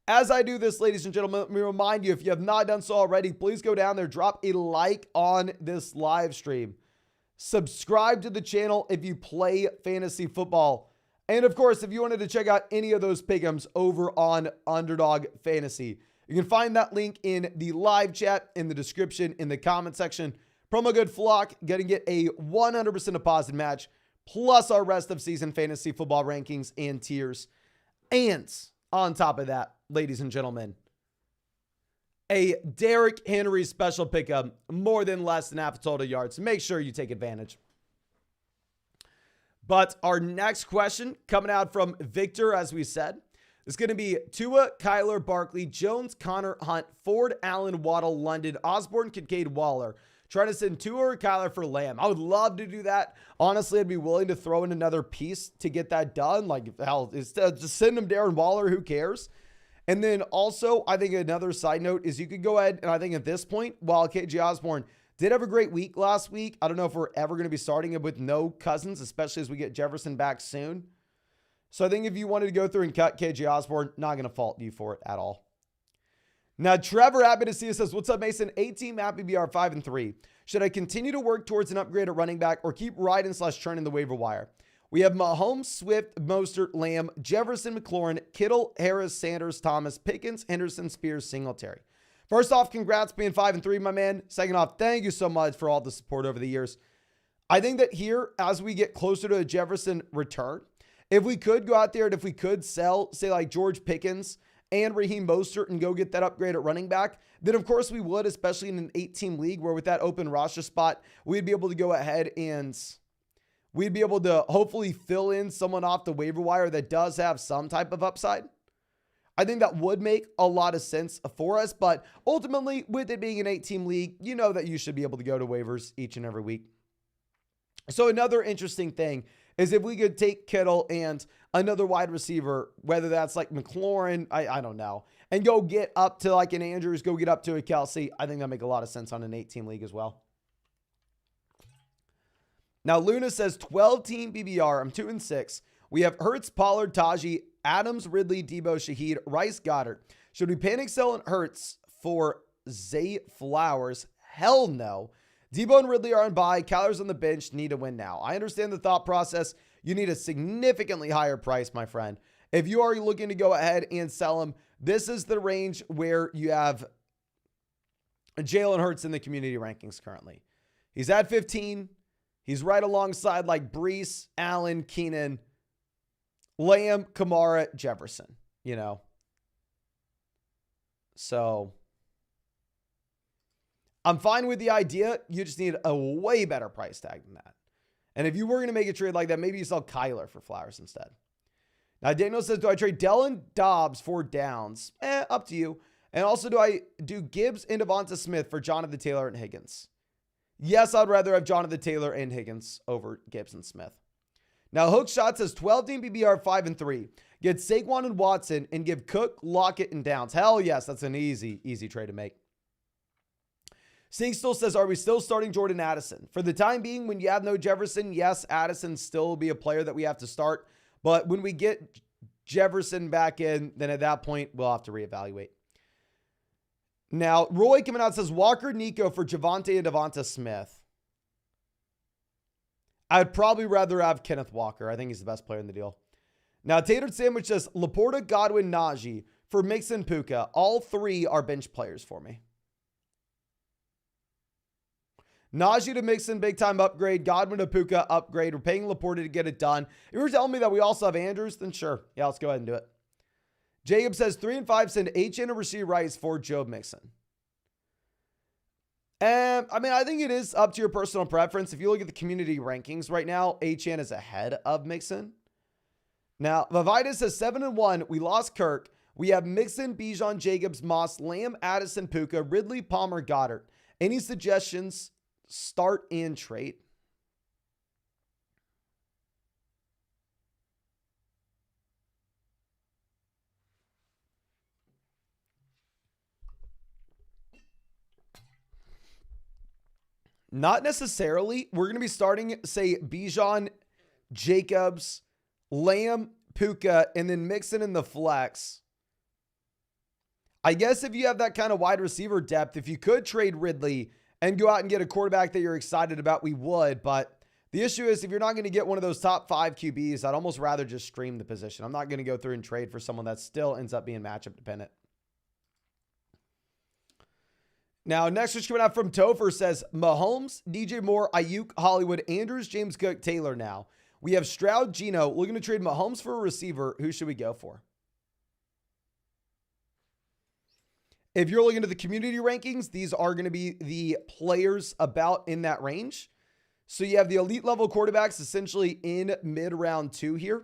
as I do this, ladies and gentlemen, let me remind you, if you have not done so already, please go down there, drop a like on this live stream. Subscribe to the channel if you play fantasy football. And of course, if you wanted to check out any of those pick'ems over on Underdog Fantasy, you can find that link in the live chat, in the description, in the comment section. Promo code FLOCK, going to get a 100% deposit match, plus our rest of season fantasy football rankings and tiers. And on top of that, ladies and gentlemen, a Derrick Henry special pickup, more than less than half a total yards. Make sure you take advantage. But our next question coming out from Victor, as we said, is going to be Tua, Kyler, Barkley, Jones, Connor, Hunt, Ford, Allen, Waddle, London, Osborne, Kincaid, Waller. Trying to send Tua or Kyler for Lamb. I would love to do that. Honestly, I'd be willing to throw in another piece to get that done. Like, hell, just send him Darren Waller. Who cares? And then also, I think another side note is you could go ahead, and I think at this point, while KJ Osborne did have a great week last week, I don't know if we're ever going to be starting it with no Cousins, especially as we get Jefferson back soon. So I think if you wanted to go through and cut KJ Osborne, not going to fault you for it at all. Now, Trevor, happy to see you, says, what's up, Mason? 18 Happy BR 5-3. Should I continue to work towards an upgrade at running back or keep riding / churning the waiver wire? We have Mahomes, Swift, Mostert, Lamb, Jefferson, McLaurin, Kittle, Harris, Sanders, Thomas, Pickens, Henderson, Spears, Singletary. First off, congrats being 5-3, my man. Second off, thank you so much for all the support over the years. I think that here, as we get closer to a Jefferson return, if we could go out there and if we could sell, say like George Pickens and Raheem Mostert and go get that upgrade at running back, then of course we would, especially in an 8-team league where with that open roster spot, we'd be able to go ahead and we'd be able to hopefully fill in someone off the waiver wire that does have some type of upside. I think that would make a lot of sense for us, but ultimately with it being an 8-team league, you know that you should be able to go to waivers each and every week. So another interesting thing is if we could take Kittle and another wide receiver, whether that's like McLaurin, I don't know, and go get up to like an Andrews, go get up to a Kelsey. I think that make a lot of sense on an 8-team league as well. Now, Luna says 12-team BBR. I'm 2-6. We have Hurts, Pollard, Tajee, Adams, Ridley, Debo, Shaheed, Rice, Goddard. Should we panic sell and Hurts for Zay Flowers? Hell no. Debo and Ridley are on bye. Kyler's on the bench. Need to win now. I understand the thought process. You need a significantly higher price, my friend. If you are looking to go ahead and sell him, this is the range where you have Jalen Hurts in the community rankings currently. He's at 15. He's right alongside like Brees, Allen, Keenan, Lamb, Kamara, Jefferson, you know. So I'm fine with the idea. You just need a way better price tag than that. And if you were going to make a trade like that, maybe you sell Kyler for Flowers instead. Now, Daniel says, do I trade Dell Dobbs for Downs? Up to you. And also, do I do Gibbs and Devonta Smith for Jonathan Taylor and Higgins? Yes, I'd rather have Jonathan Taylor and Higgins over Gibbs and Smith. Now, Hookshot says 12-team PPR 5-3. Get Saquon and Watson and give Cook, Lockett, and Downs. Hell yes, that's an easy trade to make. Sing still says, are we still starting Jordan Addison? For the time being, when you have no Jefferson, yes, Addison still will be a player that we have to start. But when we get Jefferson back in, then at that point, we'll have to reevaluate. Now, Roy coming out says, Walker, Nico for Javonte and Devonta Smith. I'd probably rather have Kenneth Walker. I think he's the best player in the deal. Now, Tater Sandwich says, Laporta, Godwin, Najee for Mixon, Puka. All three are bench players for me. Najee to Mixon, big time upgrade. Godwin to Puka, upgrade. We're paying Laporta to get it done. If you're telling me that we also have Andrews, then sure. Yeah, let's go ahead and do it. Jacob says 3 and 5 send HN and Rasheed Rice for Joe Mixon. I mean, I think it is up to your personal preference. If you look at the community rankings right now, HN is ahead of Mixon. Now, Vivitas says 7 and 1. We lost Kirk. We have Mixon, Bijan, Jacobs, Moss, Lamb, Addison, Puka, Ridley, Palmer, Goddard. Any suggestions? Start and trade. Not necessarily. We're going to be starting, say, Bijan, Jacobs, Lamb, Puka, and then Mixon in the flex. I guess if you have that kind of wide receiver depth, if you could trade Ridley and go out and get a quarterback that you're excited about, we would. But the issue is if you're not going to get one of those top 5 QBs, I'd almost rather just stream the position. I'm not going to go through and trade for someone that still ends up being matchup dependent. Now, next is coming out from Topher says, Mahomes, DJ Moore, Ayuk, Hollywood, Andrews, James Cook, Taylor now. We have Stroud, Geno. We're going to trade Mahomes for a receiver. Who should we go for? If you're looking at the community rankings, these are going to be the players about in that range. So you have the elite level quarterbacks essentially in mid-round 2 here.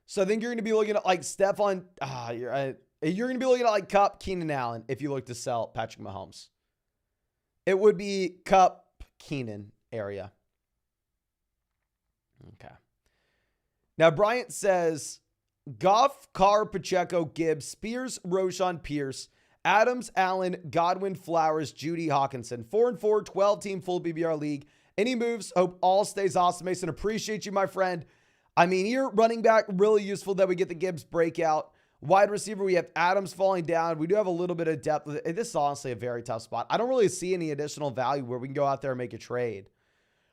So I think you're going to be looking at like Stephon. You're going to be looking at like Kupp, Keenan Allen if you look to sell Patrick Mahomes. It would be Kupp, Keenan area. Okay. Now, Bryant says, Goff, Carr, Pacheco, Gibbs, Spears, Roshan, Pierce, Adams, Allen, Godwin, Flowers, Judy, Hawkinson. 4 and 4, 12-team full BBR league. Any moves? Hope all stays awesome. Mason, appreciate you, my friend. I mean, here, running back, really useful that we get the Gibbs breakout. Wide receiver, we have Adams falling down. We do have a little bit of depth. This is honestly a very tough spot. I don't really see any additional value where we can go out there and make a trade.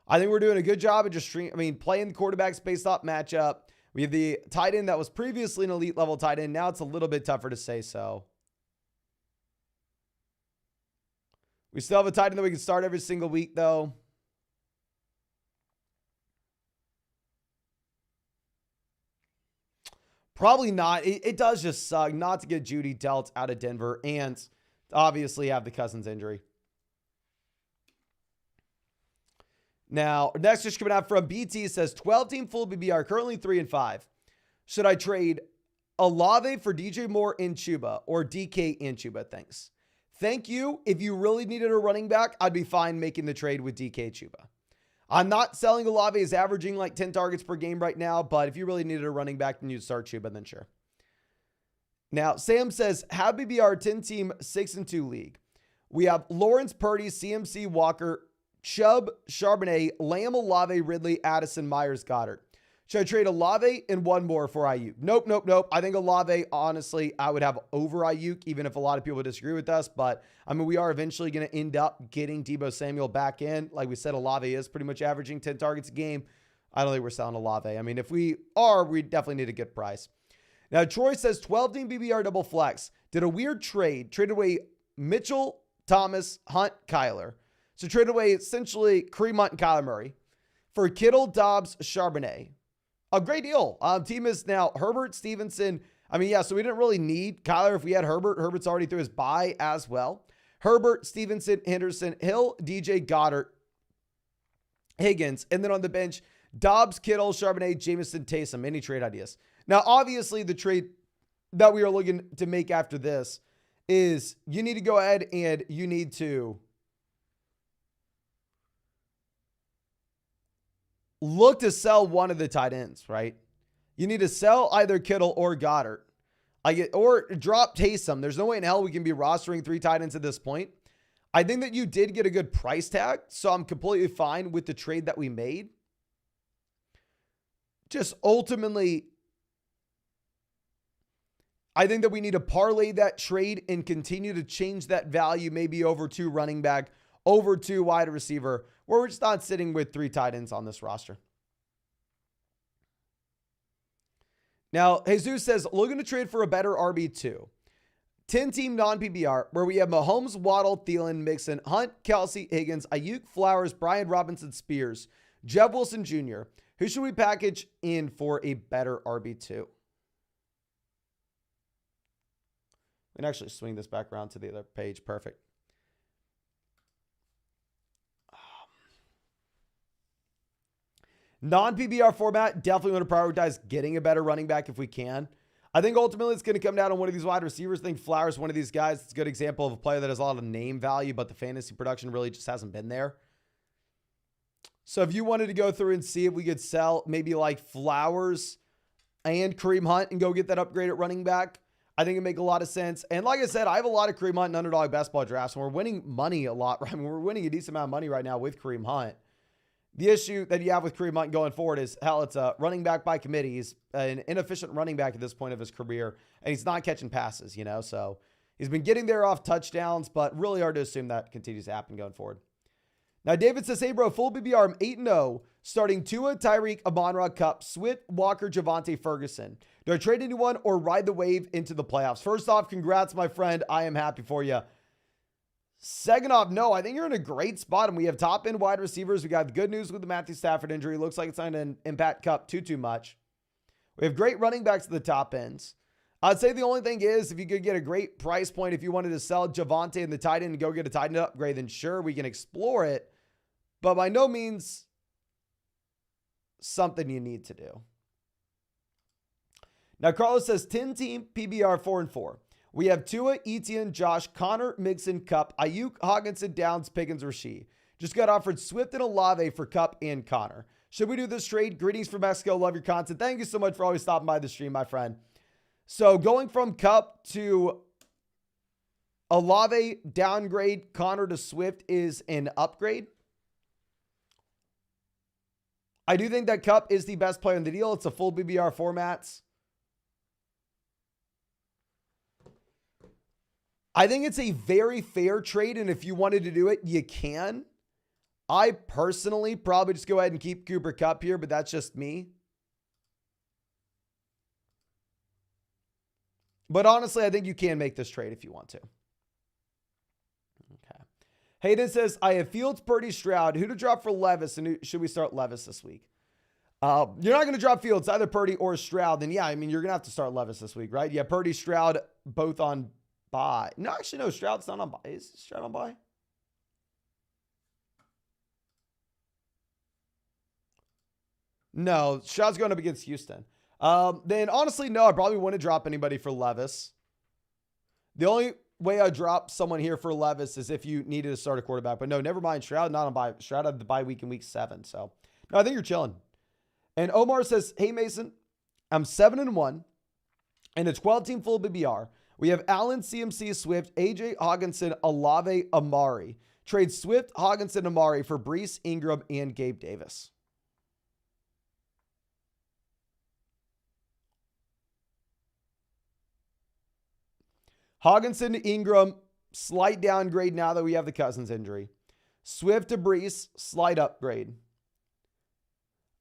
I think we're doing a good job of just playing the quarterbacks based off matchup. We have the tight end that was previously an elite level tight end. Now it's a little bit tougher to say so. We still have a tight end that we can start every single week, though. Probably not. It does just suck not to get Judy dealt out of Denver and obviously have the Cousins injury. Now, next just coming out from BT says 12-team full BBR, currently 3 and 5. Should I trade Olave for DJ Moore and Chuba or DK and Chuba? Thanks. Thank you. If you really needed a running back, I'd be fine making the trade with DK Chuba. I'm not selling Olave. Is averaging like 10 targets per game right now, but if you really needed a running back, then you'd start Chuba, then sure. Now, Sam says, have BBR 10-team 6-2 league. We have Lawrence, Purdy, CMC, Walker, Chubb, Charbonnet, Lamb, Olave, Ridley, Addison, Myers, Goddard. Should I trade Olave and one more for Ayuk? Nope. I think Olave, honestly, I would have over Ayuk, even if a lot of people disagree with us. But, I mean, we are eventually going to end up getting Deebo Samuel back in. Like we said, Olave is pretty much averaging 10 targets a game. I don't think we're selling Olave. I mean, if we are, we definitely need a good price. Now, Troy says 12-team BBR double flex. Did a weird trade. Traded away Mitchell, Thomas, Hunt, Kyler. So traded away essentially Kareem Hunt and Kyler Murray for Kittle, Dobbs, Charbonnet. A great deal. Team is now Herbert, Stevenson. I mean, yeah, so we didn't really need Kyler if we had Herbert. Herbert's already through his bye as well. Herbert, Stevenson, Henderson, Hill, DJ, Goddard, Higgins. And then on the bench, Dobbs, Kittle, Charbonnet, Jameson, Taysom. Any trade ideas? Now, obviously, the trade that we are looking to make after this is you need to go ahead and you need to look to sell one of the tight ends, right? You need to sell either Kittle or Goddard. Or drop Taysom. There's no way in hell we can be rostering 3 tight ends at this point. I think that you did get a good price tag, so I'm completely fine with the trade that we made. Just ultimately, I think that we need to parlay that trade and continue to change that value maybe over to running back, over to wide receiver, where we're just not sitting with 3 tight ends on this roster. Now, Jesus says, looking to trade for a better RB2. 10-team non-PPR, where we have Mahomes, Waddle, Thielen, Mixon, Hunt, Kelsey, Higgins, Ayuk, Flowers, Brian Robinson, Spears, Jeff Wilson Jr. Who should we package in for a better RB2? We can actually swing this back around to the other page. Perfect. Non-PPR format, definitely want to prioritize getting a better running back if we can. I think ultimately it's going to come down on one of these wide receivers. I think Flowers, one of these guys, it's a good example of a player that has a lot of name value, but the fantasy production really just hasn't been there. So if you wanted to go through and see if we could sell maybe like Flowers and Kareem Hunt and go get that upgrade at running back, I think it'd make a lot of sense. And like I said, I have a lot of Kareem Hunt and Underdog best ball drafts, and we're winning money a lot. I mean, we're winning a decent amount of money right now with Kareem Hunt. The issue that you have with Kareem Hunt going forward is, hell, it's a running back by committee. He's an inefficient running back at this point of his career, and he's not catching passes, So he's been getting there off touchdowns, but really hard to assume that continues to happen going forward. Now, David says, hey, bro, full BBR, I'm 8-0, starting Tua, Tyreek, Amon-Ra, Kupp, Swift, Walker, Javonte, Ferguson. Do I trade anyone or ride the wave into the playoffs? First off, congrats, my friend. I am happy for you. Second off, no, I think you're in a great spot, and we have top-end wide receivers. We got good news with the Matthew Stafford injury. Looks like it's not going to impact Kupp too much. We have great running backs at the top ends. I'd say the only thing is, if you could get a great price point, if you wanted to sell Javonte and the tight end and go get a tight end upgrade, then sure, we can explore it. But by no means something you need to do. Now, Carlos says 10-team PBR 4-4. We have Tua, Etienne, Josh, Connor, Mixon, Kupp, Ayuk, Hawkinson, Downs, Pickens, Rasheed. Just got offered Swift and Olave for Kupp and Connor. Should we do this trade? Greetings from Mexico. Love your content. Thank you so much for always stopping by the stream, my friend. So going from Kupp to Olave, downgrade, Connor to Swift is an upgrade. I do think that Kupp is the best player in the deal. It's a full BBR formats. I think it's a very fair trade, and if you wanted to do it, you can. I personally probably just go ahead and keep Cooper Kupp here, but that's just me. But honestly, I think you can make this trade if you want to. Okay. Hayden says, I have Fields, Purdy, Stroud. Who to drop for Levis, and should we start Levis this week? You're not going to drop Fields, either Purdy or Stroud. Then yeah, I mean, you're going to have to start Levis this week, right? Yeah, Purdy, Stroud, both on bye. No, actually, no, Stroud's not on bye. Is Stroud on bye? No, Stroud's going up against Houston. Then honestly, no, I probably wouldn't drop anybody for Levis. The only way I drop someone here for Levis is if you needed to start a quarterback. But no, never mind. Stroud not on bye. Stroud had the bye week in week 7. So no, I think you're chilling. And Omar says, hey Mason, I'm 7-1 and a 12-team full BBR. We have Allen, CMC, Swift, AJ, Hawkinson, Olave, Amari. Trade Swift, Hawkinson, Amari for Breece, Ingram, and Gabe Davis. Hawkinson to Ingram, slight downgrade now that we have the Cousins injury. Swift to Breece, slight upgrade.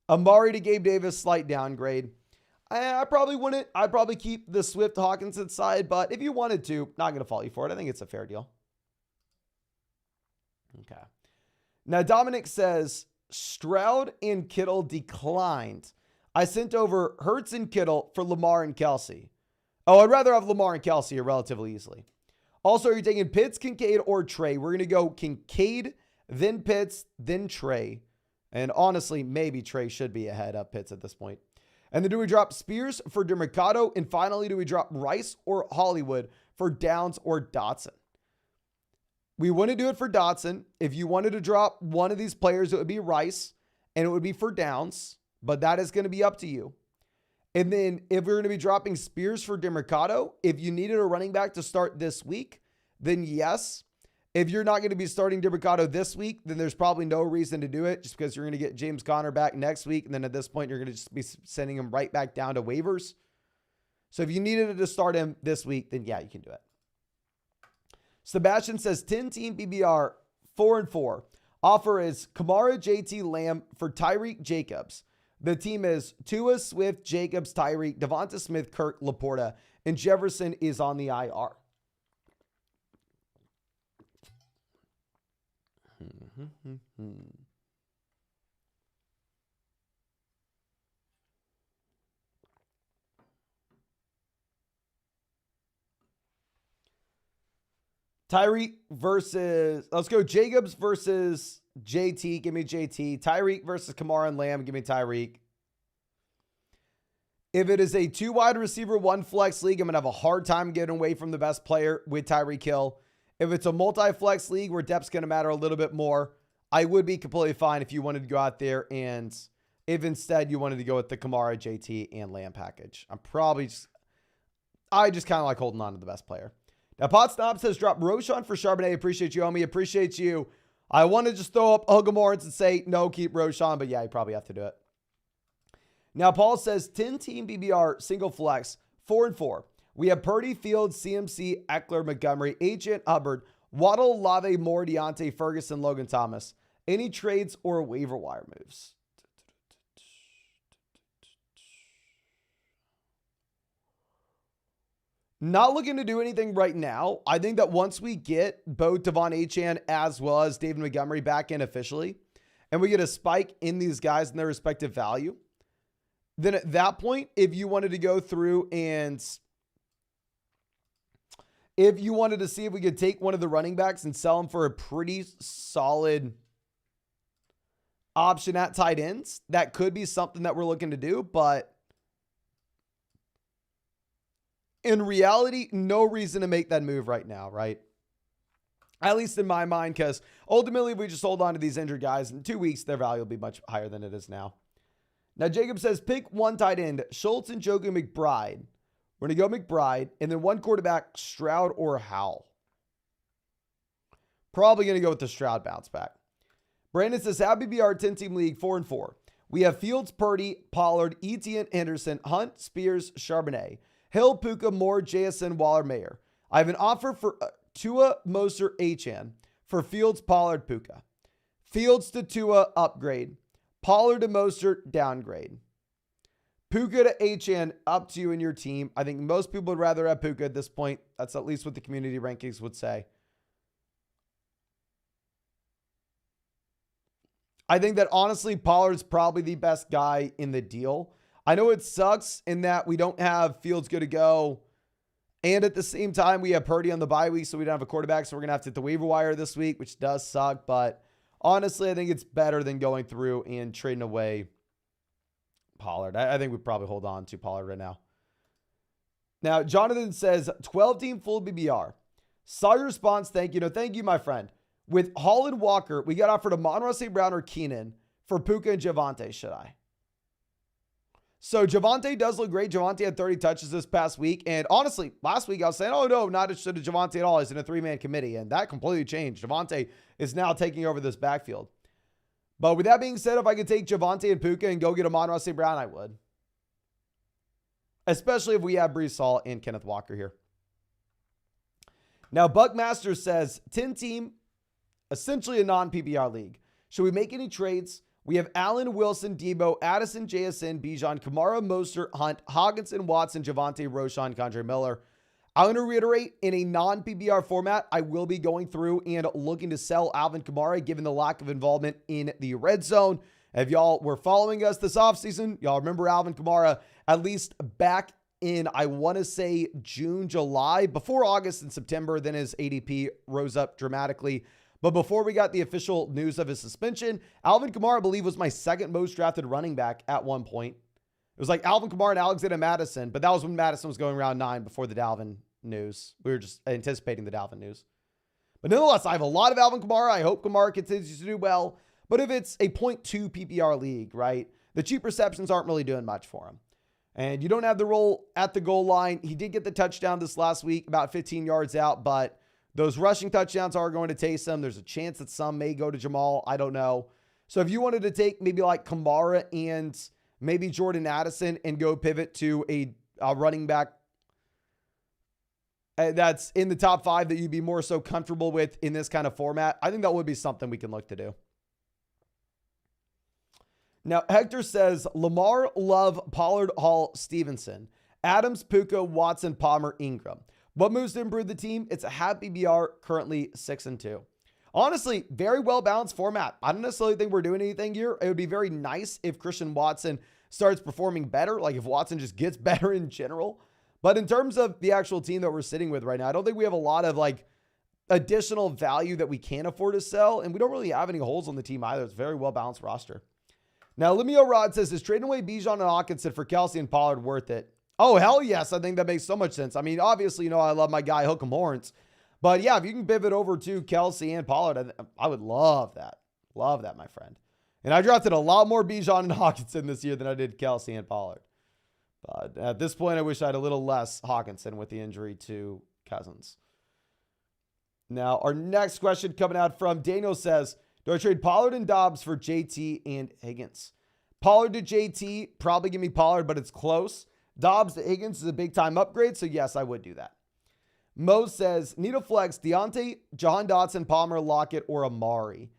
Amari to Gabe Davis, slight downgrade. I probably wouldn't. I'd probably keep the Swift Hawkinson side, but if you wanted to, not going to fault you for it. I think it's a fair deal. Okay. Now, Dominic says, Stroud and Kittle declined. I sent over Hurts and Kittle for Lamar and Kelsey. Oh, I'd rather have Lamar and Kelsey here relatively easily. Also, are you taking Pitts, Kincaid, or Trey? We're going to go Kincaid, then Pitts, then Trey. And honestly, maybe Trey should be ahead of Pitts at this point. And then do we drop Spears for DeMercado? And finally, do we drop Rice or Hollywood for Downs or Dotson? We wouldn't do it for Dotson. If you wanted to drop one of these players, it would be Rice and it would be for Downs, but that is going to be up to you. And then if we're going to be dropping Spears for DeMercado, if you needed a running back to start this week, then yes. If you're not going to be starting DeMercado this week, then there's probably no reason to do it just because you're going to get James Conner back next week. And then at this point, you're going to just be sending him right back down to waivers. So if you needed to start him this week, then yeah, you can do it. Sebastian says 10-team PBR 4-4. Offer is Kamara, JT, Lamb for Tyreek, Jacobs. The team is Tua, Swift, Jacobs, Tyreek, Devonta Smith, Kirk, Laporta, and Jefferson is on the IR. Tyreek versus, let's go Jacobs versus JT. Give me JT. Tyreek versus Kamara and Lamb. Give me Tyreek. If it is a 2 wide receiver, 1 flex league, I'm going to have a hard time getting away from the best player with Tyreek Hill. If it's a multi-flex league where depth's going to matter a little bit more, I would be completely fine if you wanted to go out there and if instead you wanted to go with the Kamara, JT, and Lamb package. I just kind of like holding on to the best player. Now, Pot Snob says, drop Roshan for Charbonnet. Appreciate you, homie. Appreciate you. I want to just throw up Hugamorans and say, no, keep Roshan, but yeah, you probably have to do it. Now, Paul says, 10-team BBR, single flex, 4-4. We have Purdy, Fields, CMC, Eckler, Montgomery, Agent, Hubbard, Waddle, Lave, Moore, Deontay, Ferguson, Logan Thomas. Any trades or waiver wire moves? Not looking to do anything right now. I think that once we get both Devon Achane as well as David Montgomery back in officially, and we get a spike in these guys in their respective value, then at that point, if you wanted to go through and if you wanted to see if we could take one of the running backs and sell him for a pretty solid option at tight ends, that could be something that we're looking to do, but in reality, no reason to make that move right now, right? At least in my mind, because ultimately, if we just hold on to these injured guys, in 2 weeks, their value will be much higher than it is now. Now, Jacob says, pick one tight end, Schultz and Njoku McBride. We're going to go McBride, and then one quarterback, Stroud or Howell. Probably going to go with the Stroud bounce back. Brandon says, BBR 10-team league, 4-4. We have Fields, Purdy, Pollard, Etienne, Henderson, Hunt, Spears, Charbonnet, Hill, Puka, Moore, JSN, Waller, Mayer. I have an offer for Tua, Moser, Achane for Fields, Pollard, Puka. Fields to Tua, upgrade. Pollard to Moser, downgrade. Puka to Achane, up to you and your team. I think most people would rather have Puka at this point. That's at least what the community rankings would say. I think that honestly, Pollard's probably the best guy in the deal. I know it sucks in that we don't have Fields good to go. And at the same time, we have Purdy on the bye week, so we don't have a quarterback. So we're going to have to hit the waiver wire this week, which does suck. But honestly, I think it's better than going through and trading away Pollard. I think we probably hold on to Pollard right now. Now, Jonathan says, 12-team full BBR. Saw your response. Thank you. No, thank you, my friend. With Hall and Walker, we got offered a Amon-Ra St. Brown or Keenan for Puka and Javonte. Should I? So Javonte does look great. Javonte had 30 touches this past week. And honestly, last week I was saying, oh no, not interested in Javonte at all. He's in a 3-man committee. And that completely changed. Javonte is now taking over this backfield. But with that being said, if I could take Javonte and Puka and go get Amon-Ra St. Brown, I would. Especially if we have Breece Hall and Kenneth Walker here. Now, Buckmaster says, 10-team, essentially a non-PPR league. Should we make any trades? We have Allen, Wilson, Debo, Addison, JSN, Bijan, Kamara, Mostert, Hunt, Hockenson, Watson, Javonte, Roshan, Kondre Miller. I'm going to reiterate, in a non-PPR format, I will be going through and looking to sell Alvin Kamara, given the lack of involvement in the red zone. If y'all were following us this offseason, y'all remember Alvin Kamara, at least back in, I want to say, June, July, before August and September, then his ADP rose up dramatically. But before we got the official news of his suspension, Alvin Kamara, I believe, was my second most drafted running back at one point. It was like Alvin Kamara and Alexander Madison, but that was when Madison was going round 9 before the Dalvin news. We were just anticipating the Dalvin news. But nonetheless, I have a lot of Alvin Kamara. I hope Kamara continues to do well. But if it's a 0.2 PPR league, right, the cheap receptions aren't really doing much for him. And you don't have the role at the goal line. He did get the touchdown this last week, about 15 yards out, but those rushing touchdowns are going to taste him. There's a chance that some may go to Jamal. I don't know. So if you wanted to take maybe like Kamara and maybe Jordan Addison and go pivot to a running back that's in the top 5 that you'd be more so comfortable with in this kind of format, I think that would be something we can look to do. Now, Hector says, Lamar, Love, Pollard, Hall, Stevenson, Adams, Puka, Watson, Palmer, Ingram. What moves to improve the team? It's a happy BR, currently 6-2. Honestly, very well-balanced format. I don't necessarily think we're doing anything here. It would be very nice if Christian Watson starts performing better, like if Watson just gets better in general. But in terms of the actual team that we're sitting with right now, I don't think we have a lot of like additional value that we can afford to sell. And we don't really have any holes on the team either. It's a very well-balanced roster. Now, Lemio Rod says, is trading away Bijan and Hawkinson for Kelsey and Pollard worth it? Oh, hell yes. I think that makes so much sense. I mean, obviously, you know, I love my guy, Hook 'em Horns. But yeah, if you can pivot over to Kelsey and Pollard, I would love that. Love that, my friend. And I drafted a lot more Bijan and Hawkinson this year than I did Kelsey and Pollard. But at this point, I wish I had a little less Hawkinson with the injury to Cousins. Now, our next question coming out from Daniel says, do I trade Pollard and Dobbs for JT and Higgins? Pollard to JT, probably give me Pollard, but it's close. Dobbs to Higgins is a big-time upgrade, so yes, I would do that. Mo says, need a flex, Deontay, Jahan Dotson, Palmer, Lockett, or Amari.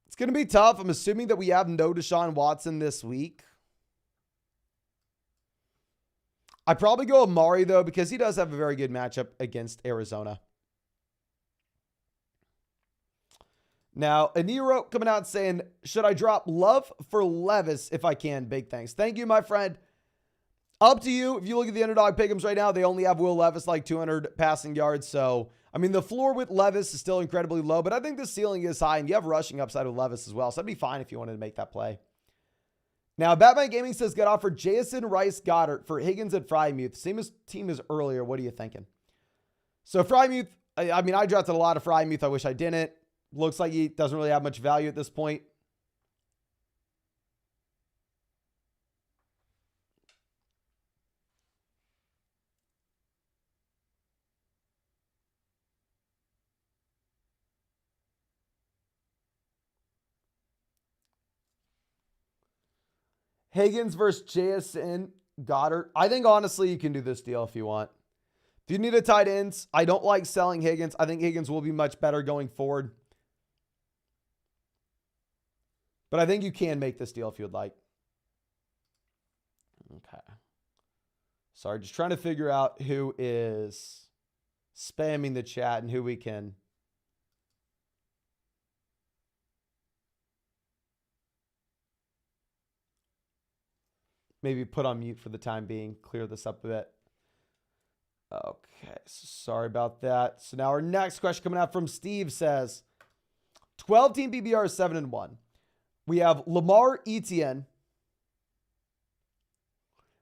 It's going to be tough. I'm assuming that we have no Deshaun Watson this week. I'd probably go Amari, though, because he does have a very good matchup against Arizona. Now, Aniro coming out saying, should I drop Love for Levis if I can? Big thanks. Thank you, my friend. Up to you. If you look at the underdog pick'ems right now, they only have Will Levis like 200 passing yards. So, I mean, the floor with Levis is still incredibly low, but I think the ceiling is high, and you have rushing upside with Levis as well. So, that'd be fine if you wanted to make that play. Now, Batman Gaming says, get offered Jason Rice Goddard for Higgins and Frymuth. Same as team as earlier. What are you thinking? So, Frymuth, I mean, I drafted a lot of Frymuth. I wish I didn't. Looks like he doesn't really have much value at this point. Higgins versus JSN Goddard. I think, honestly, you can do this deal if you want. If you need a tight ends, I don't like selling Higgins. I think Higgins will be much better going forward. But I think you can make this deal if you would like. Okay. Sorry, just trying to figure out who is spamming the chat and who we can maybe put on mute for the time being. Clear this up a bit. Okay, so sorry about that. So now our next question coming out from Steve says, 12-team PPR is 7-1. We have Lamar Etienne,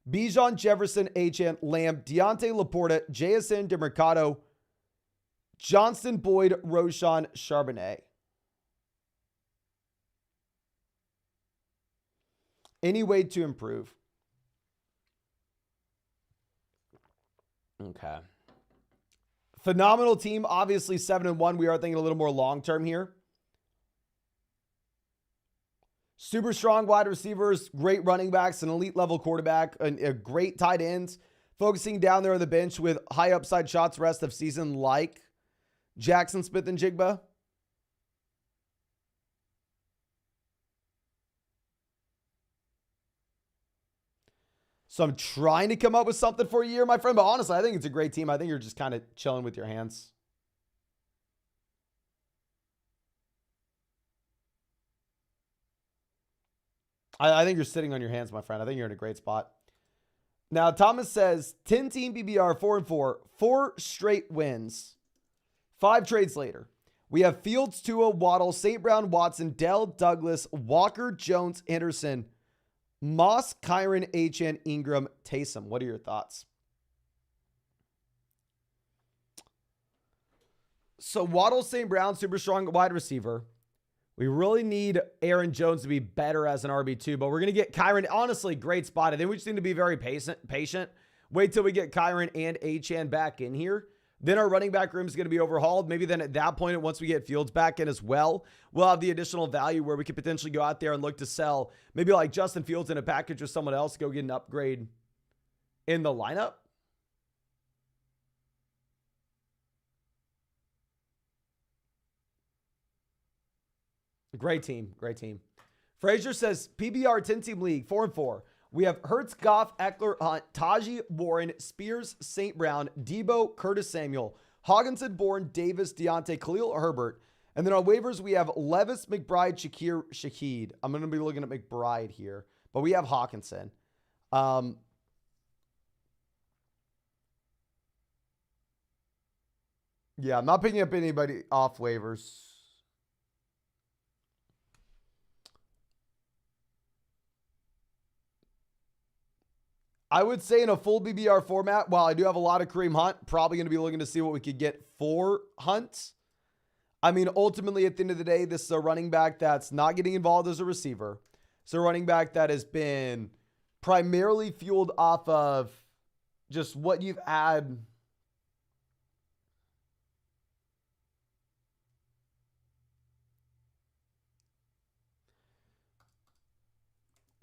Bijan Jefferson, Achane, Lamb, Deontay Laporta, JSN DeMercado, Johnston Boyd, Roshan Charbonnet. Any way to improve? Okay. Phenomenal team. Obviously 7-1. We are thinking a little more long-term here. Super strong wide receivers, great running backs, an elite level quarterback, a great tight ends, focusing down there on the bench with high upside shots rest of season like Jackson Smith and Jigba. So I'm trying to come up with something for a year, my friend, but honestly, I think it's a great team. I think you're just kind of chilling with your hands. I think you're sitting on your hands, my friend. I think you're in a great spot. Now, Thomas says, 10-team PBR, 4-4, 4 straight wins, 5 trades later. We have Fields, Tua, Waddle, St. Brown, Watson, Dell, Douglas, Walker, Jones, Anderson, Moss, Kyron, Achane, Ingram, Taysom. What are your thoughts? So Waddle, St. Brown, super strong wide receiver. We really need Aaron Jones to be better as an RB2, but we're going to get Kyron. Honestly, great spot. I think we just need to be very patient. Wait till we get Kyron and Achane back in here. Then our running back room is going to be overhauled. Maybe then at that point, once we get Fields back in as well, we'll have the additional value where we could potentially go out there and look to sell maybe like Justin Fields in a package with someone else, go get an upgrade in the lineup. Great team. Frazier says, PBR 10-team league, 4-4. We have Hurts, Goff, Eckler, Hunt, Tajee, Warren, Spears, St. Brown, Debo, Curtis Samuel, Hockenson, Bourne, Davis, Deontay, Khalil Herbert. And then on waivers, we have Levis, McBride, Shaheed. I'm going to be looking at McBride here, but we have Hockenson. Yeah, I'm not picking up anybody off waivers. I would say in a full BBR format, while I do have a lot of Kareem Hunt, probably going to be looking to see what we could get for Hunt. I mean, ultimately, at the end of the day, this is a running back that's not getting involved as a receiver. It's a running back that has been primarily fueled off of just what you've had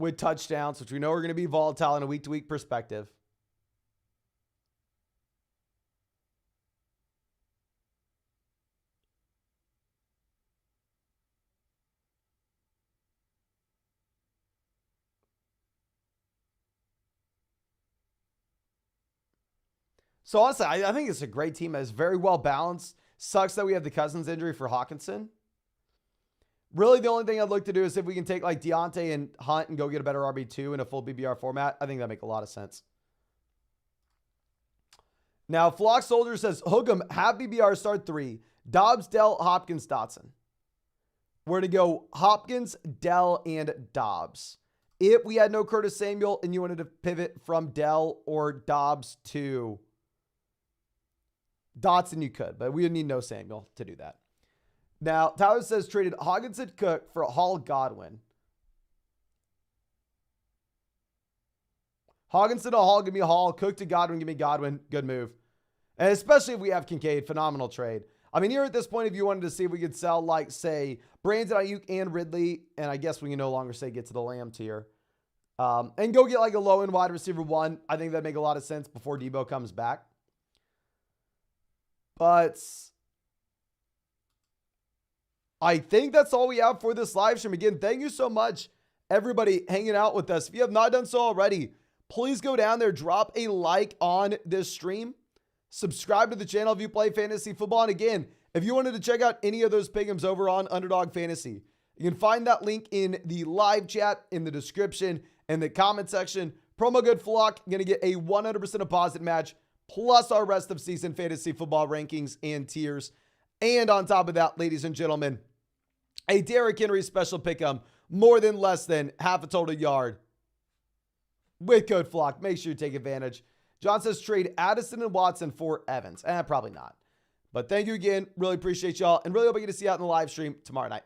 with touchdowns, which we know are going to be volatile in a week-to-week perspective. So honestly, I think it's a great team. It's very well balanced. Sucks that we have the Cousins injury for Hockenson. Really, the only thing I'd look to do is if we can take like Deontay and Hunt and go get a better RB2 in a full BBR format. I think that make a lot of sense. Now, Flock Soldier says, Hook'em, have BBR start 3. Dobbs, Dell, Hopkins, Dotson. We're going to go Hopkins, Dell, and Dobbs. If we had no Curtis Samuel and you wanted to pivot from Dell or Dobbs to Dotson, you could, but we would need no Samuel to do that. Now, Tyler says traded Hockenson Cook for Hall Godwin. Hockenson to Hall, give me a Hall. Cook to Godwin, give me Godwin. Good move. And especially if we have Kincaid, phenomenal trade. I mean, here at this point, if you wanted to see if we could sell, like, say, Brandon Ayuk and Ridley, and I guess we can no longer say get to the Lamb tier, and go get like a low-end wide receiver 1, I think that'd make a lot of sense before Debo comes back. But I think that's all we have for this live stream. Again, thank you so much, everybody hanging out with us. If you have not done so already, please go down there, drop a like on this stream, subscribe to the channel if you play fantasy football. And again, if you wanted to check out any of those pick'ems over on Underdog Fantasy, you can find that link in the live chat, in the description, in the comment section. Promo code Flock, going to get a 100% deposit match, plus our rest of season fantasy football rankings and tiers. And on top of that, ladies and gentlemen, a Derrick Henry special pick'em, more than less than half a total yard with code Flock. Make sure you take advantage. John says trade Addison and Watson for Evans. Probably not. But thank you again. Really appreciate y'all. And really hope I get to see you out in the live stream tomorrow night.